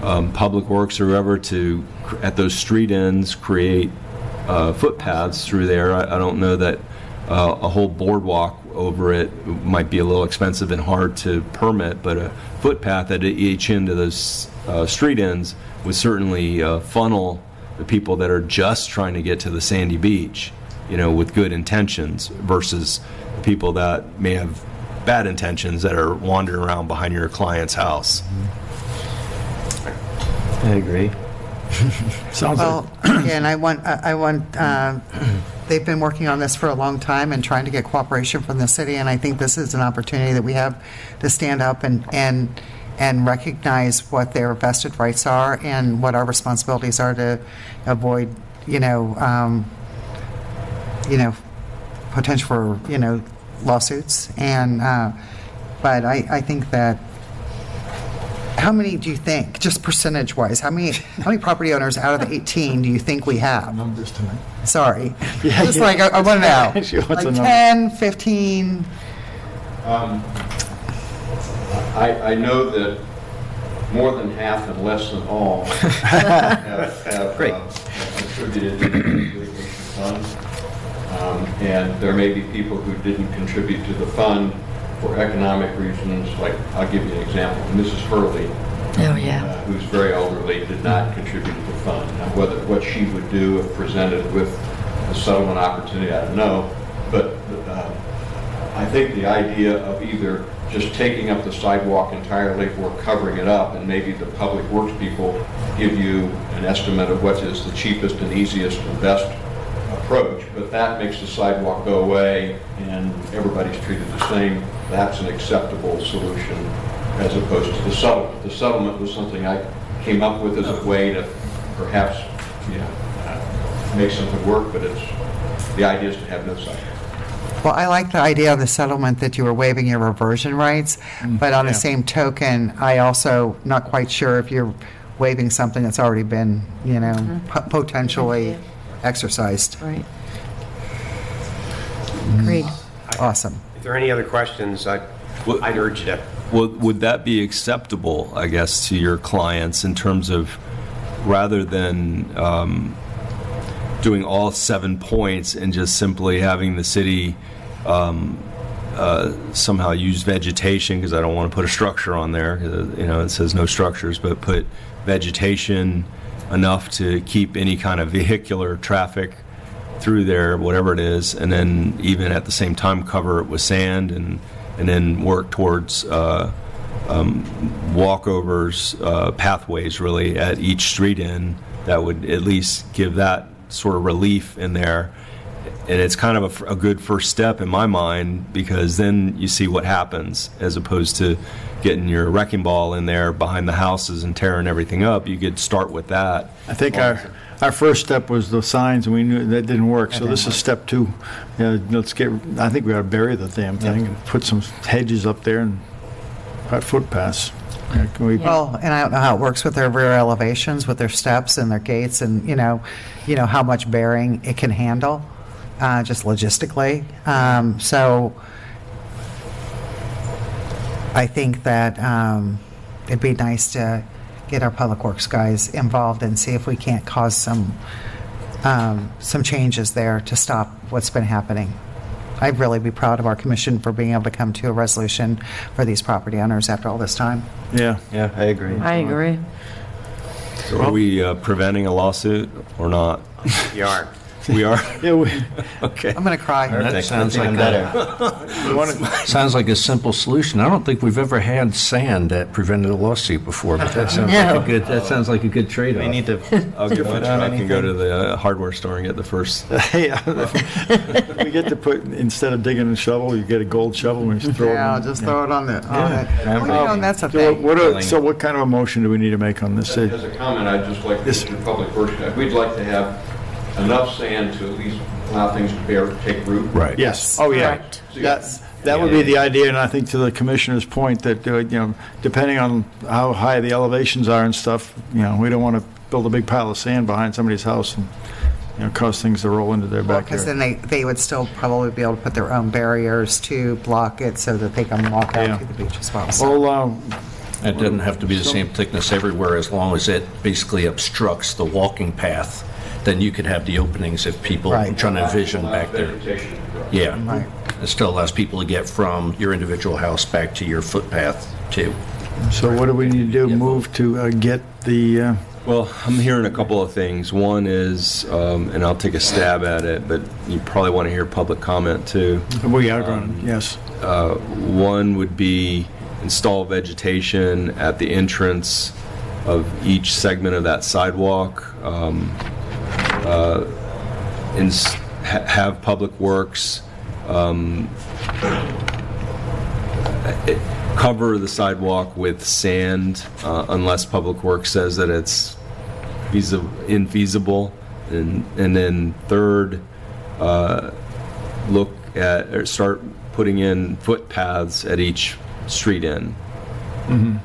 Public Works or whoever to, at those street ends, create footpaths through there, I don't know that a whole boardwalk over it might be a little expensive and hard to permit, but a footpath at each end of those street ends would certainly funnel the people that are just trying to get to the sandy beach, with good intentions, versus the people that may have bad intentions that are wandering around behind your client's house. I agree. Sounds well, again, I want. They've been working on this for a long time and trying to get cooperation from the city, and I think this is an opportunity that we have to stand up and recognize what their vested rights are and what our responsibilities are to avoid, potential for lawsuits. And but I think that. How many do you think, just percentage-wise, how many property owners out of the 18 do you think we have? Numbers tonight. Sorry. I want to know. Like 10, 15? I know that more than half and less than all have contributed to the litigation fund. And there may be people who didn't contribute to the fund for economic reasons. Like, I'll give you an example. Mrs. Hurley, who's very elderly, did not contribute to the fund. Now, what she would do if presented with a settlement opportunity, I don't know. But I think the idea of either just taking up the sidewalk entirely or covering it up, and maybe the Public Works people give you an estimate of what is the cheapest and easiest and best approach, but that makes the sidewalk go away and everybody's treated the same. That's an acceptable solution as opposed to the settlement. The settlement was something I came up with as a way to perhaps make something work, but the idea is to have no sidewalk. Well, I like the idea of the settlement that you were waiving your reversion rights, but on the same token, I also not quite sure if you're waiving something that's already been, potentially exercised. Right. Agreed. Awesome. If there are any other questions, I'd urge you to. Would that be acceptable, I guess, to your clients in terms of, rather than doing all 7 points and just simply having the city somehow use vegetation, because I don't want to put a structure on there, it says no structures, but put vegetation enough to keep any kind of vehicular traffic through there, whatever it is, and then even at the same time cover it with sand, and then work towards walkovers, pathways really at each street end that would at least give that sort of relief in there. And it's kind of a good first step in my mind, because then you see what happens, as opposed to getting your wrecking ball in there behind the houses and tearing everything up. You could start with that. I think our first step was the signs, and we knew that didn't work. So this is step 2. I think we ought to bury the damn thing and put some hedges up there and footpaths. Can we? Well, and I don't know how it works with their rear elevations, with their steps and their gates, and how much bearing it can handle, just logistically. So I think that it'd be nice to get our public works guys involved and see if we can't cause some changes there to stop what's been happening. I'd really be proud of our commission for being able to come to a resolution for these property owners after all this time. Yeah. Yeah, I agree. I agree. So are we preventing a lawsuit or not? You are. We are? Yeah, Okay. I'm going to cry. That sounds like sounds like a simple solution. I don't think we've ever had sand that prevented a lawsuit before, but that sounds like a good. That sounds like a good trade-off. We need to. I'll get my truck and go to the hardware store and get the first. Yeah. We get to put, instead of digging a shovel, you get a gold shovel and you throw it Yeah, in. just throw it on the. That's a So thing. what kind of a motion do we need to make on this? As a comment, I'd just like to, Mr. Public Works guy, we'd like to have enough sand to at least allow things to take root. Right. Yes. Oh, yeah. That would be the idea, and I think to the commissioner's point that, depending on how high the elevations are and stuff, we don't want to build a big pile of sand behind somebody's house and, cause things to roll into their backyard. Because then they would still probably be able to put their own barriers to block it so that they can walk out to the beach as well. So. Well, it doesn't have to be the same thickness everywhere, as long as it basically obstructs the walking path. Then you could have the openings if people are trying to envision back there. Yeah. Right. It still allows people to get from your individual house back to your footpath, too. So what do we need to do? Move to get the... Well, I'm hearing a couple of things. One is, and I'll take a stab at it, but you probably want to hear public comment, too. We are going, yes. One would be install vegetation at the entrance of each segment of that sidewalk. Have Public Works cover the sidewalk with sand unless Public Works says that it's infeasible. And then third, look at or start putting in footpaths at each street end. Mm-hmm.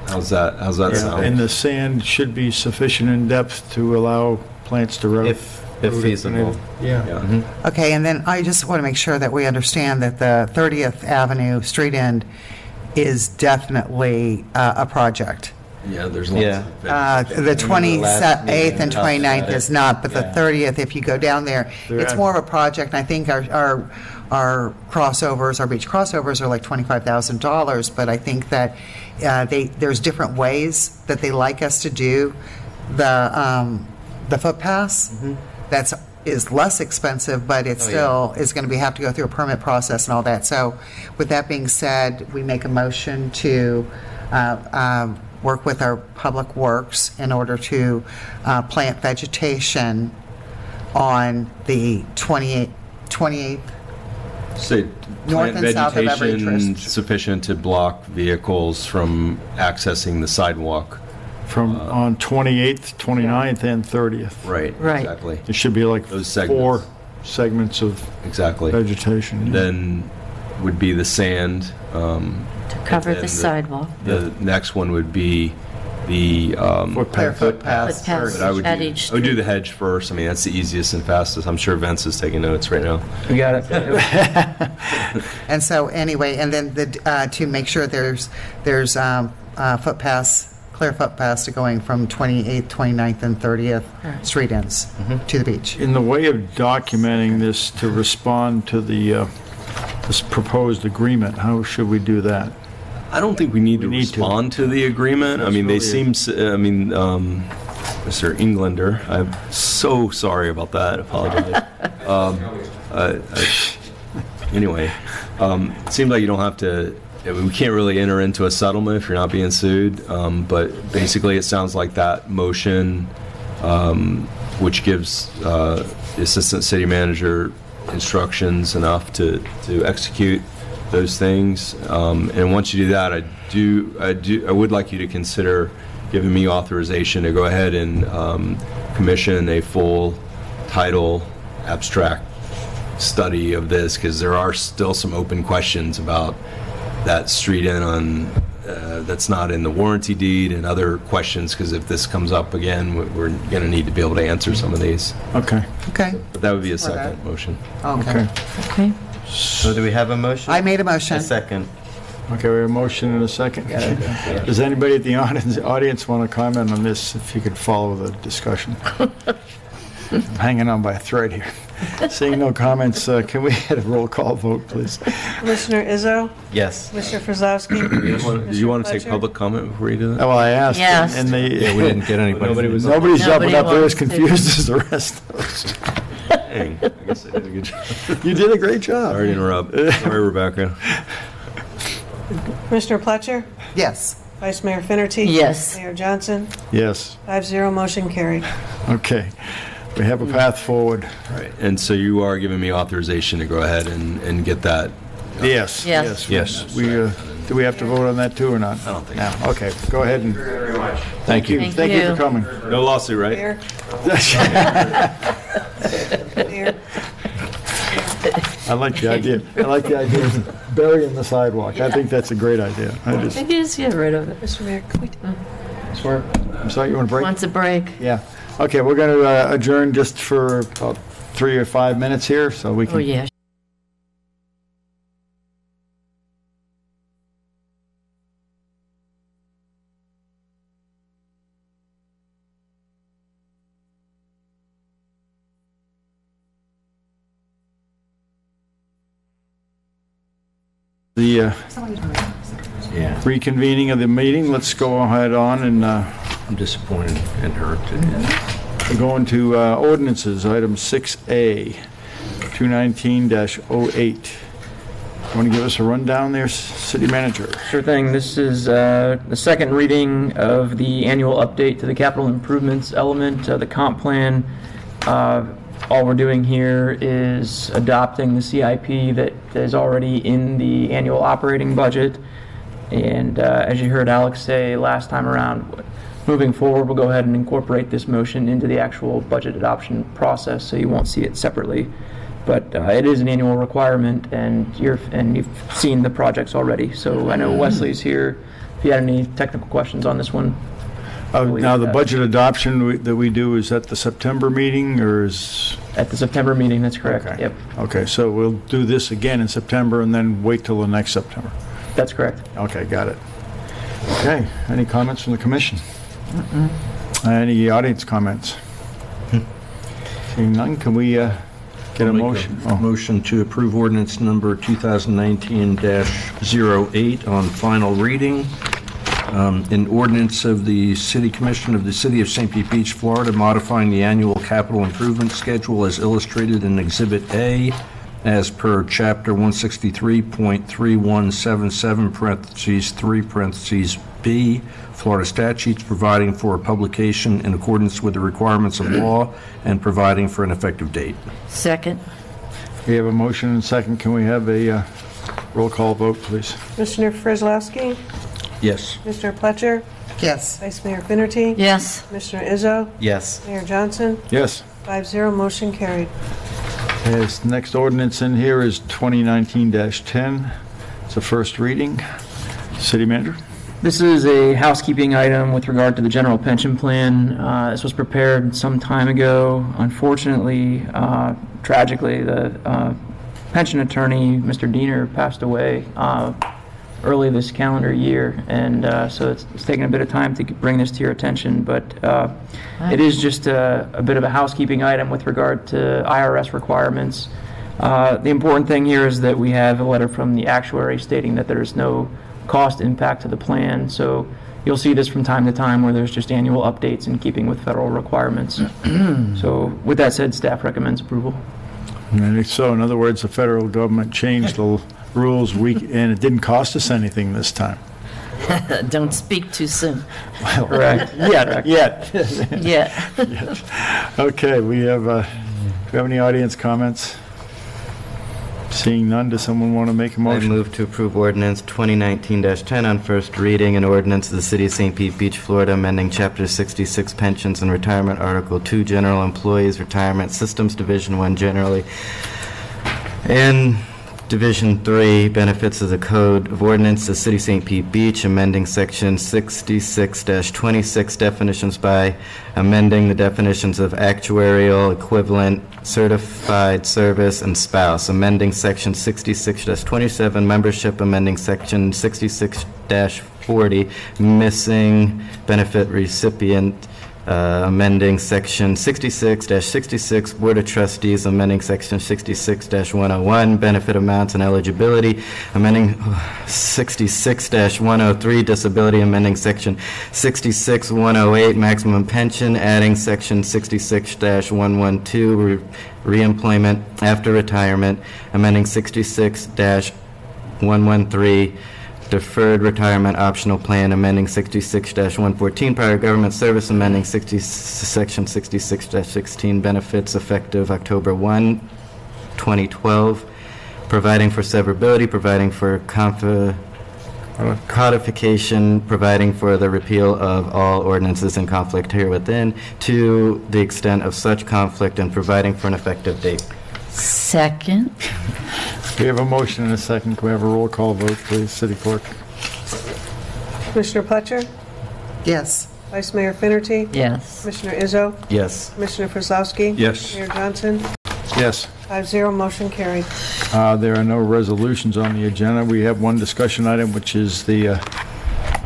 How's that sound? And the sand should be sufficient in depth to allow plants to root. If feasible. Yeah. Mm-hmm. Okay, and then I just want to make sure that we understand that the 30th Avenue street end is definitely a project. Yeah, there's lots of the 28th and 29th is not, but the 30th, if you go down there, it's more of a project. I think our crossovers, our beach crossovers are like $25,000, but I think that there's different ways that they like us to do the footpaths. Mm-hmm. Is less expensive, but it still is going to have to go through a permit process and all that. So with that being said, we make a motion to work with our Public Works in order to plant vegetation on the 28th. Say North plant and south of every vegetation tree. sufficient to block vehicles from accessing the sidewalk. From on 28th, 29th, and 30th. Right. Exactly. It should be like those 4 segments of vegetation. And then would be the sand. To cover the sidewalk. The next one would be the Footpaths But I would at do, each I would do the hedge first. I mean, that's the easiest and fastest. I'm sure Vince is taking notes right now. We got it. And so anyway, and then to make sure there's footpaths, clear footpaths to going from 28th, 29th, and 30th street ends to the beach. In the way of documenting this to respond to the this proposed agreement, how should we do that? I don't think we need to respond to the agreement. I mean, they seem, Mr. Englander, I'm so sorry about that. I apologize. Anyway, it seems like you don't have to, we can't really enter into a settlement if you're not being sued, but basically it sounds like that motion, which gives the assistant city manager instructions enough to execute those things, and once you do that, I would like you to consider giving me authorization to go ahead and commission a full title abstract study of this, because there are still some open questions about that street end on that's not in the warranty deed and other questions, because if this comes up again, we're going to need to be able to answer some of these. Okay. Okay. But that would be a second motion. Okay. Okay. So do we have a motion? I made a motion. A second. Okay, we have a motion and a second. Does anybody at the audience want to comment on this, if you could follow the discussion? I'm hanging on by a thread here. Seeing no comments, can we get a roll call vote, please? Commissioner Izzo? Yes. Commissioner Frzowski? Do you want to take Fletcher? public comment before you do that? Well, I asked. Yes. And they, Yeah, we didn't get anybody. nobody's Nobody jumping up there as wants to. confused as the rest of us. Dang, I guess I did a good job. You did a great job. Sorry to interrupt. Sorry, Rebecca. Commissioner Pletcher? Yes. Vice Mayor Finnerty? Yes. Mayor Johnson? Yes. 5-0, motion carried. Okay. We have a path forward. Right, and so you are giving me authorization to go ahead and get that? Yes. Yes. Yes. We, do we have to vote on that too or not? I don't think No. Okay, go ahead and. Very much. Thank you. Thank Thank you you. for coming. No lawsuit, right? Mayor? Mayor? I like the idea. I like the idea of burying the sidewalk. I think that's a great idea. It is, get rid of it. Mr. Mayor, can we... I'm sorry, you want to break? Wants a break. Yeah. Okay, we're going to adjourn just for about 3 or 5 minutes here, so we can. Oh, yeah. The Yeah. reconvening of the meeting, let's go ahead on and I'm disappointed in her to go into ordinances, item 6A, 219-08. Want to give us a rundown there, City Manager? Sure thing. This is the second reading of the annual update to the capital improvements element of the comp plan. All we're doing here is adopting the CIP that is already in the annual operating budget. And as you heard Alex say last time around, moving forward, we'll go ahead and incorporate this motion into the actual budget adoption process, so you won't see it separately. But it is an annual requirement, and you've seen the projects already. So I know Wesley's here. If you had any technical questions on this one. Now, the budget adoption that we do, is at the September meeting, or is? At the September meeting, that's correct. Okay. Yep. Okay, so we'll do this again in September and then wait till the next September. That's correct. Okay, got it. Okay, any comments from the commission? Any audience comments? Seeing none, can we get a motion? Motion to approve ordinance number 2019-08 on final reading. An ordinance of the City Commission of the City of St. Pete Beach, Florida, modifying the annual capital improvement schedule as illustrated in Exhibit A as per Chapter 163.3177, parentheses 3, parentheses B, Florida statutes, providing for a publication in accordance with the requirements of law and providing for an effective date. Second. We have a motion and second. Can we have a roll call vote, please? Commissioner Frzowski? Yes. Commissioner Pletcher? Yes. Vice Mayor Finnerty? Yes. Commissioner Izzo? Yes. Mayor Johnson? Yes. 5-0, motion carried. Yes, next ordinance in here is 2019-10. It's a first reading. City Manager? This is a housekeeping item with regard to the general pension plan. This was prepared some time ago. Unfortunately, tragically, the pension attorney, Mr. Diener, passed away early this calendar year, and so it's taken a bit of time to bring this to your attention, but it is just a bit of a housekeeping item with regard to IRS requirements. The important thing here is that we have a letter from the actuary stating that there is no cost impact to the plan, so you'll see this from time to time where there's just annual updates in keeping with federal requirements. So with that said, staff recommends approval. And so, in other words, the federal government changed the rules, and it didn't cost us anything this time. Don't speak too soon. Well, correct. Yet. Yeah. Okay, we have, do we have any audience comments? Seeing none, does someone want to make a motion? I move to approve ordinance 2019-10 on first reading, an ordinance of the City of St. Pete Beach, Florida, amending Chapter 66 Pensions and Retirement, Article 2 General Employees Retirement Systems, Division 1 generally, and Division 3, Benefits of the Code of Ordinance, the City St. Pete Beach, amending Section 66-26, definitions by amending the definitions of actuarial, equivalent, certified service, and spouse, amending Section 66-27, membership, amending Section 66-40, missing benefit recipient, amending Section 66-66, Board of Trustees, amending Section 66-101, benefit amounts and eligibility, amending 66-103, disability, amending Section 66-108, maximum pension, adding Section 66-112, reemployment after retirement, amending 66-113, deferred retirement optional plan, amending 66-114, prior government service, amending Section 66-16, benefits effective October 1, 2012, providing for severability, providing for codification, providing for the repeal of all ordinances in conflict herewithin to the extent of such conflict, and providing for an effective date. Second. We have a motion and a second. Can we have a roll call vote, please, City Clerk? Commissioner Pletcher? Yes. Vice Mayor Finnerty? Yes. Commissioner Izzo? Yes. Commissioner Prisowski? Yes. Mayor Johnson? Yes. 5-0, motion carried. There are no resolutions on the agenda. We have one discussion item, which is the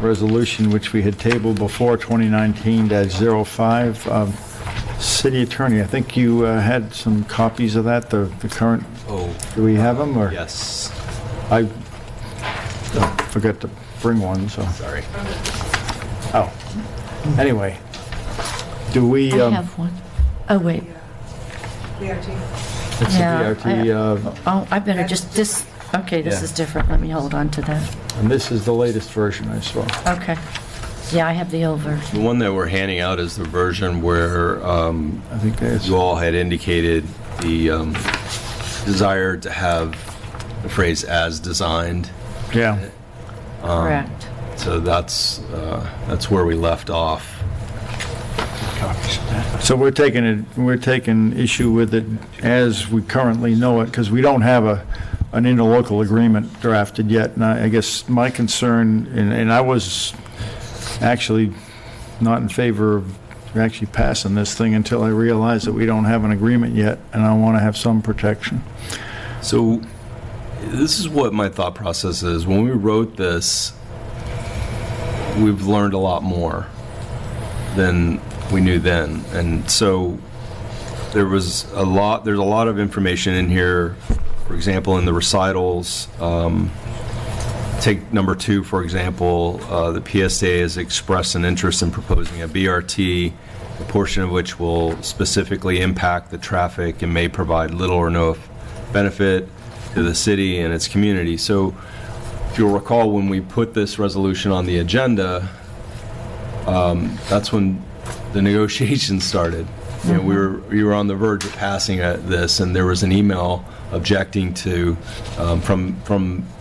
resolution which we had tabled before, 2019-05. City Attorney, I think you had some copies of that, the current. Oh. Do we have them? Or? Yes. I forgot to bring one, so. Sorry. Oh. Anyway, do we? I have one. Oh, wait. BRT. It's Yeah, the BRT. I better just, this, okay, this Yeah. is different. Let me hold on to that. And this is the latest version I saw. Okay. Yeah, I have the old version. The one that we're handing out is the version where I think you all had indicated the desire to have the phrase "as designed." Yeah. Correct. So that's where we left off. So we're taking issue with it as we currently know it, because we don't have an interlocal agreement drafted yet. And I guess my concern, and I was actually not in favor of actually passing this thing until I realized that we don't have an agreement yet, and I want to have some protection. So this is what my thought process is. When we wrote this, we've learned a lot more than we knew then. And so there's a lot of information in here. For example, in the recitals, take number 2, for example, the PSA has expressed an interest in proposing a BRT, a portion of which will specifically impact the traffic and may provide little or no benefit to the city and its community. So if you'll recall, when we put this resolution on the agenda, that's when the negotiations started. You know, we were on the verge of passing this, and there was an email objecting to, from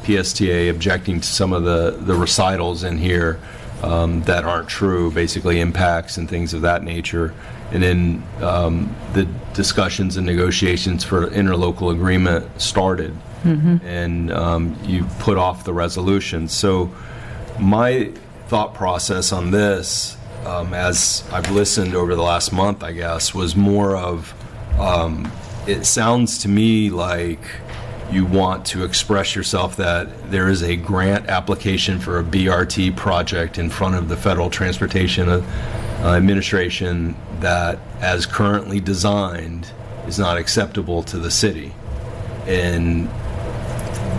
PSTA, objecting to some of the recitals in here that aren't true, basically impacts and things of that nature. And then the discussions and negotiations for interlocal agreement started, and you put off the resolution. So my thought process on this, as I've listened over the last month, I guess, was more of, it sounds to me like you want to express yourself that there is a grant application for a BRT project in front of the Federal Transportation Administration that, as currently designed, is not acceptable to the city, and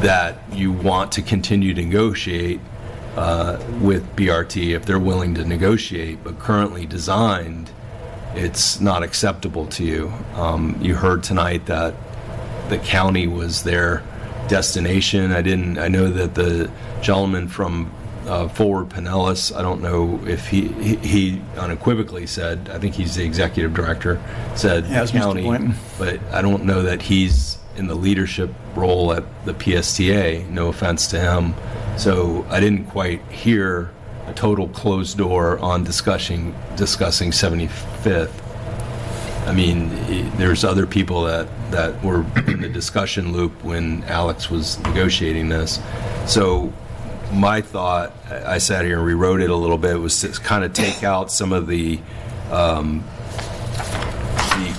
that you want to continue to negotiate with BRT if they're willing to negotiate, but currently designed, it's not acceptable to you. You heard tonight that the county was their destination. I know that the gentleman from Forward Pinellas, I don't know if he unequivocally said, I think he's the executive director, said county, but I don't know that he's in the leadership role at the PSTA, no offense to him. So I didn't quite hear a total closed door on discussing 75th. I mean, there's other people that that were in the discussion loop when Alex was negotiating this. So my thought, I sat here and rewrote it a little bit, was to kind of take out some of the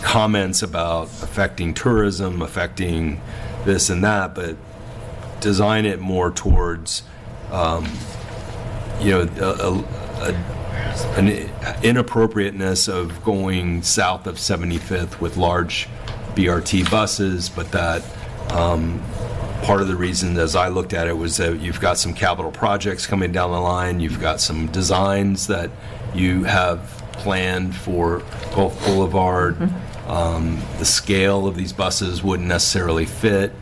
comments about affecting tourism, affecting this and that, but design it more towards, you know, an inappropriateness of going south of 75th with large BRT buses, but that part of the reason, as I looked at it, was that you've got some capital projects coming down the line, you've got some designs that you have planned for Gulf Boulevard. The scale of these buses wouldn't necessarily fit,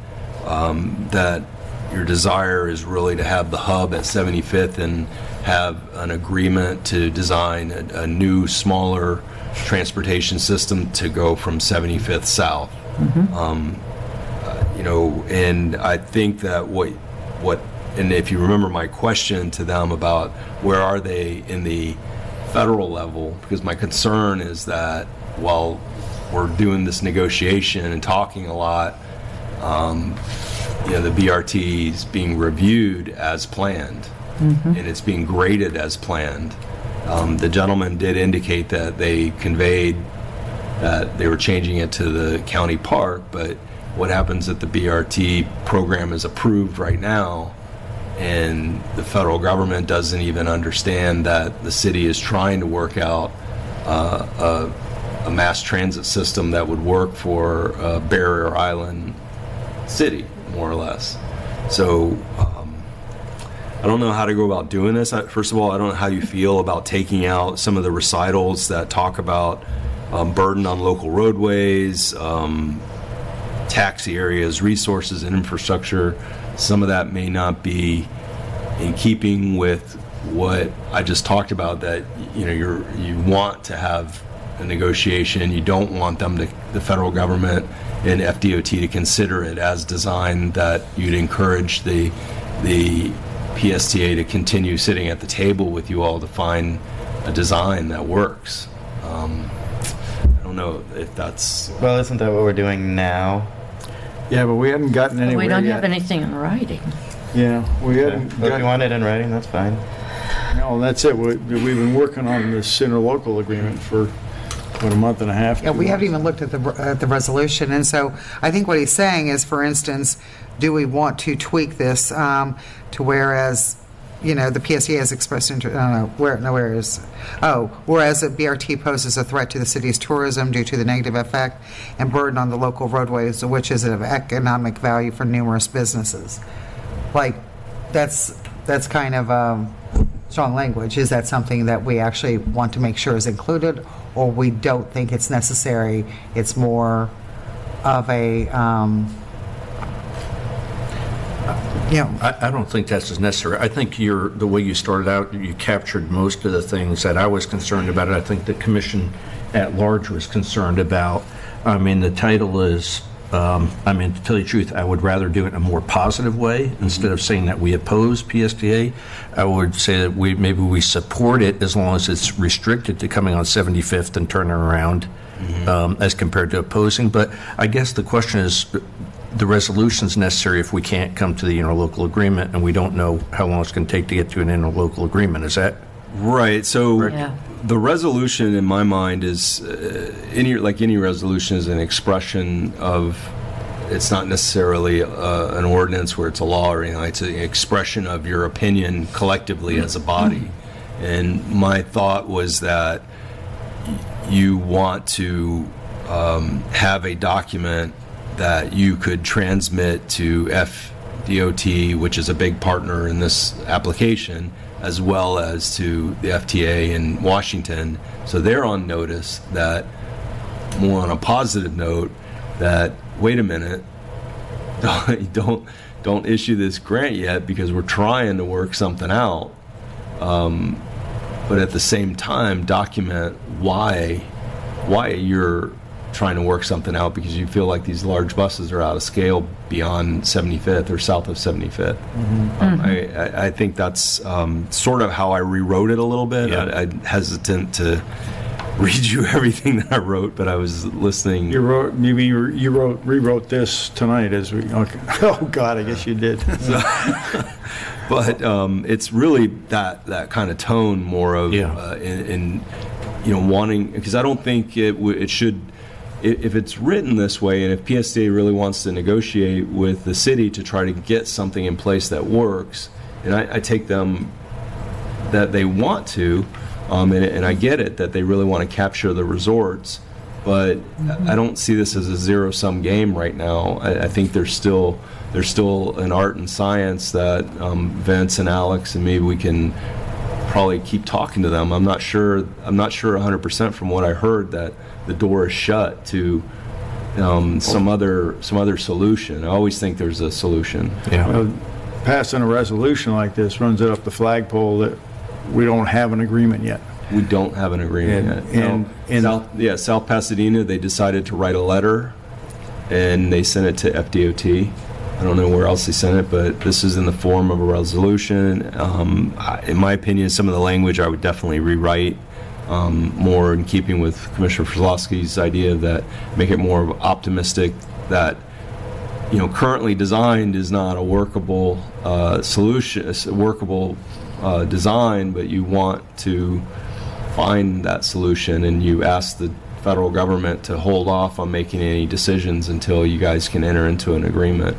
that your desire is really to have the hub at 75th and have an agreement to design a new, smaller transportation system to go from 75th south. You know, and I think that and if you remember my question to them about where are they in the federal level, because my concern is that while we're doing this negotiation and talking a lot, you know, the BRT is being reviewed as planned, and it's being graded as planned. The gentleman did indicate that they conveyed that they were changing it to the county park, but what happens if the BRT program is approved right now and the federal government doesn't even understand that the city is trying to work out a mass transit system that would work for a barrier island city, more or less. So I don't know how to go about doing this. First of all, I don't know how you feel about taking out some of the recitals that talk about burden on local roadways, taxi areas, resources, and infrastructure. Some of that may not be in keeping with what I just talked about, that you know you want to have a negotiation. You don't want the federal government and FDOT to consider it as designed, that you'd encourage the PSTA to continue sitting at the table with you all to find a design that works. I don't know if that's... Well, isn't that what we're doing now? Yeah, but we haven't gotten anywhere We don't yet. have anything in writing. Yeah, we hadn't. But if you want it in writing, that's fine. No, that's it. We've been working on this interlocal agreement for, what, a month and a half? Yeah, we haven't even looked at the resolution, and so I think what he's saying is, for instance, do we want to tweak this to whereas, you know, the PSA has expressed whereas the BRT poses a threat to the city's tourism due to the negative effect and burden on the local roadways, which is of economic value for numerous businesses. Like, that's kind of strong language. Is that something that we actually want to make sure is included, or we don't think it's necessary? It's more of a, you know. I don't think that's as necessary. I think the way you started out, you captured most of the things that I was concerned about. I think the commission at large was concerned about. I mean, the title is, to tell you the truth, I would rather do it in a more positive way. Instead of saying that we oppose PSTA, I would say that maybe we support it as long as it's restricted to coming on 75th and turning around, as compared to opposing. But I guess the question is, the resolution's necessary if we can't come to the interlocal agreement, and we don't know how long it's going to take to get to an interlocal agreement. Is that right? So Yeah. the resolution, in my mind, is any resolution is an expression of. It's not necessarily an ordinance where it's a law or anything. It's an expression of your opinion collectively as a body. And my thought was that you want to have a document that you could transmit to FDOT, which is a big partner in this application, as well as to the FTA in Washington, so they're on notice that, more on a positive note, that wait a minute, don't issue this grant yet because we're trying to work something out, but at the same time document why you're trying to work something out, because you feel like these large buses are out of scale beyond 75th or south of 75th. I think that's sort of how I rewrote it a little bit. Yeah. I'm hesitant to read you everything that I wrote, but I was listening. You rewrote this tonight as we, okay. Oh, God, I guess you did. But it's really that kind of tone more of, in wanting, because I don't think it should, if it's written this way, and if PSTA really wants to negotiate with the city to try to get something in place that works, and I take them that they want to, and I get it that they really want to capture the resorts, but I don't see this as a zero-sum game right now. I think there's still an art and science that Vince and Alex and me, we can probably keep talking to them. I'm not sure 100% from what I heard that the door is shut to some other solution. I always think there's a solution. Passing a resolution like this runs it up the flagpole that we don't have an agreement yet. We don't have an agreement yet. South Pasadena, they decided to write a letter, and they sent it to FDOT. I don't know where else they sent it, but this is in the form of a resolution. In my opinion, some of the language I would definitely rewrite more in keeping with Commissioner Frzelowski's idea that make it more optimistic that currently designed is not a workable solution, a workable design, but you want to find that solution, and you ask the federal government to hold off on making any decisions until you guys can enter into an agreement,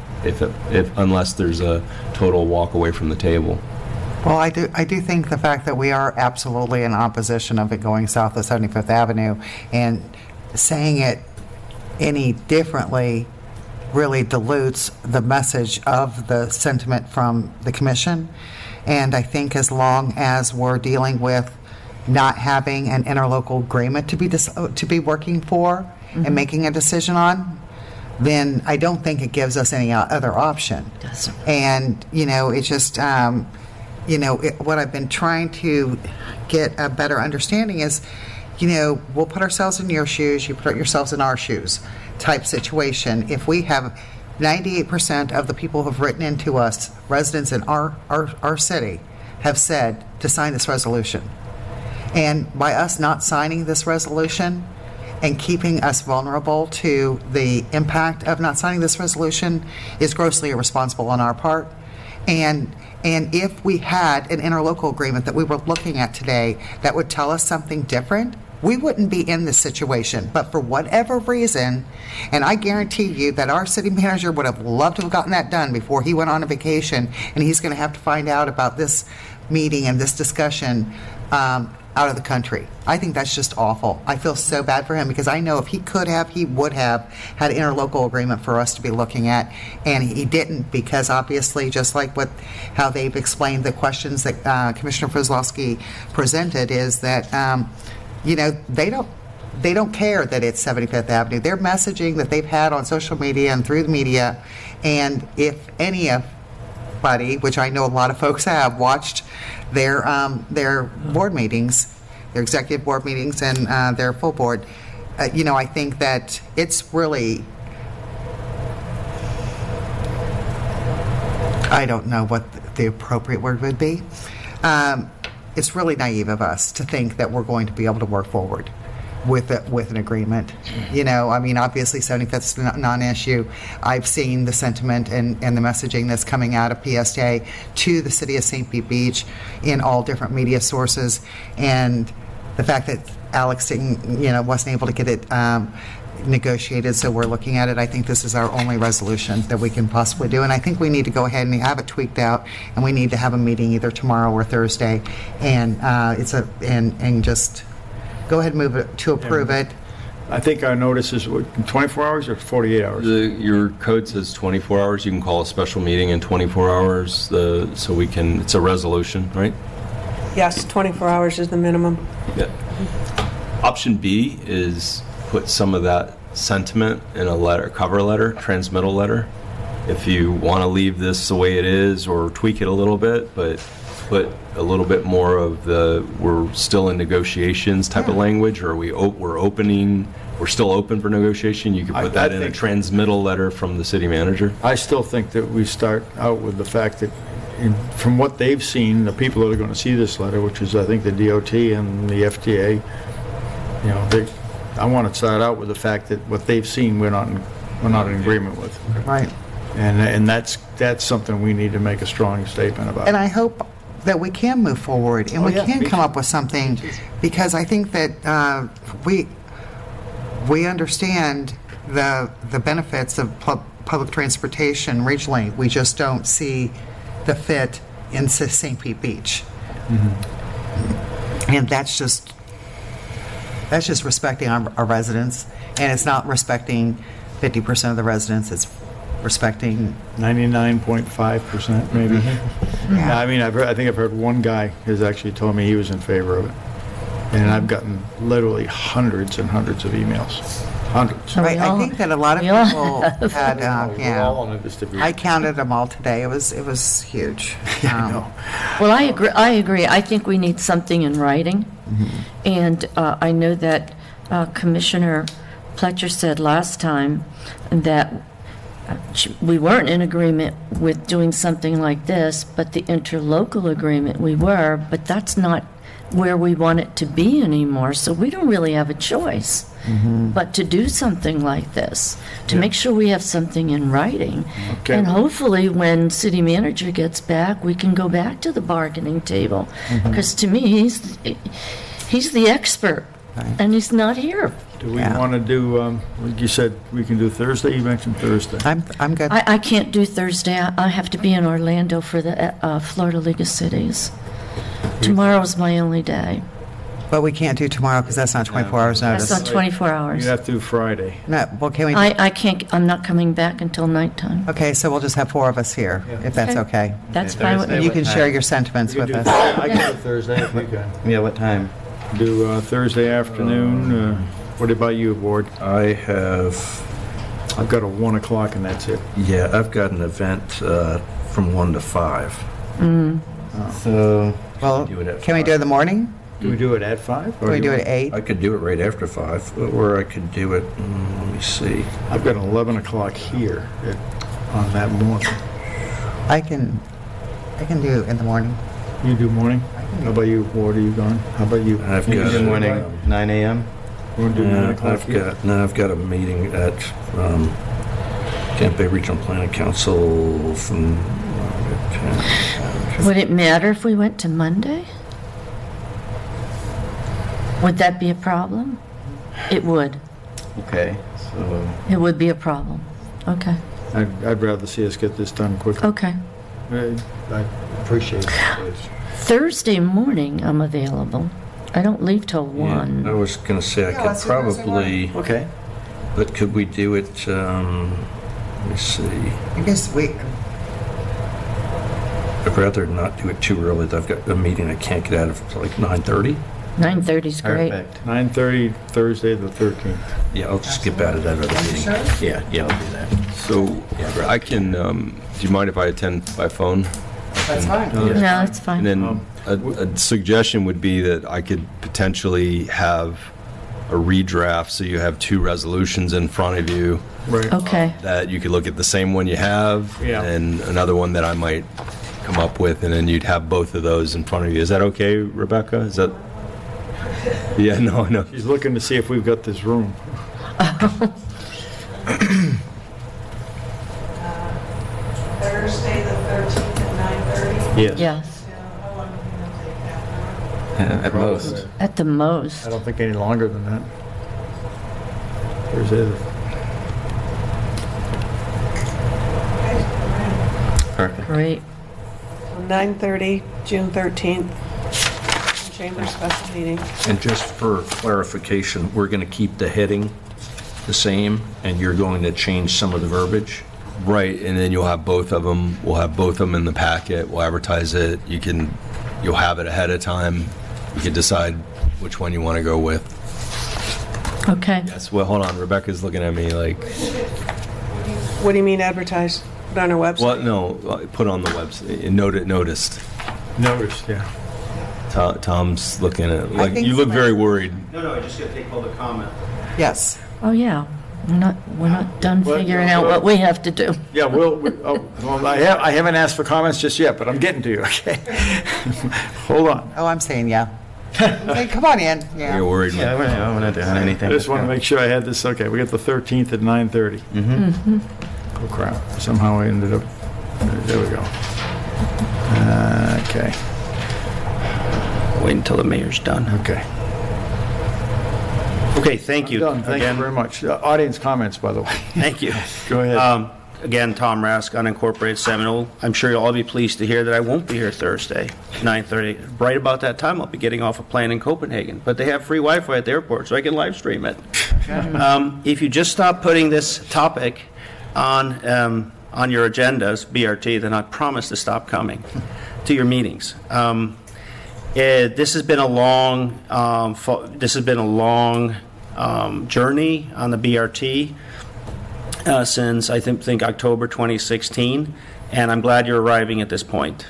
unless there's a total walk away from the table. Well, I do think the fact that we are absolutely in opposition of it going south of 75th Avenue, and saying it any differently really dilutes the message of the sentiment from the commission. And I think as long as we're dealing with not having an interlocal agreement to be working for and making a decision on, then I don't think it gives us any other option. And it's just what I've been trying to get a better understanding is, we'll put ourselves in your shoes, you put yourselves in our shoes type situation. If we have 98% of the people who have written into us, residents in our city, have said to sign this resolution. And by us not signing this resolution and keeping us vulnerable to the impact of not signing this resolution is grossly irresponsible on our part. And if we had an interlocal agreement that we were looking at today that would tell us something different, we wouldn't be in this situation. But for whatever reason, and I guarantee you that our city manager would have loved to have gotten that done before he went on a vacation, and he's going to have to find out about this meeting and this discussion out of the country. I think that's just awful. I feel so bad for him, because I know if he could have, he would have had an interlocal agreement for us to be looking at, and he didn't, because obviously, just like how they've explained the questions that Commissioner Frzelowski presented, is that they don't care that it's 75th Avenue. They're messaging that they've had on social media and through the media, and if anybody, which I know a lot of folks have, watched their board meetings, their executive board meetings and their full board, I think that it's really, I don't know what the appropriate word would be. It's really naive of us to think that we're going to be able to work forward with an agreement. Obviously 75th is a non-issue. I've seen the sentiment and the messaging that's coming out of PSTA to the city of St. Pete Beach in all different media sources, and the fact that Alex wasn't able to get it negotiated, so we're looking at it. I think this is our only resolution that we can possibly do, and I think we need to go ahead and have it tweaked out, and we need to have a meeting either tomorrow or Thursday, and just go ahead and move it to approve it. I think our notice is 24 hours or 48 hours? Your code says 24 hours. You can call a special meeting in 24 hours, it's a resolution, right? Yes, 24 hours is the minimum. Yeah. Option B is put some of that sentiment in a cover letter, transmittal letter. If you want to leave this the way it is or tweak it a little bit, but put a little bit more of we're still in negotiations type of language, or we're still open for negotiation, you could put that in a transmittal letter from the city manager. I still think that we start out with the fact that from what they've seen, the people that are going to see this letter, which is I think the DOT and the FDA, you know, I want to start out with the fact that what they've seen, we're not in agreement with. Right. And that's something we need to make a strong statement about. And I hope that we can move forward and Oh, we yeah, can me come too. up with something, because I think that we understand the benefits of public transportation regionally. We just don't see the fit in St. Pete Beach. And that's just respecting our residents, and it's not respecting 50% of the residents. It's respecting 99.5% maybe. Yeah, I mean, I think I've heard one guy has actually told me he was in favor of it. And I've gotten literally hundreds and hundreds of emails. Hundreds. I think that a lot of people had, I I counted them all today. It was huge. Well, I agree. I think we need something in writing. And I know that Commissioner Pletcher said last time that we weren't in agreement with doing something like this, but the interlocal agreement we were, but that's not where we want it to be anymore, so we don't really have a choice but to do something like this, to make sure we have something in writing. Okay. And hopefully when city manager gets back, we can go back to the bargaining table, because to me, he's the expert, and he's not here. Do we want to do, like you said, we can do Thursday? You mentioned Thursday. I'm good. I can't do Thursday. I have to be in Orlando for the Florida League of Cities. Tomorrow's my only day. But we can't do tomorrow because that's not 24 hours notice. That's not 24 hours. You have to do Friday. No, well, can we? I can't. I'm not coming back until nighttime. Okay, so we'll just have 4 of us here, if that's okay. That's fine with me. You can share your sentiments with us. I can do Thursday if you can. Yeah, what time? Do Thursday afternoon. What about you, Ward? I've got a 1 o'clock and that's it. Yeah, I've got an event from 1 to 5. So, well, can we do it in the morning? Do we do it at 5? Can we do it at 8? I could do it right after 5, or I could do it, let me see. I've got 11 o'clock here on that morning. I can do it in the morning. You do morning? How about you, Ward? Are you going? How about you? I've you got do morning, 9 a.m.? You want to do 9 o'clock? I've got a meeting at Tampa Bay Regional Planning Council from 10. Would it matter if we went to Monday? Would that be a problem? It would. Okay, so... It would be a problem. Okay. I'd rather see us get this done quickly. Okay. I appreciate it. Thursday morning, I'm available. I don't leave till 1. I was going to say I could probably... Okay. But could we do it, let me see. I guess I'd rather not do it too early. I've got a meeting I can't get out of until like 9:30. 9:30's great. Perfect. 9:30, Thursday the 13th. Yeah, I'll just skip out of that other meeting. Yeah, I'll do that. So I can, do you mind if I attend by phone? That's fine. No, that's fine. And then a suggestion would be that I could potentially have a redraft, so you have 2 resolutions in front of you. Right. Okay. That you could look at the same one you have, Yeah. and another one that I might come up with, and then you'd have both of those in front of you. Is that okay, Rebecca? Is that? Yeah, no. She's looking to see if we've got this room. Thursday, the 13th at 9:30. Yes. Yes. How long do you think it'll take? Half an hour? At most. At the most. I don't think any longer than that. Thursday the Perfect. Great. So 9:30, June 13th, Chamber special meeting. And just for clarification, we're going to keep the heading the same, and you're going to change some of the verbiage? Right, and then you'll have both of them. We'll have both of them in the packet. We'll advertise it. You'll have it ahead of time. You can decide which one you want to go with. Okay. Yes. Well, hold on. Rebecca's looking at me like. What do you mean advertise? Put on our website? Well, no. Put on the website. Noticed. Noticed, yeah. Tom's looking at I think you look very worried. No, I just got to take public comment. Yes. Oh, yeah. We're not done figuring out what we have to do. Yeah, well, I haven't asked for comments just yet, but I'm getting to you, okay? Hold on. Oh, I'm saying yeah. Hey, come on in. Yeah. You're worried. Yeah, I'm not doing anything. I just want to make sure I had this, okay, we got the 13th at 9:30. Oh crap, somehow I ended up, there we go. Okay. Wait until the mayor's done. Okay. Okay, thank you. Done, thank you very much. Audience comments, by the way. Thank you. Go ahead. Again, Tom Rask, unincorporated Seminole. I'm sure you'll all be pleased to hear that I won't be here Thursday, 9:30. Right about that time, I'll be getting off a plane in Copenhagen. But they have free Wi-Fi at the airport, so I can live stream it. If you just stop putting this topic on your agendas, BRT, then I promise to stop coming to your meetings. This has been a long, journey on the BRT. Since I think October 2016, and I'm glad you're arriving at this point.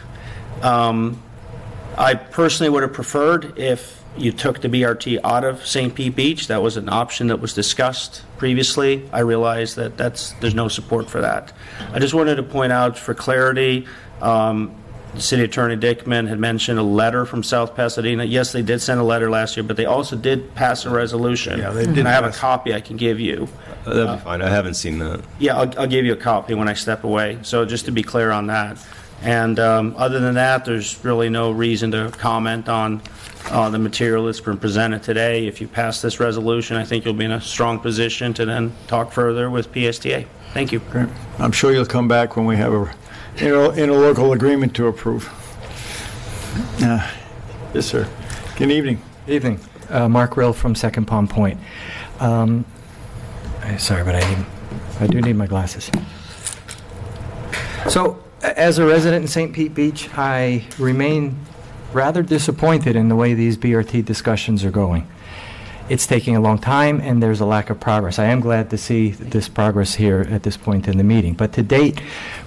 I personally would have preferred if you took the BRT out of St. Pete Beach. That was an option that was discussed previously. I realize that there's no support for that. I just wanted to point out for clarity, City Attorney Dickman had mentioned a letter from South Pasadena. Yes, they did send a letter last year, but they also did pass a resolution. Yeah, they did. And I have a copy I can give you. That'd be fine. I haven't seen that. Yeah, I'll give you a copy when I step away. So just to be clear on that. And other than that, there's really no reason to comment on the material that's been presented today. If you pass this resolution, I think you'll be in a strong position to then talk further with PSTA. Thank you. Great. I'm sure you'll come back when we have a interlocal agreement to approve. Yes, sir. Good evening. Evening. Mark Rill from Second Palm Point. Sorry, but I do need my glasses. So, as a resident in St. Pete Beach, I remain rather disappointed in the way these BRT discussions are going. It's taking a long time, and there's a lack of progress. I am glad to see this progress here at this point in the meeting. But to date,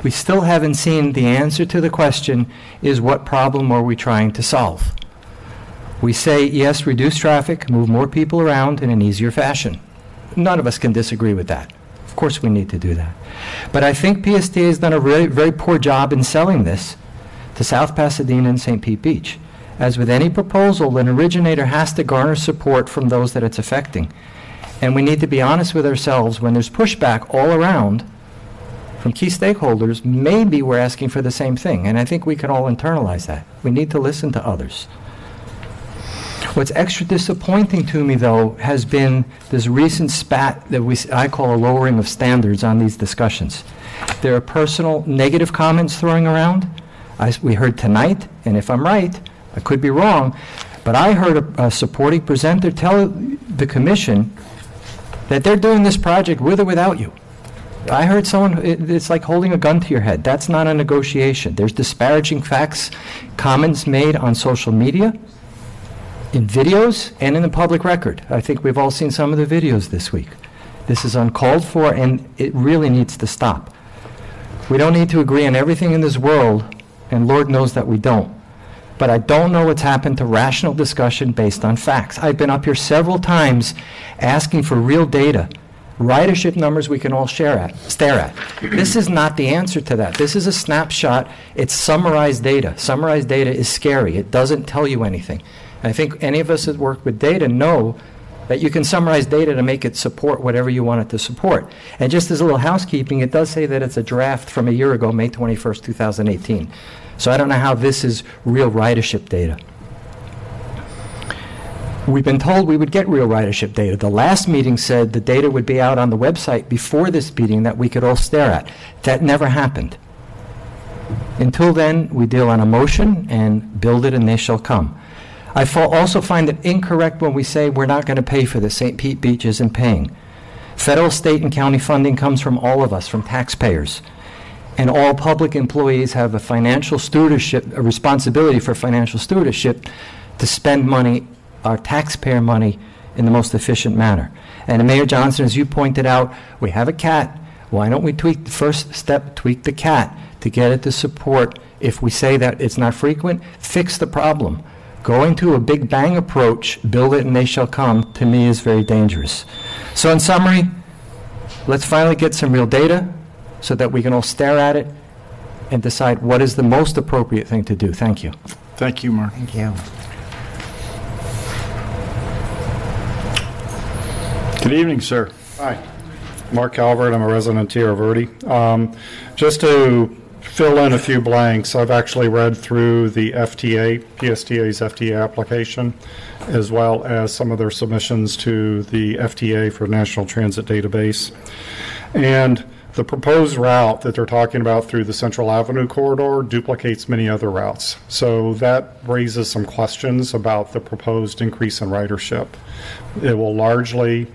we still haven't seen the answer to the question, is what problem are we trying to solve? We say, yes, reduce traffic, move more people around in an easier fashion. None of us can disagree with that. Of course we need to do that. But I think PSTA has done a really, very poor job in selling this to South Pasadena and St. Pete Beach. As with any proposal, an originator has to garner support from those that it's affecting. And we need to be honest with ourselves. When there's pushback all around from key stakeholders, maybe we're asking for the same thing. And I think we can all internalize that. We need to listen to others. What's extra disappointing to me, though, has been this recent spat that I call a lowering of standards on these discussions. There are personal negative comments throwing around. We heard tonight, and if I'm right, I could be wrong, but I heard a supporting presenter tell the commission that they're doing this project with or without you. I heard someone, it's like holding a gun to your head. That's not a negotiation. There's disparaging facts, comments made on social media, in videos, and in the public record. I think we've all seen some of the videos this week. This is uncalled for, and it really needs to stop. We don't need to agree on everything in this world, and Lord knows that we don't. But I don't know what's happened to rational discussion based on facts. I've been up here several times asking for real data, ridership numbers we can all stare at. This is not the answer to that. This is a snapshot. It's summarized data. Summarized data is scary. It doesn't tell you anything. I think any of us that work with data know that you can summarize data to make it support whatever you want it to support. And just as a little housekeeping, it does say that it's a draft from a year ago, May 21st, 2018. So I don't know how this is real ridership data. We've been told we would get real ridership data. The last meeting said the data would be out on the website before this meeting that we could all stare at. That never happened. Until then, we deal on emotion and build it and they shall come. I also find it incorrect when we say we're not going to pay for this. St. Pete Beach isn't paying. Federal, state, and county funding comes from all of us, from taxpayers. And all public employees have a financial stewardship, a responsibility for financial stewardship to spend money, our taxpayer money, in the most efficient manner. And Mayor Johnson, as you pointed out, we have a cat. Why don't we tweak the first step, tweak the cat to get it to support? If we say that it's not frequent, fix the problem. Going to a big bang approach, build it and they shall come, to me is very dangerous. So in summary, let's finally get some real data so that we can all stare at it and decide what is the most appropriate thing to do. Thank you. Thank you, Mark. Thank you. Good evening, sir. Hi. Mark Calvert, I'm a resident of Tierra Verde. Just to fill in a few blanks, I've actually read through the PSTA's FTA application, as well as some of their submissions to the FTA for National Transit Database. And the proposed route that they're talking about through the Central Avenue corridor duplicates many other routes. So that raises some questions about the proposed increase in ridership. It will largely,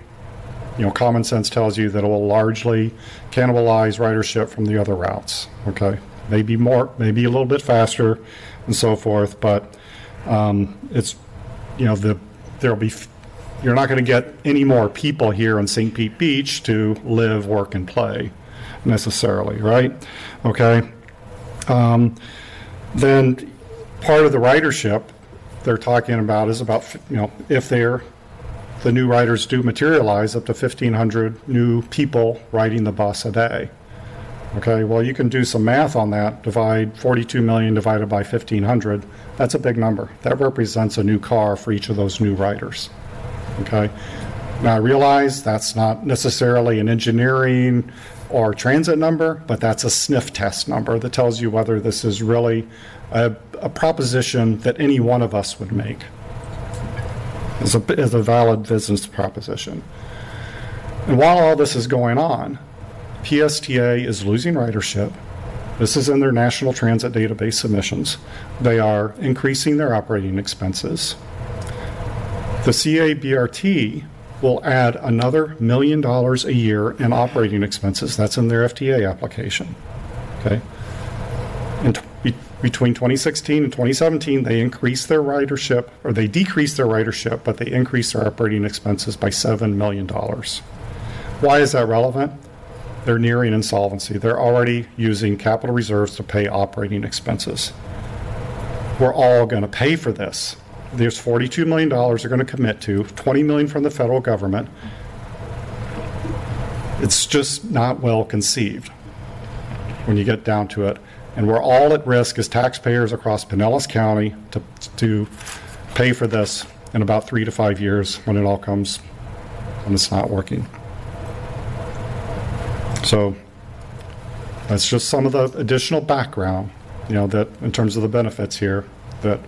common sense tells you that it will largely cannibalize ridership from the other routes. Okay, maybe more, maybe a little bit faster, and so forth. But it's, there'll be, you're not going to get any more people here in St. Pete Beach to live, work, and play, necessarily, right? Okay. Then part of the ridership they're talking about is about, if the new riders do materialize, up to 1,500 new people riding the bus a day. Okay, well, you can do some math on that. Divide 42 million divided by 1,500. That's a big number. That represents a new car for each of those new riders. Okay, now I realize that's not necessarily an engineering or transit number, but that's a sniff test number that tells you whether this is really a proposition that any one of us would make. Is a valid business proposition. And while all this is going on, PSTA is losing ridership. This is in their National Transit Database submissions. They are increasing their operating expenses. The CABRT will add another $1 million a year in operating expenses. That's in their FTA application. Okay. Between 2016 and 2017, they increased their ridership, or they decreased their ridership, but they increased their operating expenses by $7 million. Why is that relevant? They're nearing insolvency. They're already using capital reserves to pay operating expenses. We're all going to pay for this. There's $42 million they're going to commit to, $20 million from the federal government. It's just not well conceived when you get down to it. And we're all at risk as taxpayers across Pinellas County to pay for this in about 3 to 5 years when it all comes, when it's not working. So that's just some of the additional background, that in terms of the benefits here that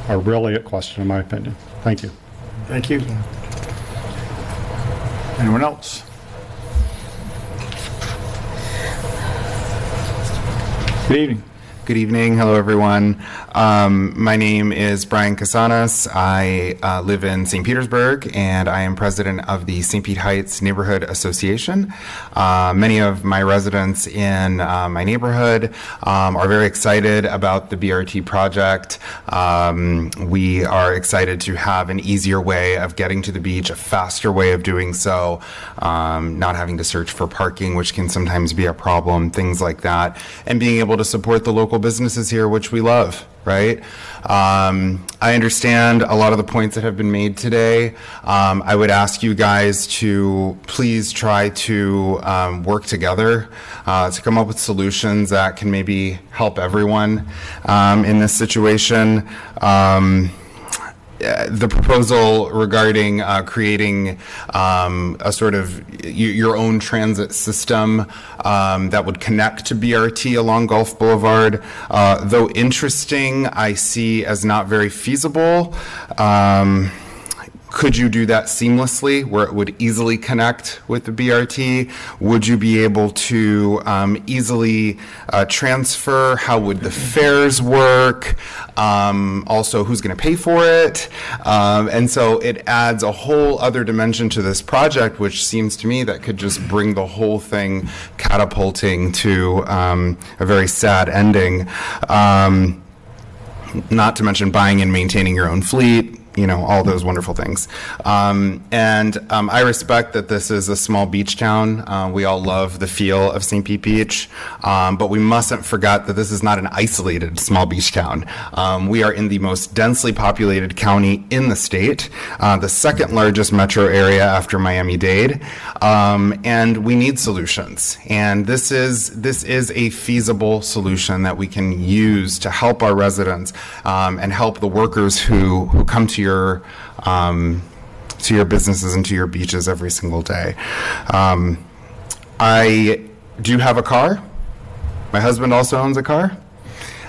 are really at question in my opinion. Thank you. Thank you. Anyone else? Good evening. Good evening. Hello, everyone. My name is Brian Casanas. I live in St. Petersburg, and I am president of the St. Pete Heights Neighborhood Association. Many of my residents in my neighborhood are very excited about the BRT project. We are excited to have an easier way of getting to the beach, a faster way of doing so, not having to search for parking, which can sometimes be a problem, things like that, and being able to support the local businesses here, which we love, right? I understand a lot of the points that have been made today. I would ask you guys to please try to work together to come up with solutions that can maybe help everyone in this situation. The proposal regarding creating a sort of your own transit system that would connect to BRT along Gulf Boulevard, though interesting, I see as not very feasible. Could you do that seamlessly where it would easily connect with the BRT? Would you be able to easily transfer? How would the fares work? Also, who's going to pay for it? And so it adds a whole other dimension to this project, which seems to me that could just bring the whole thing catapulting to a very sad ending. Not to mention buying and maintaining your own fleet, all those wonderful things. I respect that this is a small beach town. We all love the feel of St. Pete Beach, but we mustn't forget that this is not an isolated small beach town. We are in the most densely populated county in the state, the second largest metro area after Miami-Dade, and we need solutions. And this is a feasible solution that we can use to help our residents and help the workers who come to your to your businesses and to your beaches every single day. I do have a car. My husband also owns a car.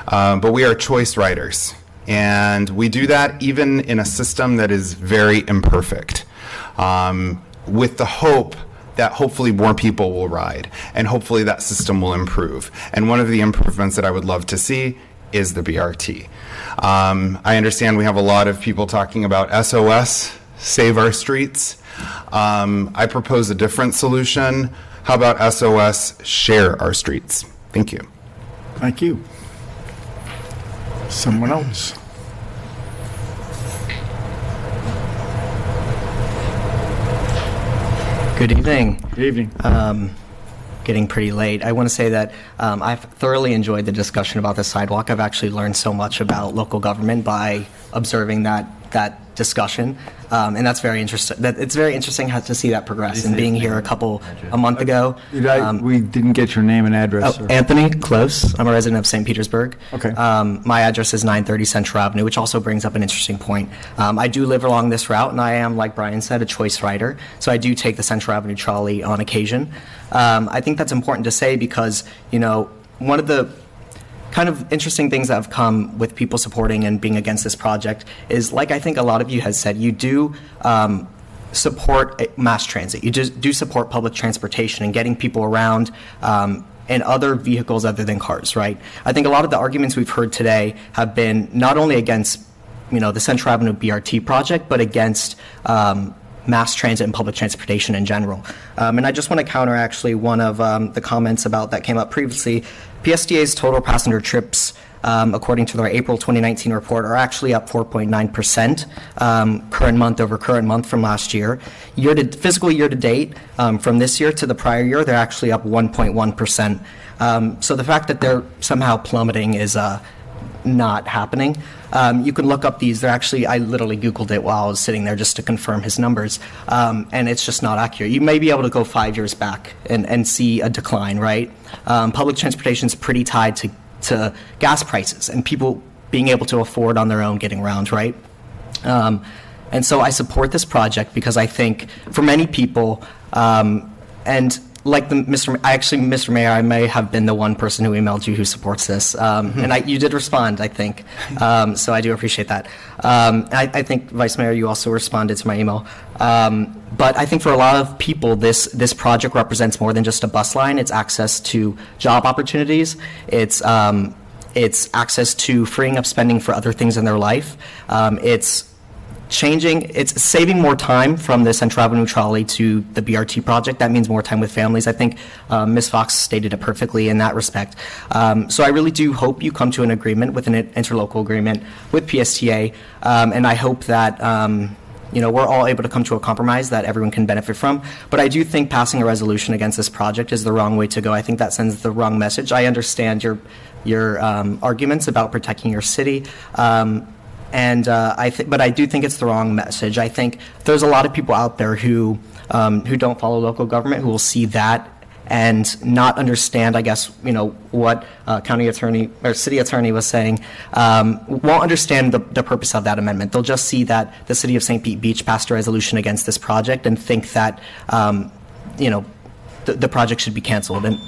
But we are choice riders. And we do that even in a system that is very imperfect, with the hope that hopefully more people will ride, and hopefully that system will improve. And one of the improvements that I would love to see is the BRT. I understand we have a lot of people talking about SOS, Save Our Streets. I propose a different solution. How about SOS, Share Our Streets? Thank you. Thank you. Someone else? Good evening. Good evening. Getting pretty late. I want to say that I've thoroughly enjoyed the discussion about the sidewalk. I've actually learned so much about local government by observing that discussion, and that's very interesting. It's very interesting how to see that progress. And being here a month ago, we didn't get your name and address. Oh, Anthony Close. I'm a resident of St. Petersburg. Okay. My address is 930 Central Avenue, which also brings up an interesting point. I do live along this route, and I am, like Brian said, a choice rider. So I do take the Central Avenue trolley on occasion. I think that's important to say because, one of the kind of interesting things that have come with people supporting and being against this project is, like I think a lot of you has said, you do support mass transit. You just do support public transportation and getting people around in other vehicles other than cars, right? I think a lot of the arguments we've heard today have been not only against, the Central Avenue BRT project, but against mass transit and public transportation in general. And I just want to counter actually one of the comments about that came up previously. PSDA's total passenger trips, according to their April 2019 report, are actually up 4.9% current month over current month from last year. Fiscal year to date, from this year to the prior year, they're actually up 1.1%. So the fact that they're somehow plummeting is not happening. You can look up these. They're actually, I literally Googled it while I was sitting there just to confirm his numbers, and it's just not accurate. You may be able to go 5 years back and see a decline, right? Public transportation is pretty tied to gas prices and people being able to afford on their own getting around, right? And so I support this project because I think for many people, and like Mr. Mayor, I may have been the one person who emailed you who supports this, and you did respond, I think, so I do appreciate that. I think, Vice Mayor, you also responded to my email. But I think for a lot of people, this project represents more than just a bus line. It's access to job opportunities. It's access to freeing up spending for other things in their life. It's saving more time from the Central Avenue trolley to the BRT project. That means more time with families. I think Ms. Fox stated it perfectly in that respect. So I really do hope you come to an agreement with an interlocal agreement with PSTA, and I hope that we're all able to come to a compromise that everyone can benefit from. But I do think passing a resolution against this project is the wrong way to go. I think that sends the wrong message. I understand your arguments about protecting your city. But I do think it's the wrong message. I think there's a lot of people out there who don't follow local government who will see that and not understand, I guess, what county attorney or city attorney was saying, won't understand the purpose of that amendment. They'll just see that the city of St. Pete Beach passed a resolution against this project and think that, the project should be canceled. And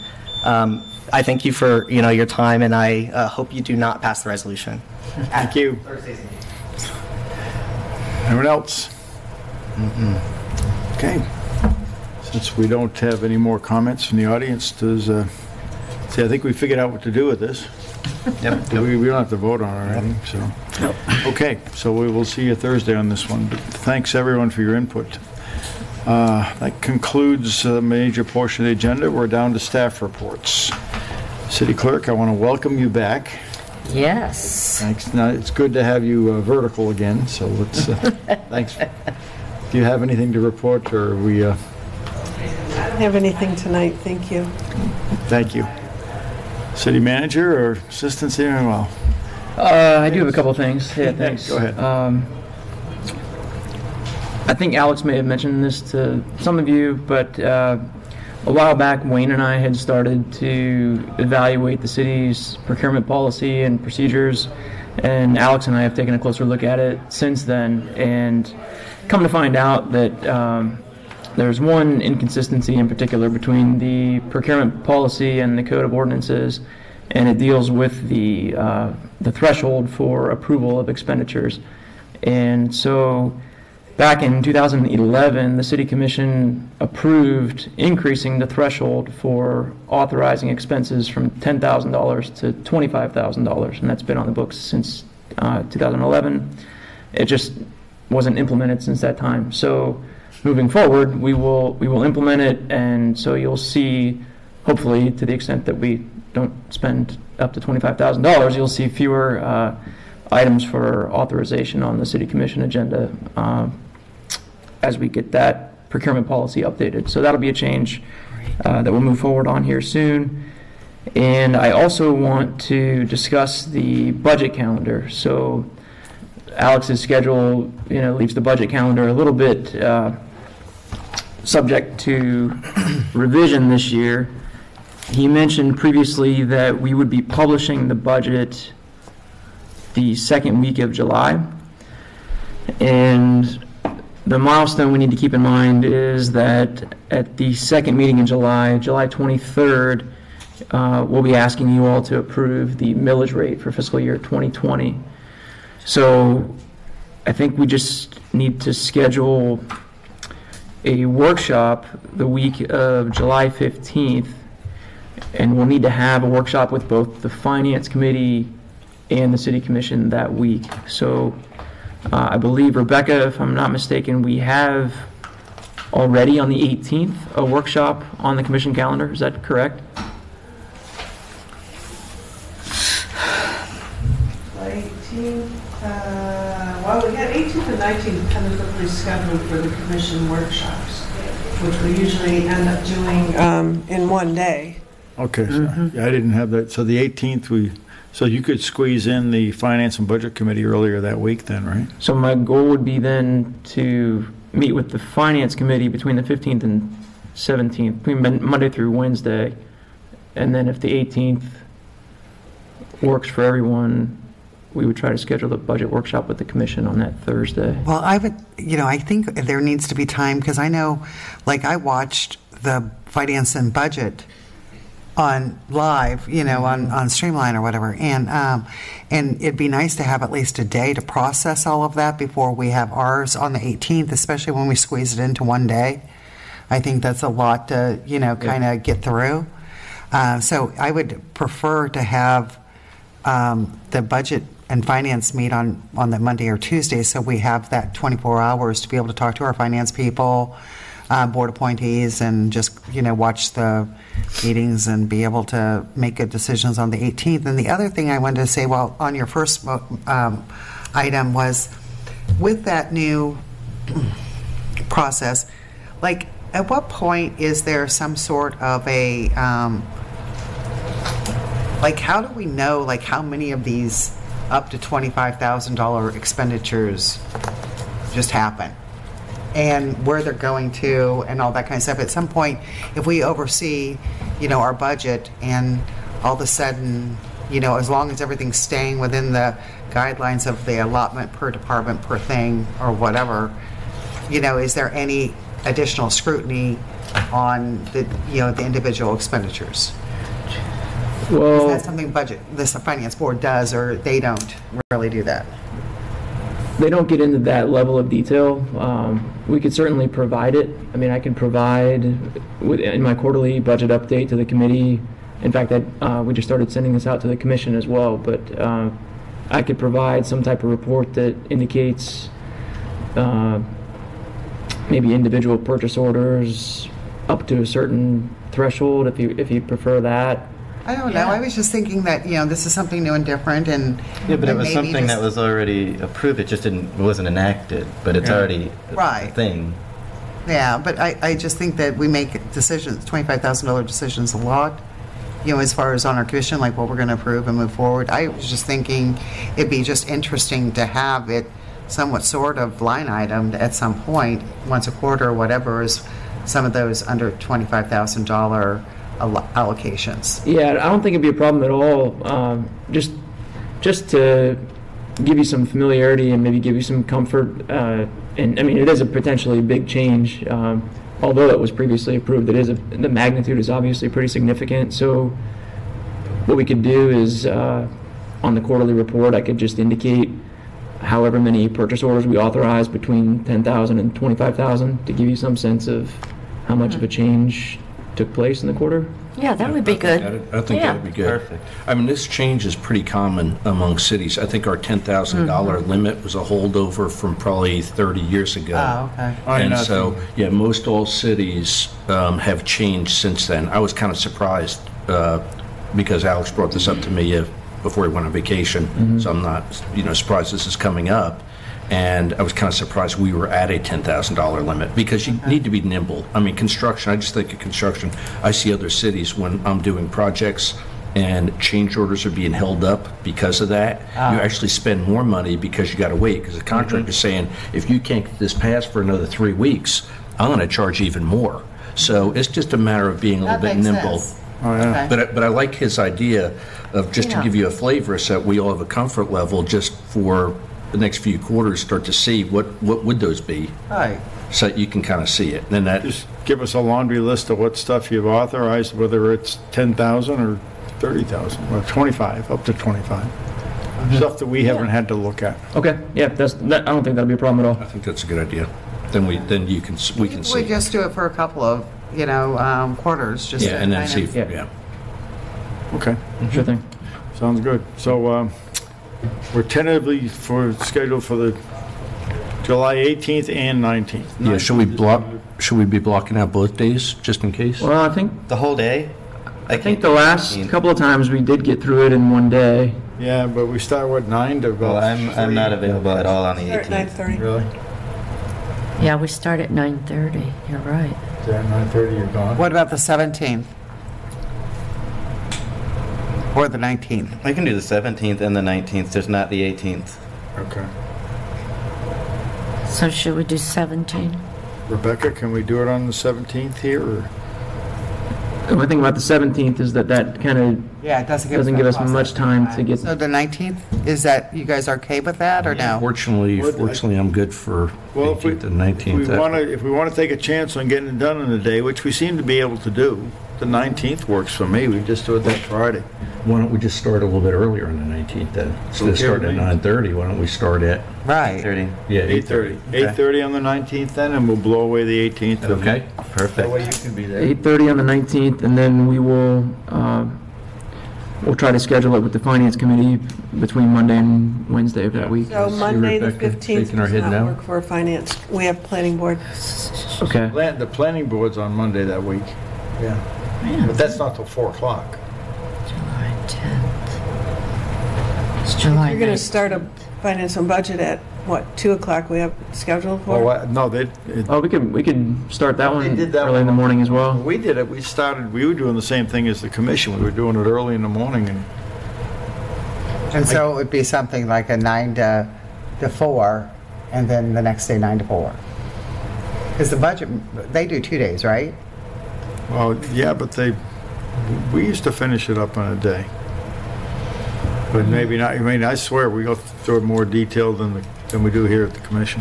I thank you for, your time, and I hope you do not pass the resolution. Thank you. Anyone else? Okay. Since we don't have any more comments from the audience, I think we figured out what to do with this. Yep. We don't have to vote on it or anything. So. Nope. Okay. So we will see you Thursday on this one. But thanks everyone for your input. That concludes the major portion of the agenda. We're down to staff reports. City Clerk, I want to welcome you back. Yes. Thanks. Now, it's good to have you vertical again, so let's, thanks. Do you have anything to report, or are we... I don't have anything tonight, thank you. Thank you. City Manager or Assistant City Manager? I do have a couple things. Yeah, thanks. Go ahead. I think Alex may have mentioned this to some of you, but a while back, Wayne and I had started to evaluate the city's procurement policy and procedures, and Alex and I have taken a closer look at it since then, and come to find out that there's one inconsistency in particular between the procurement policy and the Code of Ordinances, and it deals with the threshold for approval of expenditures. And so back in 2011, the City Commission approved increasing the threshold for authorizing expenses from $10,000 to $25,000, and that's been on the books since 2011. It just wasn't implemented since that time. So moving forward, we will implement it, and so you'll see, hopefully, to the extent that we don't spend up to $25,000, you'll see fewer items for authorization on the City Commission agenda as we get that procurement policy updated. So that'll be a change that we'll move forward on here soon. And I also want to discuss the budget calendar. So Alex's schedule, leaves the budget calendar a little bit subject to revision this year. He mentioned previously that we would be publishing the budget the second week of July. And the milestone we need to keep in mind is that at the second meeting in July, July 23rd, we'll be asking you all to approve the millage rate for fiscal year 2020. So I think we just need to schedule a workshop the week of July 15th, and we'll need to have a workshop with both the Finance Committee and the City Commission that week. So I believe, Rebecca, if I'm not mistaken, we have already on the 18th a workshop on the Commission calendar. Is that correct? Well, we had 18th and 19th tentatively scheduled for the commission workshops, which we usually end up doing in one day. Okay, so I didn't have that. So the 18th, so you could squeeze in the Finance and Budget Committee earlier that week then, right? So my goal would be then to meet with the Finance Committee between the 15th and 17th, between Monday through Wednesday, and then if the 18th works for everyone, we would try to schedule the budget workshop with the commission on that Thursday. Well, I would, I think there needs to be time, because I know, I watched the Finance and Budget on live, on Streamline or whatever, and it'd be nice to have at least a day to process all of that before we have ours on the 18th, especially when we squeeze it into one day. I think that's a lot to, kind of get through. So I would prefer to have the budget and finance meet on that Monday or Tuesday, so we have that 24 hours to be able to talk to our finance people, board appointees, and just watch the meetings and be able to make good decisions on the 18th. And the other thing I wanted to say, on your first item, was with that new process, at what point is there some sort of a how do we know how many of these up to $25,000 expenditures just happen, and where they're going to, and all that kind of stuff? At some point, if we oversee, our budget, and all of a sudden, as long as everything's staying within the guidelines of the allotment per department per thing or whatever, is there any additional scrutiny on the, the individual expenditures? Well, is that something this finance board does, or they don't really do that? They don't get into that level of detail. We could certainly provide it. I mean, I can provide in my quarterly budget update to the committee. In fact, we just started sending this out to the commission as well. But I could provide some type of report that indicates maybe individual purchase orders up to a certain threshold, if you prefer that. I don't know. I was just thinking that, this is something new and different, and yeah, but it was something that was already approved. It just wasn't enacted, but it's already a thing. Yeah, but I just think that we make decisions, $25,000 decisions, a lot, as far as on our commission, what we're going to approve and move forward. I was just thinking it'd be just interesting to have it somewhat sort of line itemed at some point, once a quarter or whatever, is some of those under $25,000 allocations. Yeah, I don't think it'd be a problem at all. Just to give you some familiarity and maybe give you some comfort. And I mean, it is a potentially big change. Although it was previously approved, the magnitude is obviously pretty significant. So what we could do is, on the quarterly report, I could just indicate however many purchase orders we authorize between 10,000 and 25,000 to give you some sense of how much of a change took place in the quarter. Yeah, that would be good. I think Yeah. that would be good. Perfect. I mean, this change is pretty common among cities. I think our $10,000 limit was a holdover from probably 30 years ago. Oh, okay. And so, yeah, most all cities have changed since then. I was kind of surprised because Alex brought this up to me before he went on vacation, so I'm not, surprised this is coming up. And I was kind of surprised we were at a $10,000 limit because you need to be nimble. I mean, construction, I just think of construction. I see other cities when I'm doing projects and change orders are being held up because of that. You actually spend more money because you got to wait because the contractor's saying, if you can't get this passed for another 3 weeks, I'm going to charge even more. So it's just a matter of being a little bit nimble. Sense. Oh, yeah. Okay. But I like his idea of just to give you a flavor so that we all have a comfort level just for the next few quarters, start to see what would those be, Right. so that you can kind of see it. And then that Just give us a laundry list of what stuff you've authorized, whether it's 10,000 or 30,000, or 25, up to 25. Stuff that we haven't had to look at. Okay, yeah, I don't think that'll be a problem at all. I think that's a good idea. Then we can see. We just do it for a couple of, quarters, just to And then kind see. of- Yeah. Okay. Sure thing. Sounds good. So we're tentatively scheduled for the July 18th and 19th. Yeah. Should we be blocking out both days just in case? Well, I think The whole day? I think the last couple of times we did get through it in one day. Yeah, but we start, 9 to about Well, I'm not available at all on the Start at 18th. 9:30. Really? Yeah, we start at 9:30. You're right. Yeah, 9:30, you're gone. What about the 17th? Or the 19th? I can do the 17th and the 19th, just not the 18th. Okay. So should we do 17? Rebecca, can we do it on the 17th here, or? The only thing about the 17th is that kind of Yeah, it doesn't give us much time to get. So the 19th, is that, you guys are okay with that, or no? Fortunately, I'm good for Well, 18th and 19th. If we want to take a chance on getting it done in a day, which we seem to be able to do, the 19th works for me. We just do it that Friday. Why don't we just start a little bit earlier on the 19th then? Instead of starting at 9:30, why don't we start at? Right. 30. Yeah, 8:30. 8:30 on the 19th then, and we'll blow away the 18th. Okay. Perfect. That way you can be there. 8:30 on the 19th, and then we'll try to schedule it with the Finance Committee between Monday and Wednesday of that week. So Monday, the Rebecca 15th shaking her does head not no? work for finance. We have planning board. Okay. The planning board's on Monday that week. Yeah. But that's not till 4 o'clock. July 10th. It's July 9th. You're going to start a finance and budget at, what, 2 o'clock we have scheduled for? Well, no, Oh, we could start that one did that early in the morning as well. we did it. We were doing the same thing as the commission. We were doing it early in the morning, And so it would be something like a 9 to 4, and then the next day 9 to 4. Because the budget, they do 2 days, right? well, yeah, but we used to finish it up in a day. But maybe not. I mean, I swear, we go through it more detailed than we do here at the commission.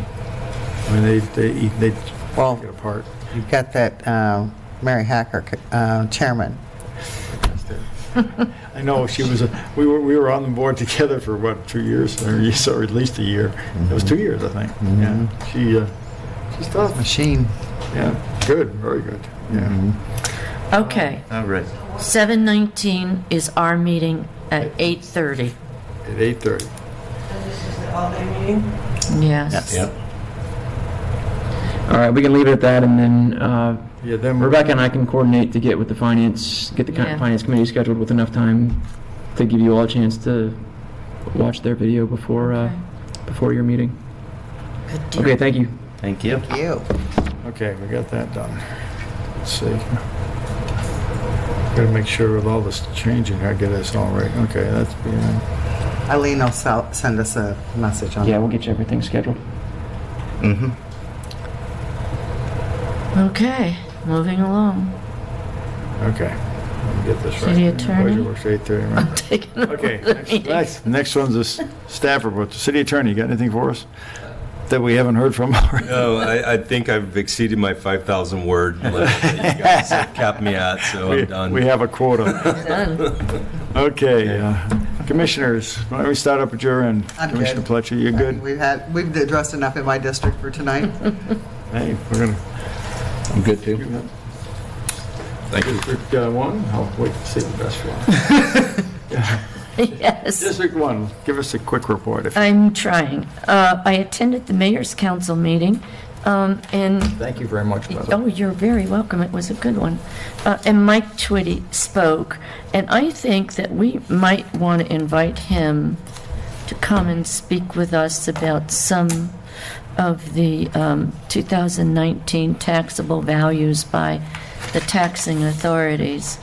I mean, they Well, take it apart. you've got that Mary Hacker, chairman. I know she was. We were on the board together for what, 2 years, or at least a year. It was 2 years, I think. Yeah, she's tough. Machine. Yeah, good, very good. Yeah. Okay. All right. 7/19 is our meeting at 8:30. At 8:30. And this is the all-day meeting? Yes. Yep. All right, we can leave it at that, and then Yeah, then Rebecca and I can coordinate to get with the Finance Finance Committee scheduled with enough time to give you all a chance to watch their video before your meeting. Good deal. Okay, thank you. Thank you. Thank you. Okay, we got that done. Let's see. Got to make sure with all this changing, I get this all right. Okay, that's being. Eileen will send us a message on Yeah, that. we'll get you everything scheduled. Mm-hmm. Okay, moving along. Okay. Get this right. City attorney? Budget works 8:30, right? I'm taking over Okay, the meeting. next one's the staff report. City attorney, you got anything for us that we haven't heard from already? No, I think I've exceeded my 5,000 word limit that you guys have capped me at, so I'm done. We have a quota. Done. Okay, commissioners, why don't we start up at your end? I'm Commissioner good. Fletcher, you good? We've addressed enough in my district for tonight. Hey, we're gonna. I'm good too. Thank you. District 1, I'll wait to see the best one. Yes. District 1, give us a quick report. If I'm trying. I attended the mayor's council meeting, and... Thank you very much, by the way. Oh, you're very welcome. It was a good one. And Mike Twitty spoke, and I think that we might want to invite him to come and speak with us about some of the 2019 taxable values by the taxing authorities.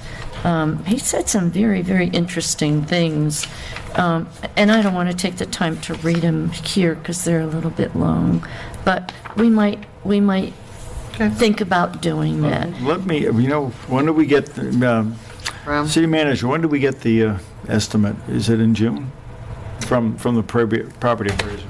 He said some very, very interesting things, and I don't want to take the time to read them here because they're a little bit long, but we might think about doing that. Let me, when do we get, the city manager, when do we get the estimate? Is it in June? From the property appraiser?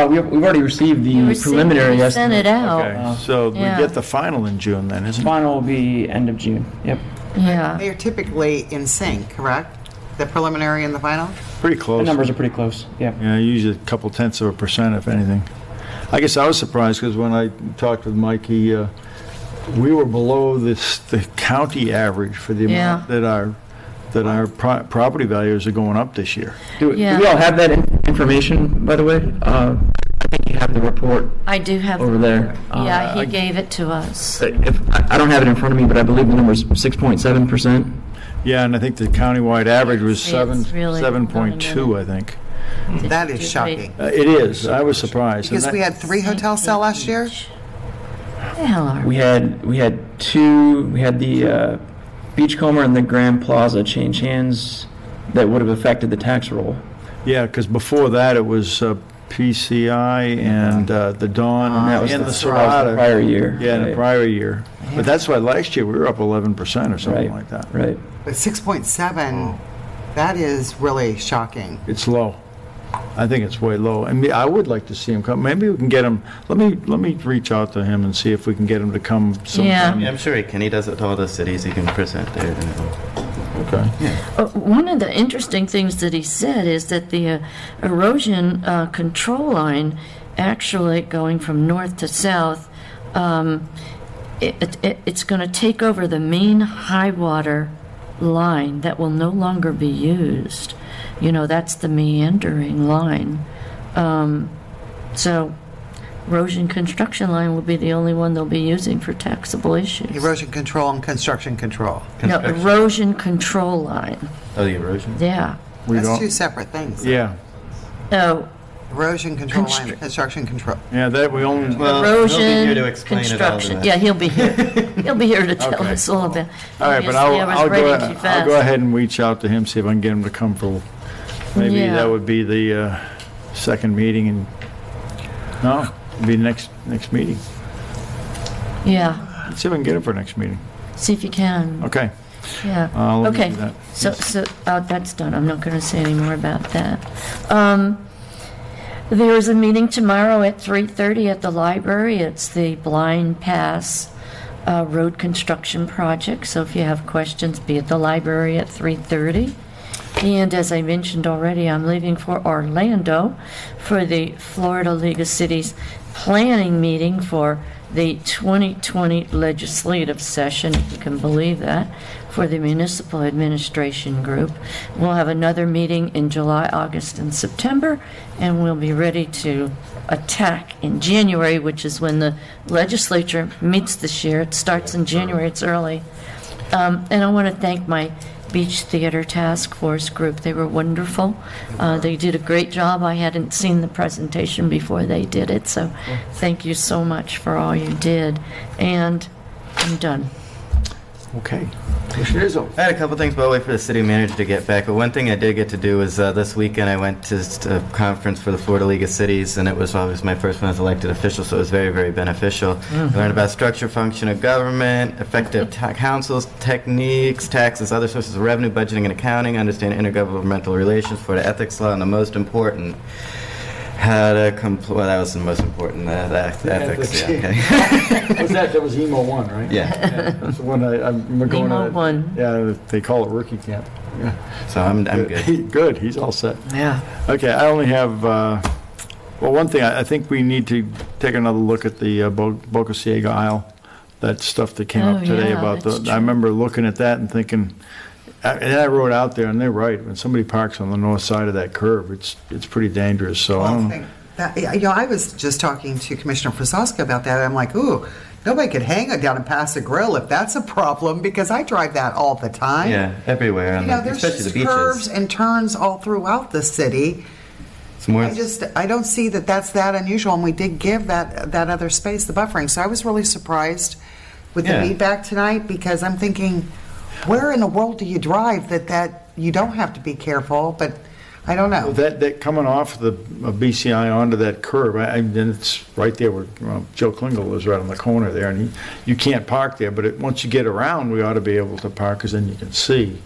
We've already received the preliminary we estimate. sent it out. Okay, so we Yeah. get the final in June then, isn't it? Final will be end of June. Yep. Yeah. They are typically in sync, correct? The preliminary and the final? Pretty close. The numbers are pretty close. Yeah. Yeah, usually a couple tenths of a percent, if anything. I guess I was surprised because when I talked with Mike, we were below the county average for the amount that our property values are going up this year. Do we all have that information, by the way? I think you have the report I do have over there. Yeah, he gave it to us. I don't have it in front of me, but I believe the number is 6.7%. Yeah, and I think the countywide average was It's really 7.2, I think. That is shocking. It is. I was surprised. Because we had 3 hotels sell last year? The hell are We had two. We had the Beachcomber and the Grand Plaza change hands that would have affected the tax roll. Yeah, because before that it was PCI and the Dawn and the Serrata. The prior year. Yeah, in the prior year. But that's why last year we were up 11% or something like that. Right. But 6.7, that is really shocking. It's low. I think it's way low. I mean, I would like to see him come. Maybe we can get him. Let me reach out to him and see if we can get him to come sometime. Yeah, I'm sure he can. He does it to all the cities. He can present there. Okay. One of the interesting things that he said is that the erosion control line, actually going from north to south, it's going to take over the main high water line that will no longer be used. That's the meandering line. So erosion construction line will be the only one they'll be using for taxable issues. Erosion control and construction control. No, erosion control line. Oh, the erosion? Yeah. That's 2 separate things. Yeah. No. Erosion control line, construction control. Yeah, that we only. Erosion construction. Yeah, he'll be here. He'll be here to tell us all about. All right, but I'll go ahead and reach out to him, see if I can get him to come for. Maybe that would be the second meeting, and no, it'd be next meeting. Yeah. Let's see if I can get him for next meeting. See if you can. Okay. Yeah. Let me Okay. do that. So that's done. I'm not going to say any more about that. There is a meeting tomorrow at 3:30 at the library. It's the Blind Pass road construction project. So if you have questions, be at the library at 3:30. And as I mentioned already, I'm leaving for Orlando for the Florida League of Cities planning meeting for the 2020 legislative session, if you can believe that, for the Municipal Administration Group. We'll have another meeting in July, August, and September, and we'll be ready to attack in January, which is when the legislature meets this year. It starts in January, it's early. And I want to thank my Beach Theater Task Force group. They were wonderful. They did a great job. I hadn't seen the presentation before they did it, so thank you so much for all you did. And I'm done. Okay. Commissioner Izzo. I had a couple things, but I'll wait for the city manager to get back. But one thing I did get to do was this weekend I went to a conference for the Florida League of Cities, and it was obviously my first one as elected official, so it was very, very beneficial. I learned about structure, function of government, effective councils, techniques, taxes, other sources of revenue, budgeting and accounting, understand intergovernmental relations, Florida ethics law, and the most important, how to well, that was the most important, the ethics, yeah, okay. That was emo 1, right? Yeah. That's the one I'm going Emo to. 1. Yeah, they call it rookie camp. Yeah. So I'm good. Good, he's all set. Yeah. Okay, I only have, well, one thing, I think we need to take another look at the Boca Ciega Isle, that stuff that came up today yeah, about that's I remember looking at that and thinking, and I wrote out there, and they're right, when somebody parks on the north side of that curve, it's pretty dangerous, so I don't know. I was just talking to Commissioner Frasoska about that. I'm like, ooh, nobody could hang it down and pass a grill if that's a problem, because I drive that all the time. Yeah, everywhere, There's especially just the beaches. curves and turns all throughout the city. I don't see that that's that unusual, and we did give that other space, the buffering. So I was really surprised with the feedback tonight, because I'm thinking, where in the world do you drive that you don't have to be careful? But I don't know. That coming off the BCI onto that curve, and it's right there where Joe Klingel lives, right on the corner there, and you can't park there, but once you get around, we ought to be able to park, because then you can see.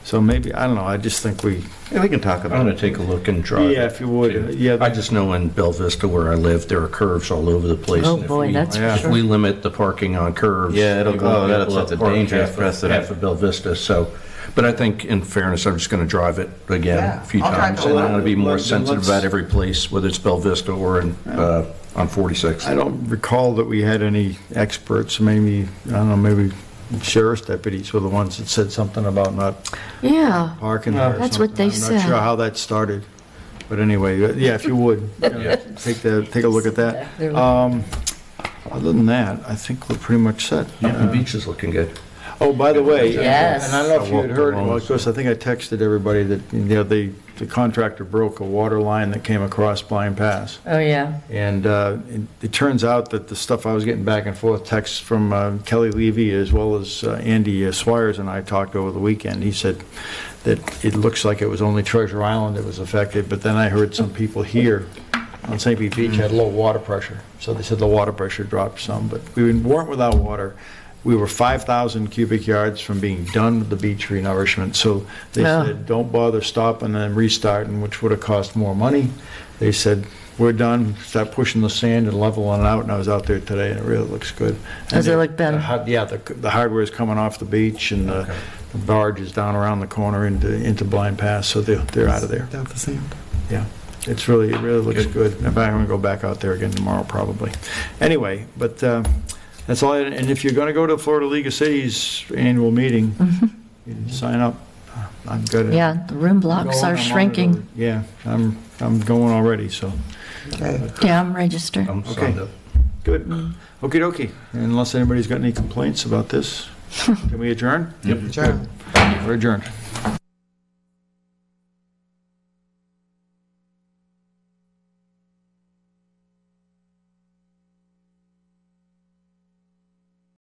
So maybe, I don't know, I just think we can talk about it. I'm going to take a look and drive. Yeah, if you would. Yeah. I just know in Bella Vista where I live, there are curves all over the place. Oh, and boy, that's for if sure. we limit the parking on curves, Yeah, it'll we go. won't be That'll able set to a park dangerous precedent. half of Bella Vista. So, but I think, in fairness, I'm just going to drive it again a few I'll drive times, it and I'm along. going to be more Let's- sensitive about every place, whether it's Bella Vista or on 46. I don't recall that we had any experts, maybe, I don't know, maybe sheriff's deputies were the ones that said something about not Yeah. parking there or That's what something. they I'm said. not sure how that started. But anyway, yeah, if you would, take a look at that. Other than that, I think we're pretty much set. The beach is looking good. Oh, by the way, Yes. and I don't know if you had I heard, walked well, of course, I think I texted everybody that, the contractor broke a water line that came across Blind Pass. Oh, yeah. And it turns out that the stuff I was getting back and forth, texts from Kelly Levy as well as Andy Swires and I talked over the weekend. He said that it looks like it was only Treasure Island that was affected, but then I heard some people here on St. Pete Beach had low water pressure. So they said the water pressure dropped some, but we weren't without water. We were 5,000 cubic yards from being done with the beach renourishment. So they said, don't bother stopping and restarting, which would have cost more money. They said, we're done, start pushing the sand and leveling it out. And I was out there today, and it really looks good. Does it look better? The hardware is coming off the beach, and the barge is down around the corner into Blind Pass, so they're out of there. Down the sand. Yeah. It really looks good. In fact, I'm going to go back out there again tomorrow, probably. Anyway, but that's all. And if you're going to go to the Florida League of Cities annual meeting, you can sign up. I'm good. Yeah, the room blocks are shrinking. Yeah, I'm going already, so. Okay. Yeah, I'm registered. I'm signed up. Good. Okie dokie. Unless anybody's got any complaints about this, can we adjourn? Yep. Adjourn. We're adjourned.